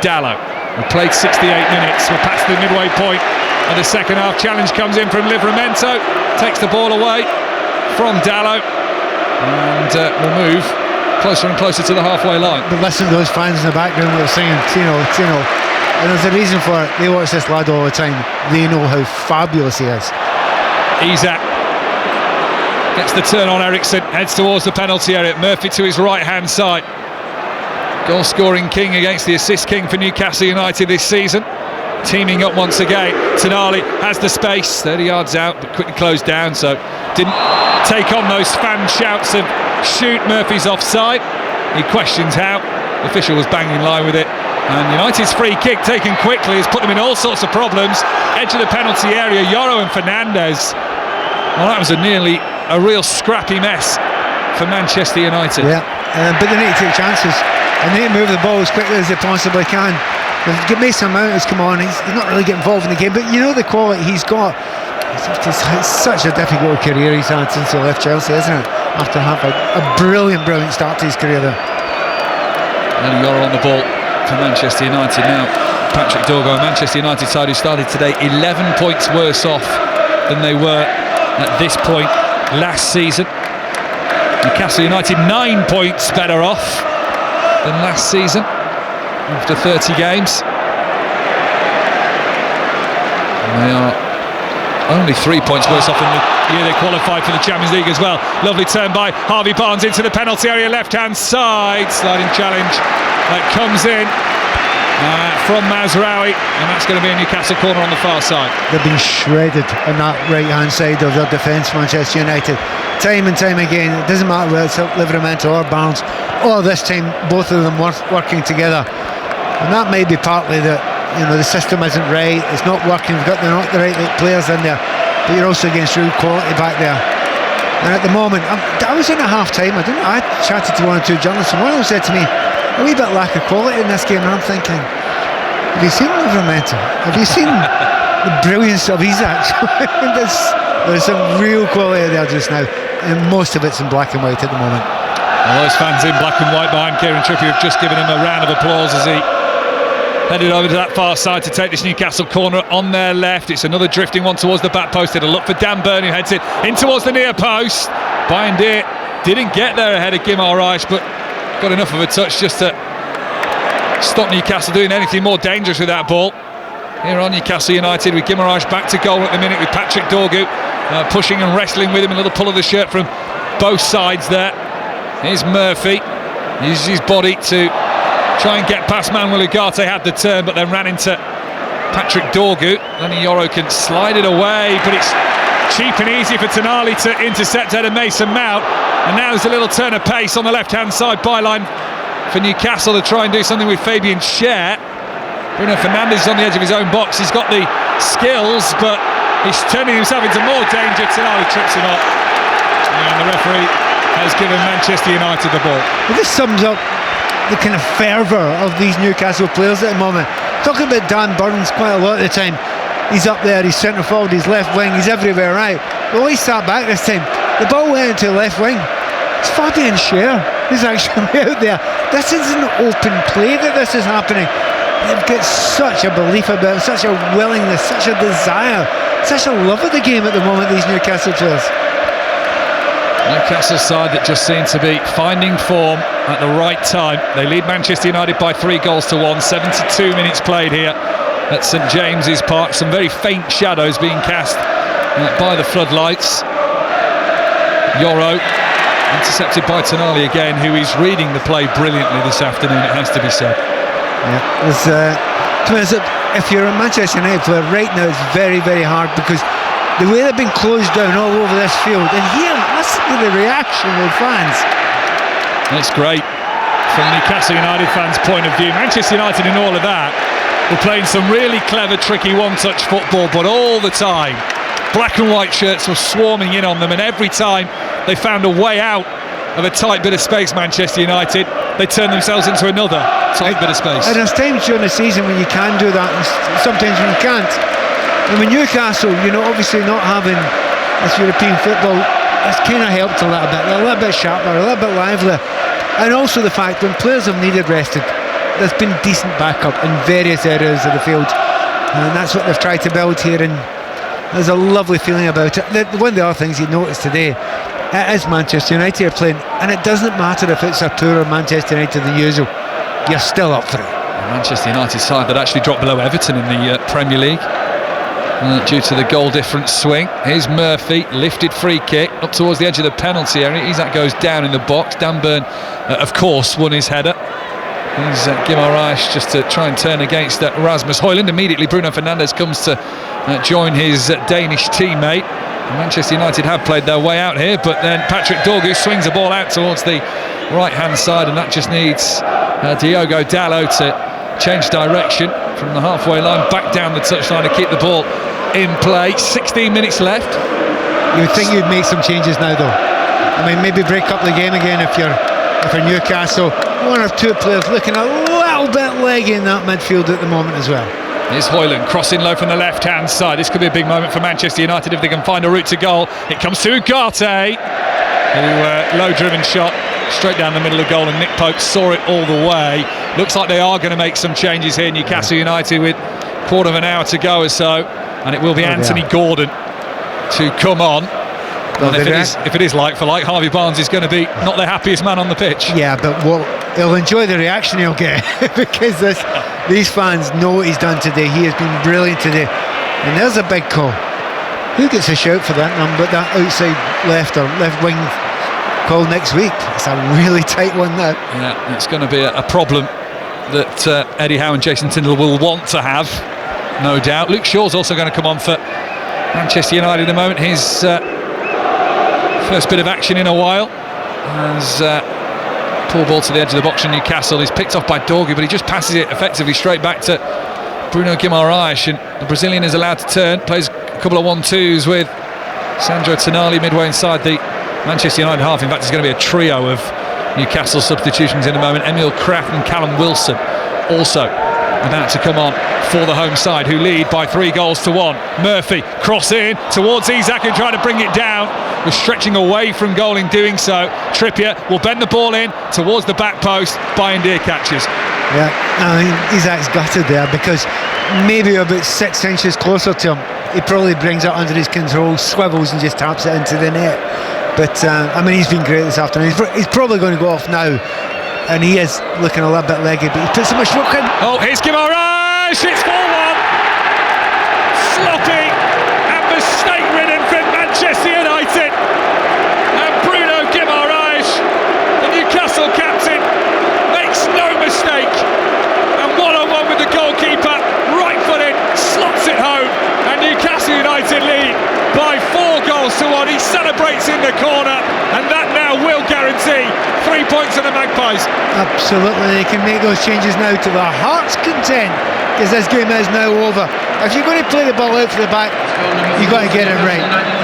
Dalot, we played 68 minutes, we're past the midway point of the second half. Challenge comes in from Livramento, takes the ball away from Dalot, and will move closer and closer to the halfway line. But listen to those fans in the background that are singing Tino, Tino. And there's a reason for it. They watch this lad all the time. They know how fabulous he is. Isak gets the turn on Eriksson, heads towards the penalty area. Murphy to his right hand side. Goal scoring king against the assist king for Newcastle United this season. Teaming up once again. Tonali has the space, 30 yards out, but quickly closed down, so didn't take on those fan shouts of shoot, Murphy's offside. He questions how. The official was banging in line with it. And United's free kick taken quickly has put them in all sorts of problems. Edge of the penalty area, Yoro and Fernandes. Well, that was nearly a real scrappy mess for Manchester United. Yeah, but they need to take chances. And they need to move the ball as quickly as they possibly can. Mason Mount has come on, he's not really getting involved in the game, but you know the quality he's got. It's such a difficult career he's had since he left Chelsea, isn't it? After having a brilliant start to his career there. And Yoro on the ball for Manchester United now. Patrick Dorgu, a Manchester United side who started today 11 points worse off than they were at this point last season. Newcastle United 9 points better off than last season after 30 games. And they are only 3 points worse off than the year they qualified for the Champions League as well. Lovely turn by Harvey Barnes into the penalty area, left hand side. Sliding challenge that comes in from Mezraoui, and that's going to be a Newcastle corner on the far side. They've been shredded on that right hand side of their defence, Manchester United, time and time again. It doesn't matter whether it's Livramento or Barnes, or this time both of them working together. And that may be partly that, you know, the system isn't right, it's not working, we've got not the right players in there, but you're also against real quality back there. And at the moment, I was in at half time, I chatted to one or two journalists, and one of them said to me, a wee bit lack of quality in this game, and I'm thinking, have you seen Livramento? Have you seen the brilliance of Isak? There's some real quality there just now, and most of it's in black and white at the moment. Well, those fans in black and white behind Kieran Trippier have just given him a round of applause as he headed over to that far side to take this Newcastle corner on their left. It's another drifting one towards the back post. It'll look for Dan Burn, who heads it in towards the near post. Bindeer didn't get there ahead of Guimaraes, but got enough of a touch just to stop Newcastle doing anything more dangerous with that ball. Here on Newcastle United with Guimaraes back to goal at the minute with Patrick Dorgu pushing and wrestling with him. A little pull of the shirt from both sides there. Here's Murphy. Uses his body to try and get past Manuel Ugarte, had the turn, but then ran into Patrick Dorgu. Lenny Yoro can slide it away, but it's cheap and easy for Tonali to intercept out of Mason Mount. And now there's a little turn of pace on the left-hand side byline for Newcastle to try and do something with Fabian Schär. Bruno Fernandes is on the edge of his own box. He's got the skills, but he's turning himself into more danger. Tonali trips him up, and the referee has given Manchester United the ball. Well, this sums up the kind of fervour of these Newcastle players at the moment. Talking about Dan Burns quite a lot of the time. He's up there, he's centre forward, he's left wing, he's everywhere, right? Well, he sat back this time. The ball went into the left wing. It's Fabian Schär who's actually out there. This isn't open play that this is happening. They've got such a belief about it, such a willingness, such a desire, such a love of the game at the moment, these Newcastle players. Newcastle side that just seem to be finding form at the right time. They lead Manchester United by 3-1. 72 minutes played here at St James's Park. Some very faint shadows being cast by the floodlights. Yoro intercepted by Tonali again, who is reading the play brilliantly this afternoon, it has to be said. Yeah, if you're a Manchester United player right now, it's very, very hard because the way they've been closed down all over this field, and here, listen to the reaction of the fans. It's great from Newcastle United fans' point of view. Manchester United in all of that were playing some really clever, tricky one-touch football, but all the time black and white shirts were swarming in on them, and every time they found a way out of a tight bit of space, Manchester United, they turned themselves into another tight bit of space. And there's times during the season when you can do that, and sometimes when you can't. And with Newcastle, obviously not having this European football, it's kind of helped a little bit. They're a little bit sharper, a little bit livelier. And also the fact when players have needed rested, there's been decent backup in various areas of the field. And that's what they've tried to build here, and there's a lovely feeling about it. One of the other things you notice today, it is Manchester United are playing, and it doesn't matter if it's a poorer Manchester United than usual, you're still up for it. Manchester United side that actually dropped below Everton in the Premier League due to the goal difference swing. Here's Murphy, lifted free kick up towards the edge of the penalty area. Isak goes down in the box. Dan Burn, of course, won his header. Here's Guimaraes just to try and turn against Rasmus Højlund. Immediately Bruno Fernandes comes to join his Danish teammate. Manchester United have played their way out here, but then Patrick Dorgu swings the ball out towards the right hand side, and that just needs Diogo Dalot to change direction from the halfway line back down the touchline to keep the ball in play. 16 minutes left. You would think you'd make some changes now, though. I mean, maybe break up the game again if you're Newcastle. One or two players looking a little bit leggy in that midfield at the moment as well. Here's Højlund crossing low from the left hand side. This could be a big moment for Manchester United if they can find a route to goal. It comes to Ugarte, who low driven shot straight down the middle of goal, and Nick Pope saw it all the way. Looks like they are going to make some changes here, Newcastle United, with a quarter of an hour to go or so, and it will be Anthony Gordon to come on. Well, and if it is like for like, Harvey Barnes is going to be not the happiest man on the pitch. Yeah, but he'll enjoy the reaction he'll get because these fans know what he's done today. He has been brilliant today, and there's a big call. Who gets a shout for that number, that outside left or left wing call next week? It's a really tight one now. Yeah, it's going to be a problem that Eddie Howe and Jason Tindall will want to have, no doubt. Luke Shaw's also going to come on for Manchester United at the moment. His first bit of action in a while, as poor ball to the edge of the box from Newcastle is picked off by Dorgu, but he just passes it effectively straight back to Bruno Guimaraes, and the Brazilian is allowed to turn, plays a couple of 1-2s with Sandro Tonali midway inside the Manchester United half. In fact, there's going to be a trio of Newcastle substitutions in a moment. Emil Kraft and Callum Wilson also about to come on for the home side, who lead by 3-1. Murphy cross in towards Isak, who tried to bring it down, was stretching away from goal in doing so. Trippier will bend the ball in towards the back post. Bayindir catches. Yeah, I mean, Isak's gutted there because maybe about 6 inches closer to him, he probably brings it under his control, swivels and just taps it into the net. But I mean, he's been great this afternoon. He's probably going to go off now, and he is looking a little bit leggy, but he's put so much work in. Oh, here's Guimaraes, it's 4-1. Sloppy and mistake-ridden for Manchester United. And Bruno Guimaraes, the Newcastle captain, makes no mistake. And one-on-one with the goalkeeper, right-footed, slots it home. And Newcastle United lead by 4-1. He celebrates in the corner, and that now will guarantee 3 points for the Magpies. Absolutely, they can make those changes now to their heart's content, because this game is now over. If you're going to play the ball out to the back, you've got to get it right,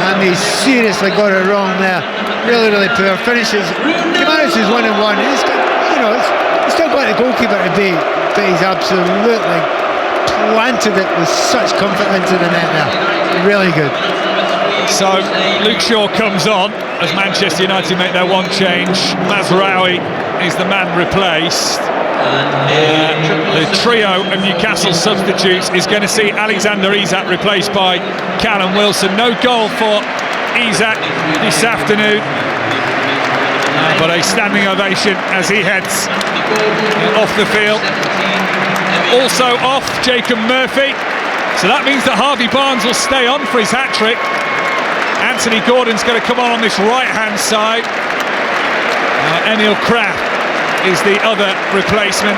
and they seriously got it wrong there. Really, really poor finishes. Gimares is 1-1. He's still got the goalkeeper to beat, but he's absolutely planted it with such comfort into the net there. Really good. So Luke Shaw comes on as Manchester United make their one change. Mazraoui is the man replaced. The trio of Newcastle substitutes is going to see Alexander Isak replaced by Callum Wilson. No goal for Isak this afternoon, but a standing ovation as he heads off the field. Also off, Jacob Murphy. So that means that Harvey Barnes will stay on for his hat-trick. Anthony Gordon's going to come on this right-hand side. Emil Kraft is the other replacement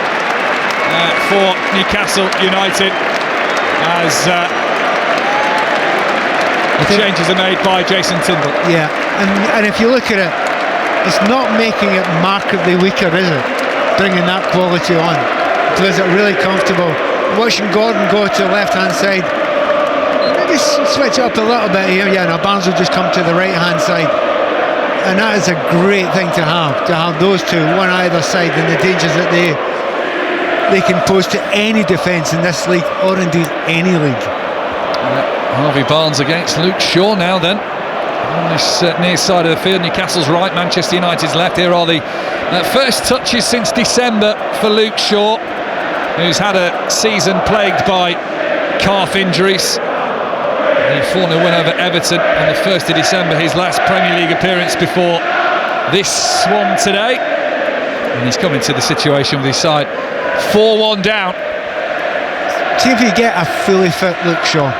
for Newcastle United, as the changes are made by Jason Tindall. Yeah, and if you look at it, it's not making it markedly weaker, is it? Bringing that quality on. Does it really comfortable. Watching Gordon go to the left-hand side, maybe switch it up a little bit here. Yeah, now Barnes will just come to the right-hand side, and that is a great thing to have those two, one either side, and the dangers that they can pose to any defence in this league, or indeed any league. Harvey Barnes against Luke Shaw now then. On this near side of the field, Newcastle's right, Manchester United's left. Here are the first touches since December for Luke Shaw, who's had a season plagued by calf injuries. The 4-0 win over Everton on the 1st of December, his last Premier League appearance before this one today. And he's come into the situation with his side 4-1 down. See if you get a fully fit Luke Shaw,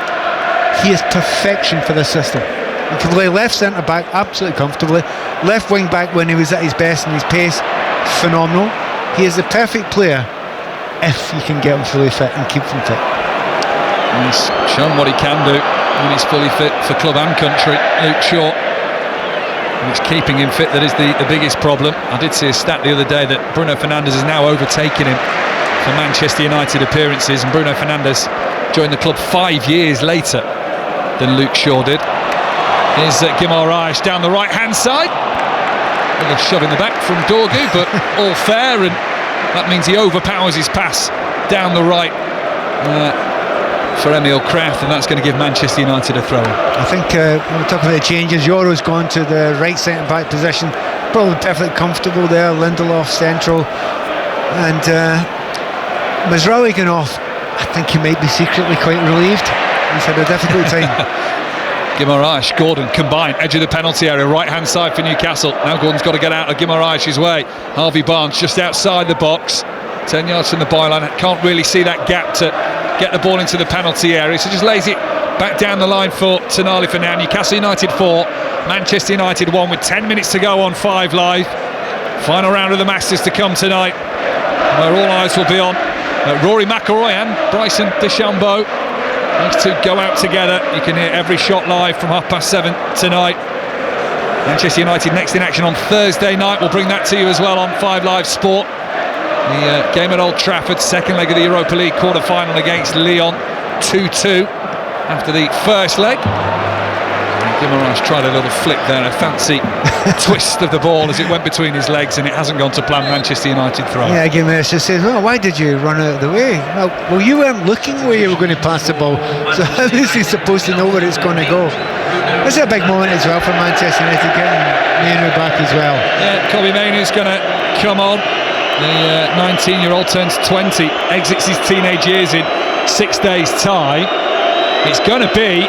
he is perfection for the system. He can play left centre back absolutely comfortably, left wing back when he was at his best, and his pace phenomenal. He is the perfect player if you can get him fully fit and keep him fit. He's shown what he can do when he's fully fit for club and country, Luke Shaw. And it's keeping him fit that is the biggest problem. I did see a stat the other day that Bruno Fernandes has now overtaken him for Manchester United appearances, and Bruno Fernandes joined the club 5 years later than Luke Shaw did. Here's Guimaraes down the right-hand side. A little shove in the back from Dorgu, but all fair, and that means he overpowers his pass down the right for Emil Kraft, and that's going to give Manchester United a throw. I think when we're talking about the changes, Yoro's gone to the right centre-back position, probably perfectly comfortable there. Lindelof central, and Mazraoui going off. I think he might be secretly quite relieved. He's had a difficult time. Guimaraes, Gordon combined, edge of the penalty area, right-hand side for Newcastle. Now Gordon's got to get out of Guimaraes' way. Harvey Barnes just outside the box, 10 yards from the byline. Can't really see that gap to get the ball into the penalty area, so just lays it back down the line for Tonali for now. Newcastle United 4, Manchester United 1, with 10 minutes to go on 5 Live. Final round of the Masters to come tonight, where all eyes will be on Rory McIlroy and Bryson DeChambeau. These two go out together. You can hear every shot live from 7:30 tonight. Manchester United next in action on Thursday night. We'll bring that to you as well on 5 Live Sport. The game at Old Trafford, second leg of the Europa League quarter-final against Lyon, 2-2 after the first leg. Guimaraes tried a little flick there, a fancy twist of the ball as it went between his legs, and it hasn't gone to plan. Manchester United throw. Yeah, Guimaraes just says, well, why did you run out of the way? Well, you weren't looking where you were going to pass the ball, so how is he supposed to know where it's going to go? This is a big moment as well for Manchester United, getting Mainu back as well. Yeah, Kobbie Mainoo's going to come on. The 19-year-old turns 20, exits his teenage years in 6 days' time. It's going to be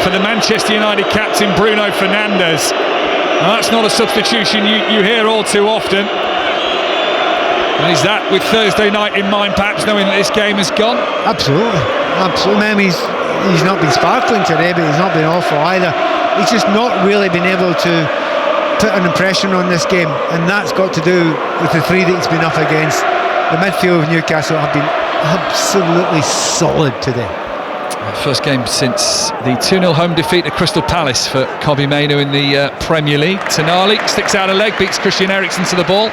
for the Manchester United captain Bruno Fernandes. Now, that's not a substitution you hear all too often. And is that with Thursday night in mind, perhaps knowing that this game has gone? Absolutely. I mean, he's not been sparkling today, but he's not been awful either. He's just not really been able to put an impression on this game, and that's got to do with the 3 that he's been up against. The midfield of Newcastle have been absolutely solid today. First game since the 2-0 home defeat at Crystal Palace for Kobbie Mainoo in the Premier League. Tonali sticks out a leg, beats Christian Eriksen to the ball.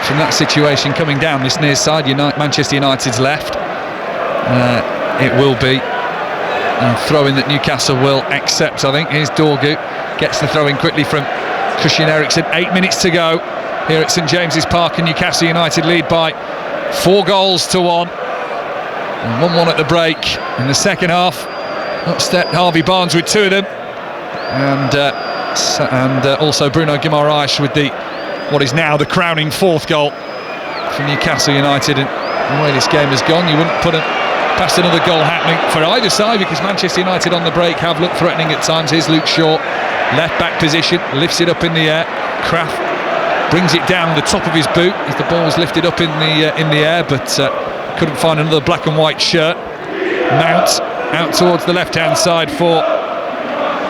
from that situation coming down this near side. Manchester United's left. It will be a throw-in that Newcastle will accept, I think. Here's Dorgu, gets the throw-in quickly from Christian Eriksen. 8 minutes to go here at St James's Park, and Newcastle United lead by 4-1. And 1-1 at the break in the second half. Up stepped Harvey Barnes with 2 of them, and also Bruno Guimaraes with what is now the crowning 4th goal for Newcastle United. And the way this game has gone, you wouldn't put it past another goal happening for either side, because Manchester United on the break have looked threatening at times. Here's Luke Shaw, left back position, lifts it up in the air. Kraft brings it down the top of his boot as the ball was lifted up in the air, but couldn't find another black and white shirt. Mount out towards the left-hand side for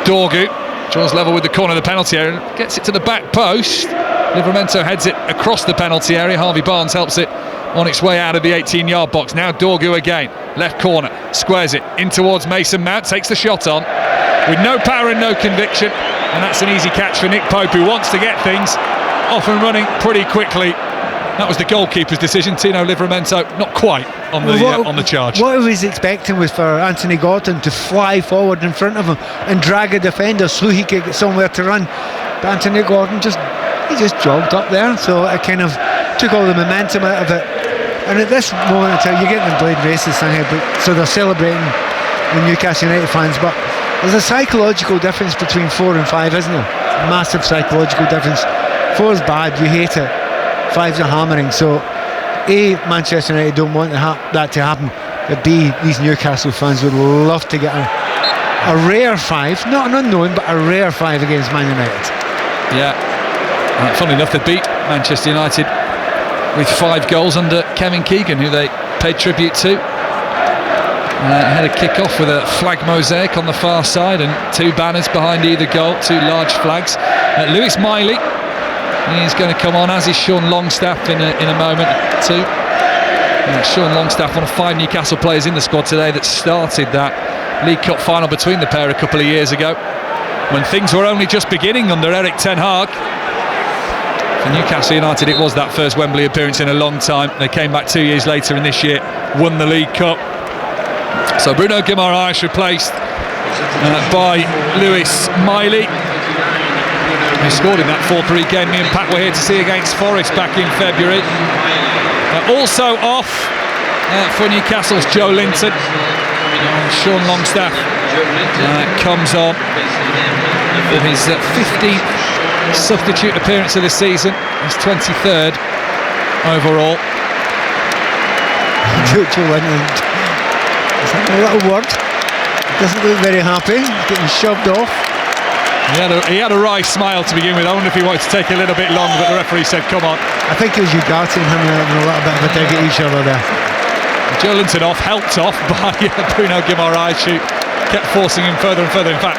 Dorgu. Draws level with the corner of the penalty area, gets it to the back post. Livramento heads it across the penalty area. Harvey Barnes helps it on its way out of the 18-yard box. Now Dorgu again, left corner, squares it in towards Mason Mount, takes the shot on with no power and no conviction, and that's an easy catch for Nick Pope, who wants to get things off and running pretty quickly. That was the goalkeeper's decision. Tino Livramento not quite on the charge. What I was expecting was for Anthony Gordon to fly forward in front of him and drag a defender so he could get somewhere to run. But Anthony Gordon just jogged up there, so it kind of took all the momentum out of it. And at this moment in time, you're getting the Blade Races thing here, so they're celebrating the Newcastle United fans, but there's a psychological difference between 4 and 5, isn't there? Massive psychological difference. 4 is bad, you hate it. 5's a hammering. So A, Manchester United don't want that to happen, but B, these Newcastle fans would love to get a rare 5, not an unknown, but a rare 5 against Man United. Yeah, funnily enough, they beat Manchester United with 5 goals under Kevin Keegan, who they paid tribute to. Had a kick-off with a flag mosaic on the far side and 2 banners behind either goal, 2 large flags. Lewis Miley, he's going to come on, as is Sean Longstaff in a moment too. Sean Longstaff, one of 5 Newcastle players in the squad today that started that League Cup final between the pair a couple of years ago, when things were only just beginning under Eric Ten Hag. For Newcastle United, it was that first Wembley appearance in a long time. They came back 2 years later, and this year won the League Cup. So Bruno Guimaraes replaced by Lewis Miley, who scored in that 4-3 game me and Pat were here to see against Forest back in February. Also off for Newcastle's Joe Linton. Sean Longstaff comes on for his 15th substitute appearance of the season, his 23rd overall. Joe Linton, is that a little word? Doesn't look very happy, getting shoved off. He had a wry smile to begin with. I wonder if he wanted to take a little bit long, but the referee said, come on. I think it was Ugarte and him having a little bit of a dig at each other there. Joe Linton helped off by Bruno Guimaraes, who kept forcing him further and further. In fact,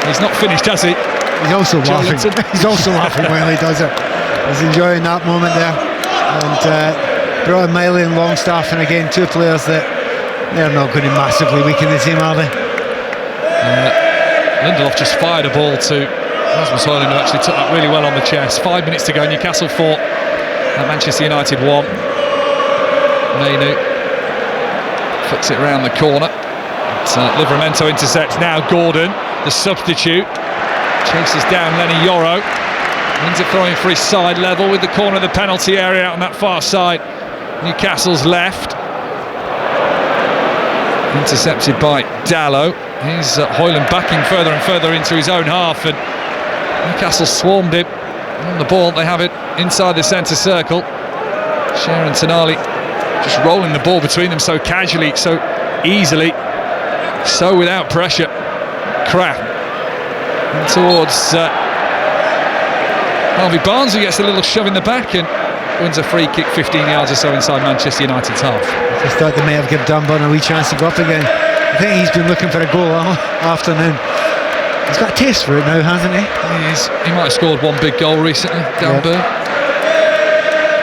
he's not finished, has he? He's also laughing. He's also laughing while he does it. He's enjoying that moment there. And brought in Miley and Longstaff, and again 2 players that they're not going to massively weaken the team, are they? Lindelof just fired a ball to Rasmus Højlund, who actually took that really well on the chest. 5 minutes to go. Newcastle 4, Manchester United 1. Mainu flicks it round the corner. Livramento intercepts. Now Gordon, the substitute, chases down Lenny Yoro. Means a throw-in for his side level with the corner of the penalty area out on that far side. Newcastle's left. Intercepted by Dallow. Here's Højlund backing further and further into his own half, and Newcastle swarmed him on the ball. They have it inside the centre circle. Sharon Tonali just rolling the ball between them so casually, so easily, so without pressure. Kraft towards Harvey Barnes, who gets a little shove in the back and wins a free kick 15 yards or so inside Manchester United's half. I just thought they may have given Dunbar a wee chance to go up again. I think he's been looking for a goal all afternoon. He's got a taste for it now, hasn't he? He might have scored 1 big goal recently, Dunbar.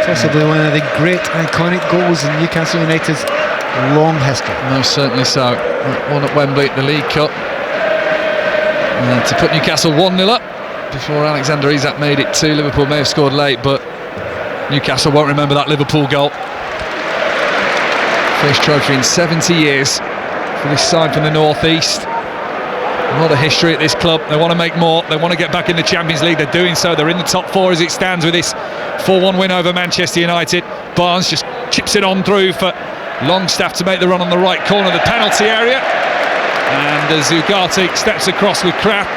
Possibly one of the great iconic goals in Newcastle United's long history. Most certainly so. One at Wembley at the League Cup. And to put Newcastle 1-0 up before Alexander Isak made it 2. Liverpool may have scored late, but Newcastle won't remember that Liverpool goal. First trophy in 70 years for this side from the northeast. A lot of history at this club. They want to make more. They want to get back in the Champions League. They're doing so. They're in the top four as it stands with this 4-1 win over Manchester United. Barnes just chips it on through for Longstaff to make the run on the right corner of the penalty area. And as Ugarte steps across with Kraft,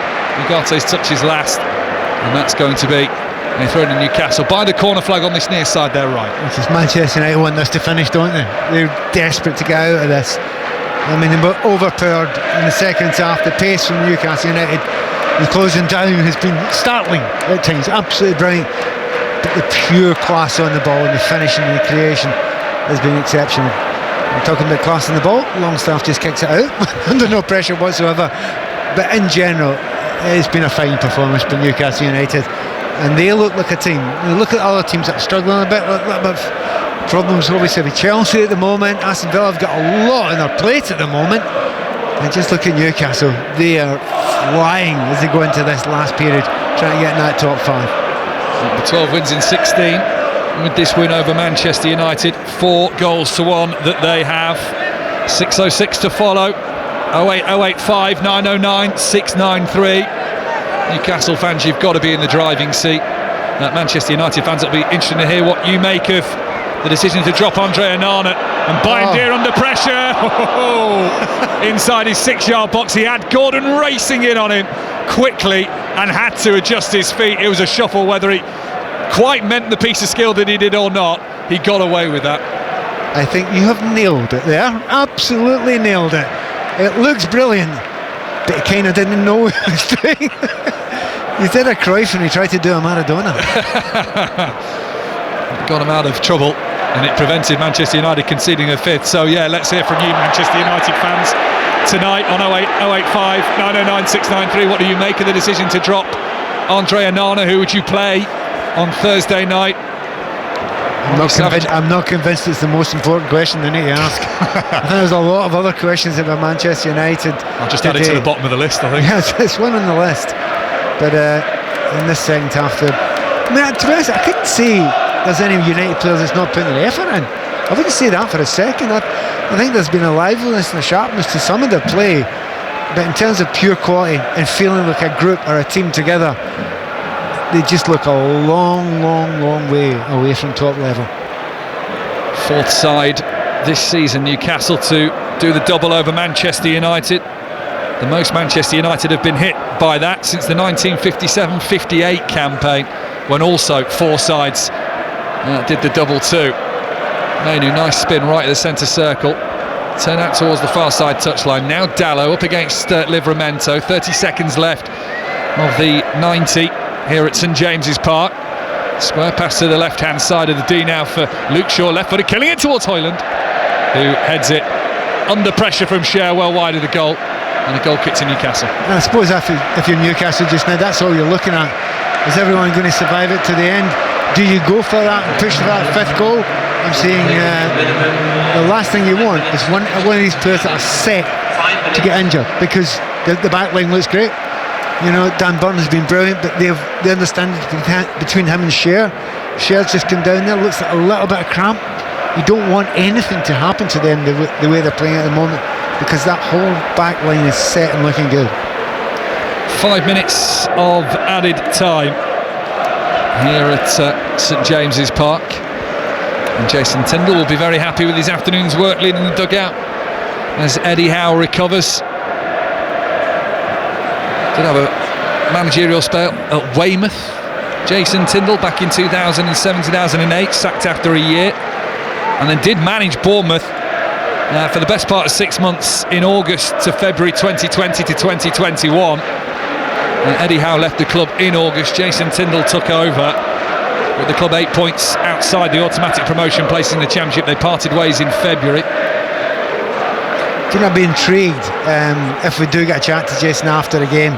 Ugarte's touch is last. And that's going to be a throw to Newcastle by the corner flag on this near side there, right. Because Manchester United want this to finish, don't they? They're desperate to get out of this. I mean, they were overpowered in the second half. The pace from Newcastle United, the closing down has been startling at times, absolutely brilliant. But the pure class on the ball and the finishing and the creation has been exceptional. I'm talking about class on the ball. Longstaff just kicks it out under no pressure whatsoever. But in general, it's been a fine performance by Newcastle United, and they look like a team. You look at other teams that are struggling a bit with problems obviously with Chelsea at the moment. Aston Villa have got a lot on their plate at the moment, and just look at Newcastle. They are flying as they go into this last period, trying to get in that top 5. 12 wins in 16 with this win over Manchester United, 4-1 that they have. 6:06 to follow. 08085 909 693. Newcastle fans, you've got to be in the driving seat. Manchester United fans, it'll be interesting to hear what you make of the decision to drop Andre Onana, and Bindier under pressure. Inside his 6-yard box, he had Gordon racing in on him quickly and had to adjust his feet. It was a shuffle. Whether he quite meant the piece of skill that he did or not, he got away with that. I think you have nailed it there, absolutely nailed it. It looks brilliant, but he kind of didn't know what he was doing. He did a Cruyff and he tried to do a Maradona. Got him out of trouble, and it prevented Manchester United conceding a fifth. So yeah, let's hear from you, Manchester United fans, tonight on 08085 909 693. What do you make of the decision to drop Andre Onana? Who would you play on Thursday night? I'm not convinced it's the most important question they need to ask. I think there's a lot of other questions about Manchester United. I'll just add it to the bottom of the list, I think. Yeah, it's one on the list. But in this second half, to be honest, I couldn't see there's any United players that's not putting the effort in. I wouldn't say that for a second. I think there's been a liveliness and a sharpness to some of their play, but in terms of pure quality and feeling like a group or a team together, they just look a long way away from top level. Fourth side this season, Newcastle, to do the double over Manchester United. The most Manchester United have been hit by that since the 1957-58 campaign, when also 4 sides did the double too. Mainu, nice spin right at the centre circle. Turn out towards the far side touchline. Now Dallo up against Livramento. 30 seconds left of the 90 here at St James's Park. Square pass to the left-hand side of the D now for Luke Shaw, left-footed, killing it towards Højlund, who heads it under pressure from Cher, well wide of the goal, and a goal kick to Newcastle. And I suppose if you're Newcastle just now, that's all you're looking at. Is everyone going to survive it to the end? Do you go for that and push for that 5th goal? I'm saying the last thing you want is one of these players that are set to get injured, because the back line looks great. You know, Dan Burn has been brilliant, but they understand between him and Cher. Cher's just come down there, looks like a little bit of cramp. You don't want anything to happen to them the way they're playing at the moment, because that whole back line is set and looking good. 5 minutes of added time here at St James's Park, and Jason Tindall will be very happy with his afternoon's work leading the dugout as Eddie Howe recovers. Did have a managerial spell at Weymouth. Jason Tindall back in 2007-2008, sacked after a year, and then did manage Bournemouth for the best part of 6 months in August to February 2020 to 2021. Eddie Howe left the club in August. Jason Tindall took over with the club 8 points outside the automatic promotion place in the Championship. They parted ways in February. Do you know, I'd be intrigued if we do get a chat to Jason after the game,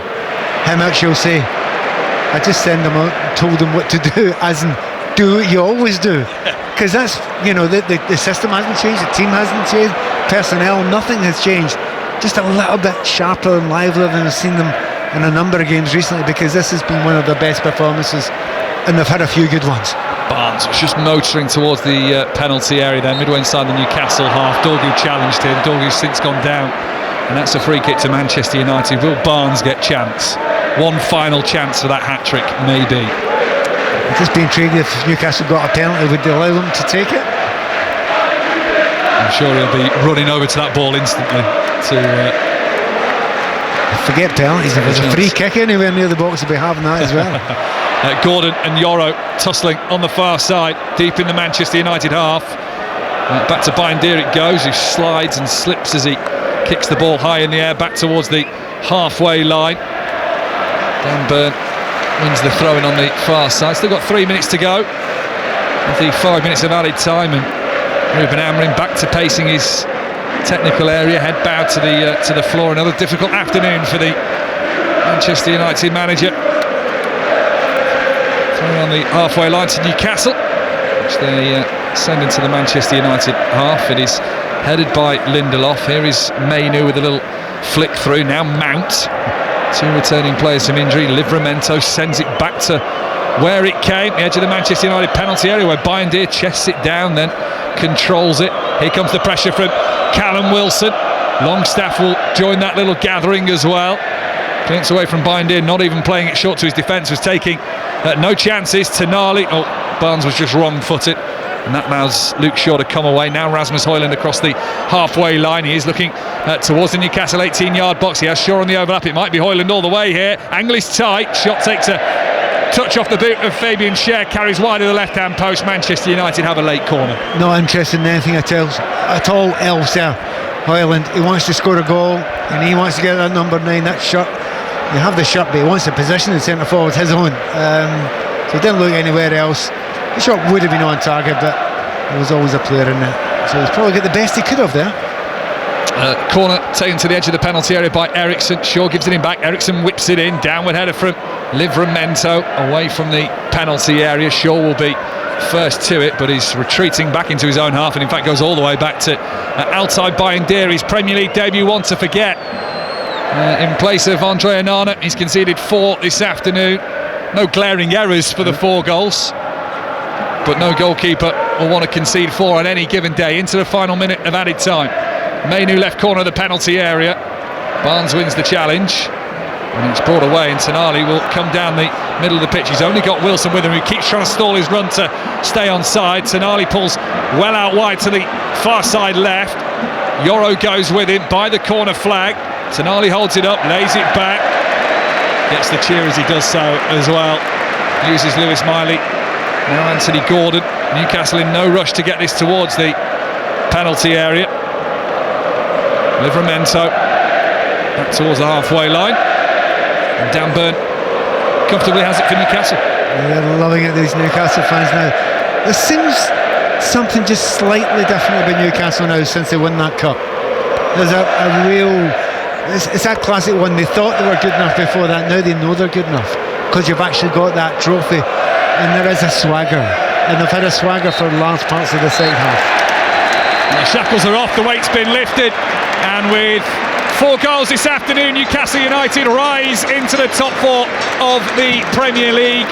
how much he'll say. I just send him out and told him what to do, as in do what you always do, because that's, you know, the system hasn't changed, the team hasn't changed, personnel, nothing has changed, just a little bit sharper and livelier than I've seen them in a number of games recently, because this has been one of their best performances and they've had a few good ones, Barnes was just motoring towards the penalty area there, midway inside the Newcastle half. Dorgu challenged him. Dorgu's since gone down, and that's a free kick to Manchester United. Will Barnes get chance? One final chance for that hat-trick, maybe. I'd just be intrigued if Newcastle got a penalty, would they allow them to take it? I'm sure he'll be running over to that ball instantly to... Forget penalties, if there's a free kick anywhere near the box, he'll be having that as well. Gordon and Yoro tussling on the far side, deep in the Manchester United half. Back to Bindir it goes, who slides and slips as he kicks the ball high in the air back towards the halfway line. Dan Burn wins the throw-in on the far side. Still got 3 minutes to go with the 5 minutes of added time, and Ruben Amorim back to pacing his technical area, head bowed to the floor. Another difficult afternoon for the Manchester United manager. Thrown on the halfway line to Newcastle, which they send into the Manchester United half. It is headed by Lindelof. Here is Mainu with a little flick through. Now Mount, two returning players from injury. Livramento sends it back to where it came, the edge of the Manchester United penalty area, where Bindir chests it down, then controls it. Here comes the pressure from Callum Wilson. Longstaff will join that little gathering as well. Clearance away from Bindir, not even playing it short to his defence, was taking no chances. Tonali, Barnes was just wrong-footed, and that allows Luke Shaw to come away. Now Rasmus Højlund across the halfway line. He is looking towards the Newcastle 18-yard box. He has Shaw on the overlap. It might be Højlund all the way here. Angle is tight. Shot takes a touch off the boot of Fabian Schär, carries wide of the left-hand post. Manchester United have a late corner. Not interested in anything at all else there. Højlund, he wants to score a goal, and he wants to get that number 9, that shirt. You have the shirt, but he wants to position the centre forward his own. So he didn't look anywhere else. The shot would have been on target, but there was always a player in there, so he's probably got the best he could have there. Corner taken to the edge of the penalty area by Eriksson. Shaw gives it in back. Eriksson whips it in. Downward header from Livramento away from the penalty area. Shaw will be first to it, but he's retreating back into his own half, and in fact goes all the way back to Altay Bayindir, his Premier League debut, one to forget. In place of Andre Onana, he's conceded 4 this afternoon. No glaring errors for the 4 goals, but no goalkeeper will want to concede 4 on any given day. Into the final minute of added time. Mainu left corner of the penalty area. Barnes wins the challenge, and it's brought away, and Tonali will come down the middle of the pitch. He's only got Wilson with him, who keeps trying to stall his run to stay on side. Tonali pulls well out wide to the far side left. Yoro goes with him by the corner flag. Tonali holds it up, lays it back, gets the cheer as he does so as well. Uses Lewis Miley. Now Anthony Gordon. Newcastle in no rush to get this towards the penalty area. Livramento back towards the halfway line, and Dan Burn comfortably has it for Newcastle. They're loving it, these Newcastle fans now. There seems something just slightly different about Newcastle now since they won that cup. There's a real... It's that classic one. They thought they were good enough before that. Now they know they're good enough because you've actually got that trophy, and there is a swagger, and they've had a swagger for large parts of the second half. The shackles are off, the weight's been lifted, and with 4 goals this afternoon, Newcastle United rise into the top 4 of the Premier League.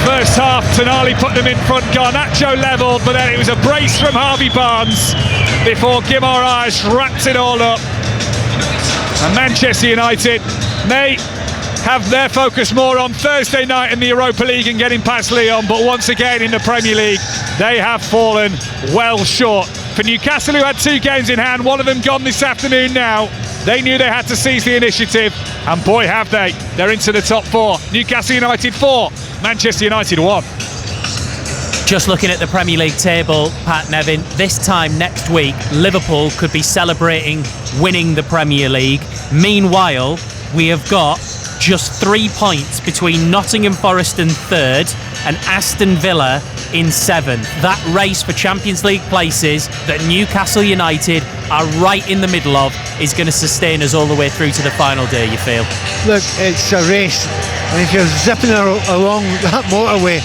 First half, Tonali put them in front, Garnacho levelled, but then it was a brace from Harvey Barnes before Guimaraes wrapped it all up. And Manchester United may have their focus more on Thursday night in the Europa League and getting past Lyon, but once again in the Premier League, they have fallen well short. For Newcastle, who had 2 games in hand, one of them gone this afternoon now, they knew they had to seize the initiative, and boy have they. They're into the top 4. Newcastle United 4, Manchester United 1. Just looking at the Premier League table, Pat Nevin, this time next week, Liverpool could be celebrating winning the Premier League. Meanwhile, we have got just 3 points between Nottingham Forest in 3rd and Aston Villa in 7th. That race for Champions League places that Newcastle United are right in the middle of is going to sustain us all the way through to the final day, you feel? Look, it's a race, and if you're zipping along that motorway,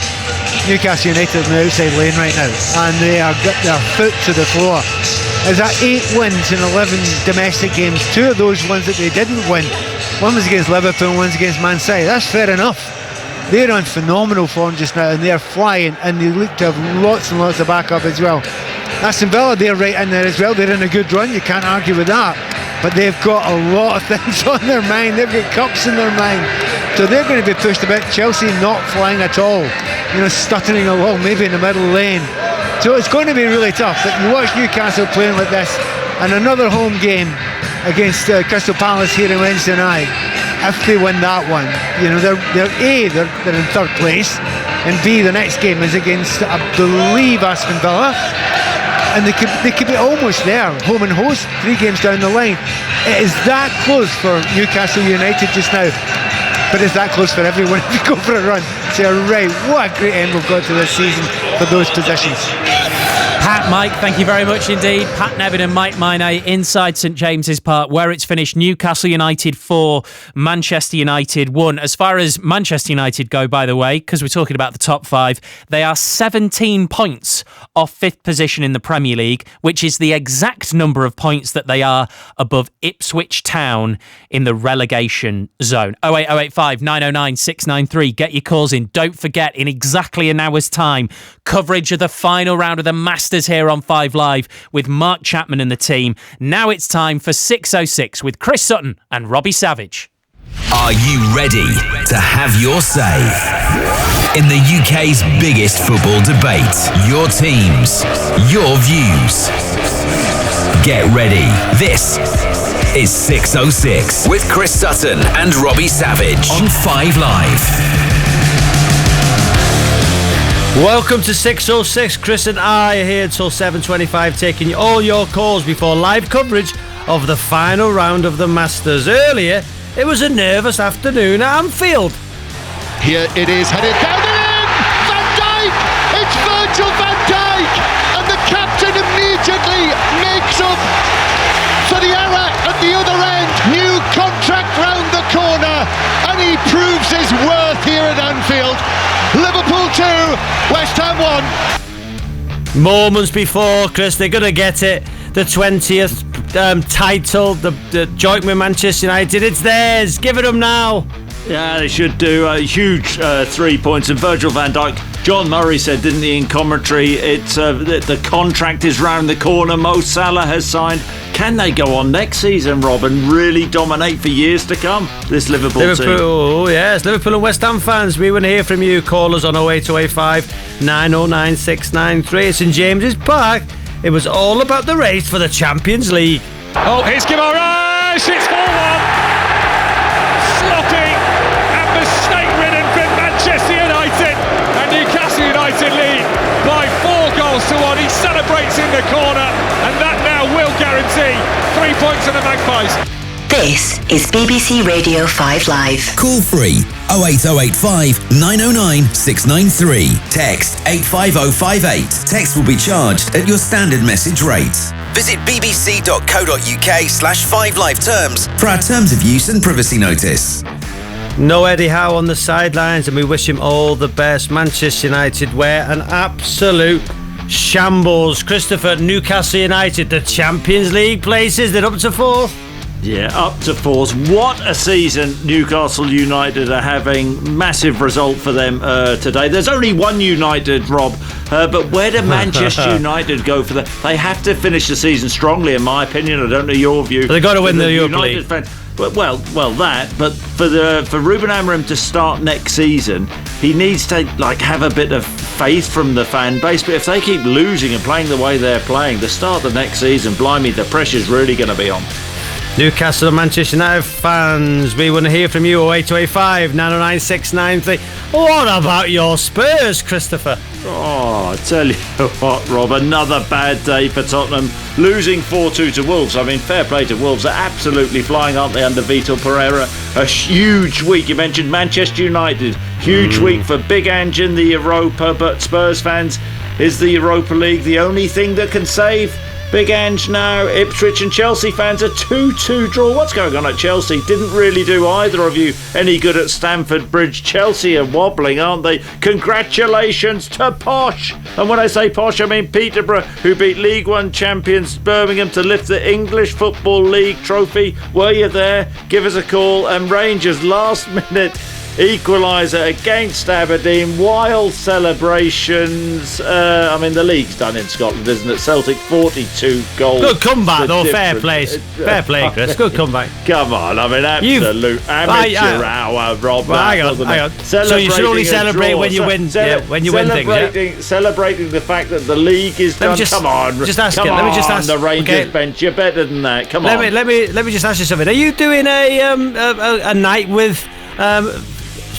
Newcastle United on the outside lane right now, and they are got their foot to the floor. Is that 8 wins in 11 domestic games? 2 of those ones that they didn't win, one was against Liverpool, one's against Man City. That's fair enough. They're on phenomenal form just now, and they're flying, and they look to have lots and lots of backup as well. Aston Villa, they're right in there as well. They're in a good run, you can't argue with that. But they've got a lot of things on their mind. They've got cups in their mind. So they're going to be pushed a bit. Chelsea not flying at all. Stuttering along, maybe in the middle lane. So it's going to be really tough. But you watch Newcastle playing like this, and another home game against Crystal Palace here on Wednesday night. If they win that one, they're in third place, and B, the next game is against, I believe, Aston Villa. And they could be almost there, home and host, 3 games down the line. It is that close for Newcastle United just now, but it's that close for everyone if you go for a run. So right, what a great end we've got to this season for those positions. Pat, Mike, thank you very much indeed. Pat Nevin and Mike Minay inside St James's Park, where it's finished Newcastle United 4, Manchester United 1. As far as Manchester United go, by the way, because we're talking about the top 5, they are 17 points off 5th position in the Premier League, which is the exact number of points that they are above Ipswich Town in the relegation zone. 08085 909 693. Get your calls in. Don't forget, in exactly an hour's time, coverage of the final round of the Masters here on 5 Live with Mark Chapman and the team. Now it's time for 606 with Chris Sutton and Robbie Savage. Are you ready to have your say in the UK's biggest football debate? Your teams, your views. Get ready. This is 606 with Chris Sutton and Robbie Savage on 5 Live. Welcome to 606. Chris and I are here until 7:25, taking all your calls before live coverage of the final round of the Masters. Earlier, it was a nervous afternoon at Anfield. Here it is, headed down and in! Van Dijk! It's Virgil van Dijk! And the captain immediately makes up for the error at the other end. New contract round the corner, and he proves his worth here at Anfield. Liverpool 2, West Ham 1. Moments before, Chris, they're going to get it. The 20th title, the joint with Manchester United. It's theirs. Give it them now. Yeah, they should do. Huge 3 points. And Virgil van Dijk, John Murray said, didn't he, in commentary, it's the contract is round the corner. Mo Salah has signed. Can they go on next season, Rob, and really dominate for years to come, this Liverpool team? Oh, yes. Liverpool and West Ham fans, we want to hear from you. Call us on 08285 909 693. It's in James's Park. It was all about the race for the Champions League. Oh, here's Guimaraes. It's 4-1. Sloppy and mistake-ridden for Manchester United. And Newcastle United lead by 4-1. He celebrates in the corner, and that now will guarantee 3 points to the Magpies. This is BBC Radio 5 Live. Call free 08085 909 693. Text 85058. Text will be charged at your standard message rate. Visit bbc.co.uk/5live terms for our terms of use and privacy notice. No Eddie Howe on the sidelines, and we wish him all the best. Manchester United were an absolute shambles. Christopher, Newcastle United, the Champions League places, they're up to 4th. Yeah, up to 4th. What a season Newcastle United are having. Massive result for them today. There's only one United, Rob, but where do Manchester United go for that? They have to finish the season strongly, in my opinion. I don't know your view. They've got to win the Europa League. Fans, well, that. But for Ruben Amorim to start next season, he needs to have a bit of faith from the fan base. But if they keep losing and playing the way they're playing, the start of the next season, blimey, the pressure's really going to be on. Newcastle and Manchester United fans, we want to hear from you. 08285 909 693. What about your Spurs, Christopher? Oh, I tell you what, Rob, another bad day for Tottenham, losing 4-2 to Wolves. I mean, fair play to Wolves. They're absolutely flying, aren't they, under Vitor Pereira? A huge week. You mentioned Manchester United. Huge week for Big Ange in the Europa, but Spurs fans, is the Europa League the only thing that can save Big Ange now? Ipswich and Chelsea fans, a 2-2 draw. What's going on at Chelsea? Didn't really do either of you any good at Stamford Bridge. Chelsea are wobbling, aren't they? Congratulations to Posh. And when I say Posh, I mean Peterborough, who beat League One champions Birmingham to lift the English Football League trophy. Were you there? Give us a call. And Rangers, last minute equaliser against Aberdeen. Wild celebrations. I mean, the league's done in Scotland, isn't it? Celtic 42 goals. Good comeback, though. Difference. Fair play, Chris. Good comeback. Come on, I mean, absolute amateur hour, Rob. Well, hang on. So you should only celebrate when you win. When you win things. Celebrating the fact that the league is done. Come on, just ask come it. on, Let me just ask the Rangers bench. You're better than that. Come on. Let me just ask you something. Are you doing a night with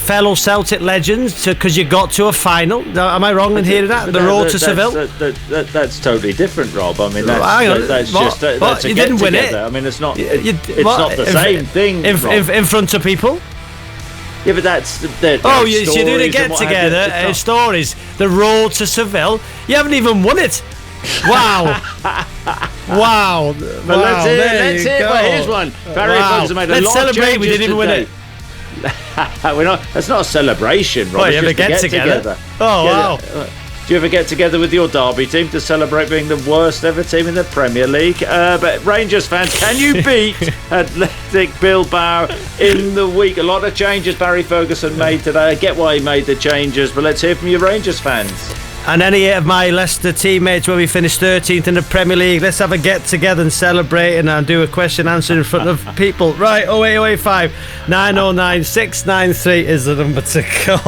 fellow Celtic legends because you got to a final? Am I wrong in hearing that? The road to Seville? That's totally different, Rob. I mean, that's you didn't win it. I mean, it's not not the same thing. In front of people? Yeah, but that's... you're doing a get-together, stories. The road to Seville. You haven't even won it. Wow. Wow. But let's hear well, here's one. Barry Ferguson made a lot of changes. Let's celebrate we didn't even win it. That's not a celebration, Rob. You ever get together? Oh, wow. Do you ever get together with your Derby team to celebrate being the worst ever team in the Premier League? But Rangers fans, can you beat Athletic Bilbao in the week? A lot of changes Barry Ferguson made today. I get why he made the changes, but let's hear from you Rangers fans. And any of my Leicester teammates where we finished 13th in the Premier League, let's have a get together and celebrate and do a question answer in front of people. Right, 08085 909 693 is the number to call.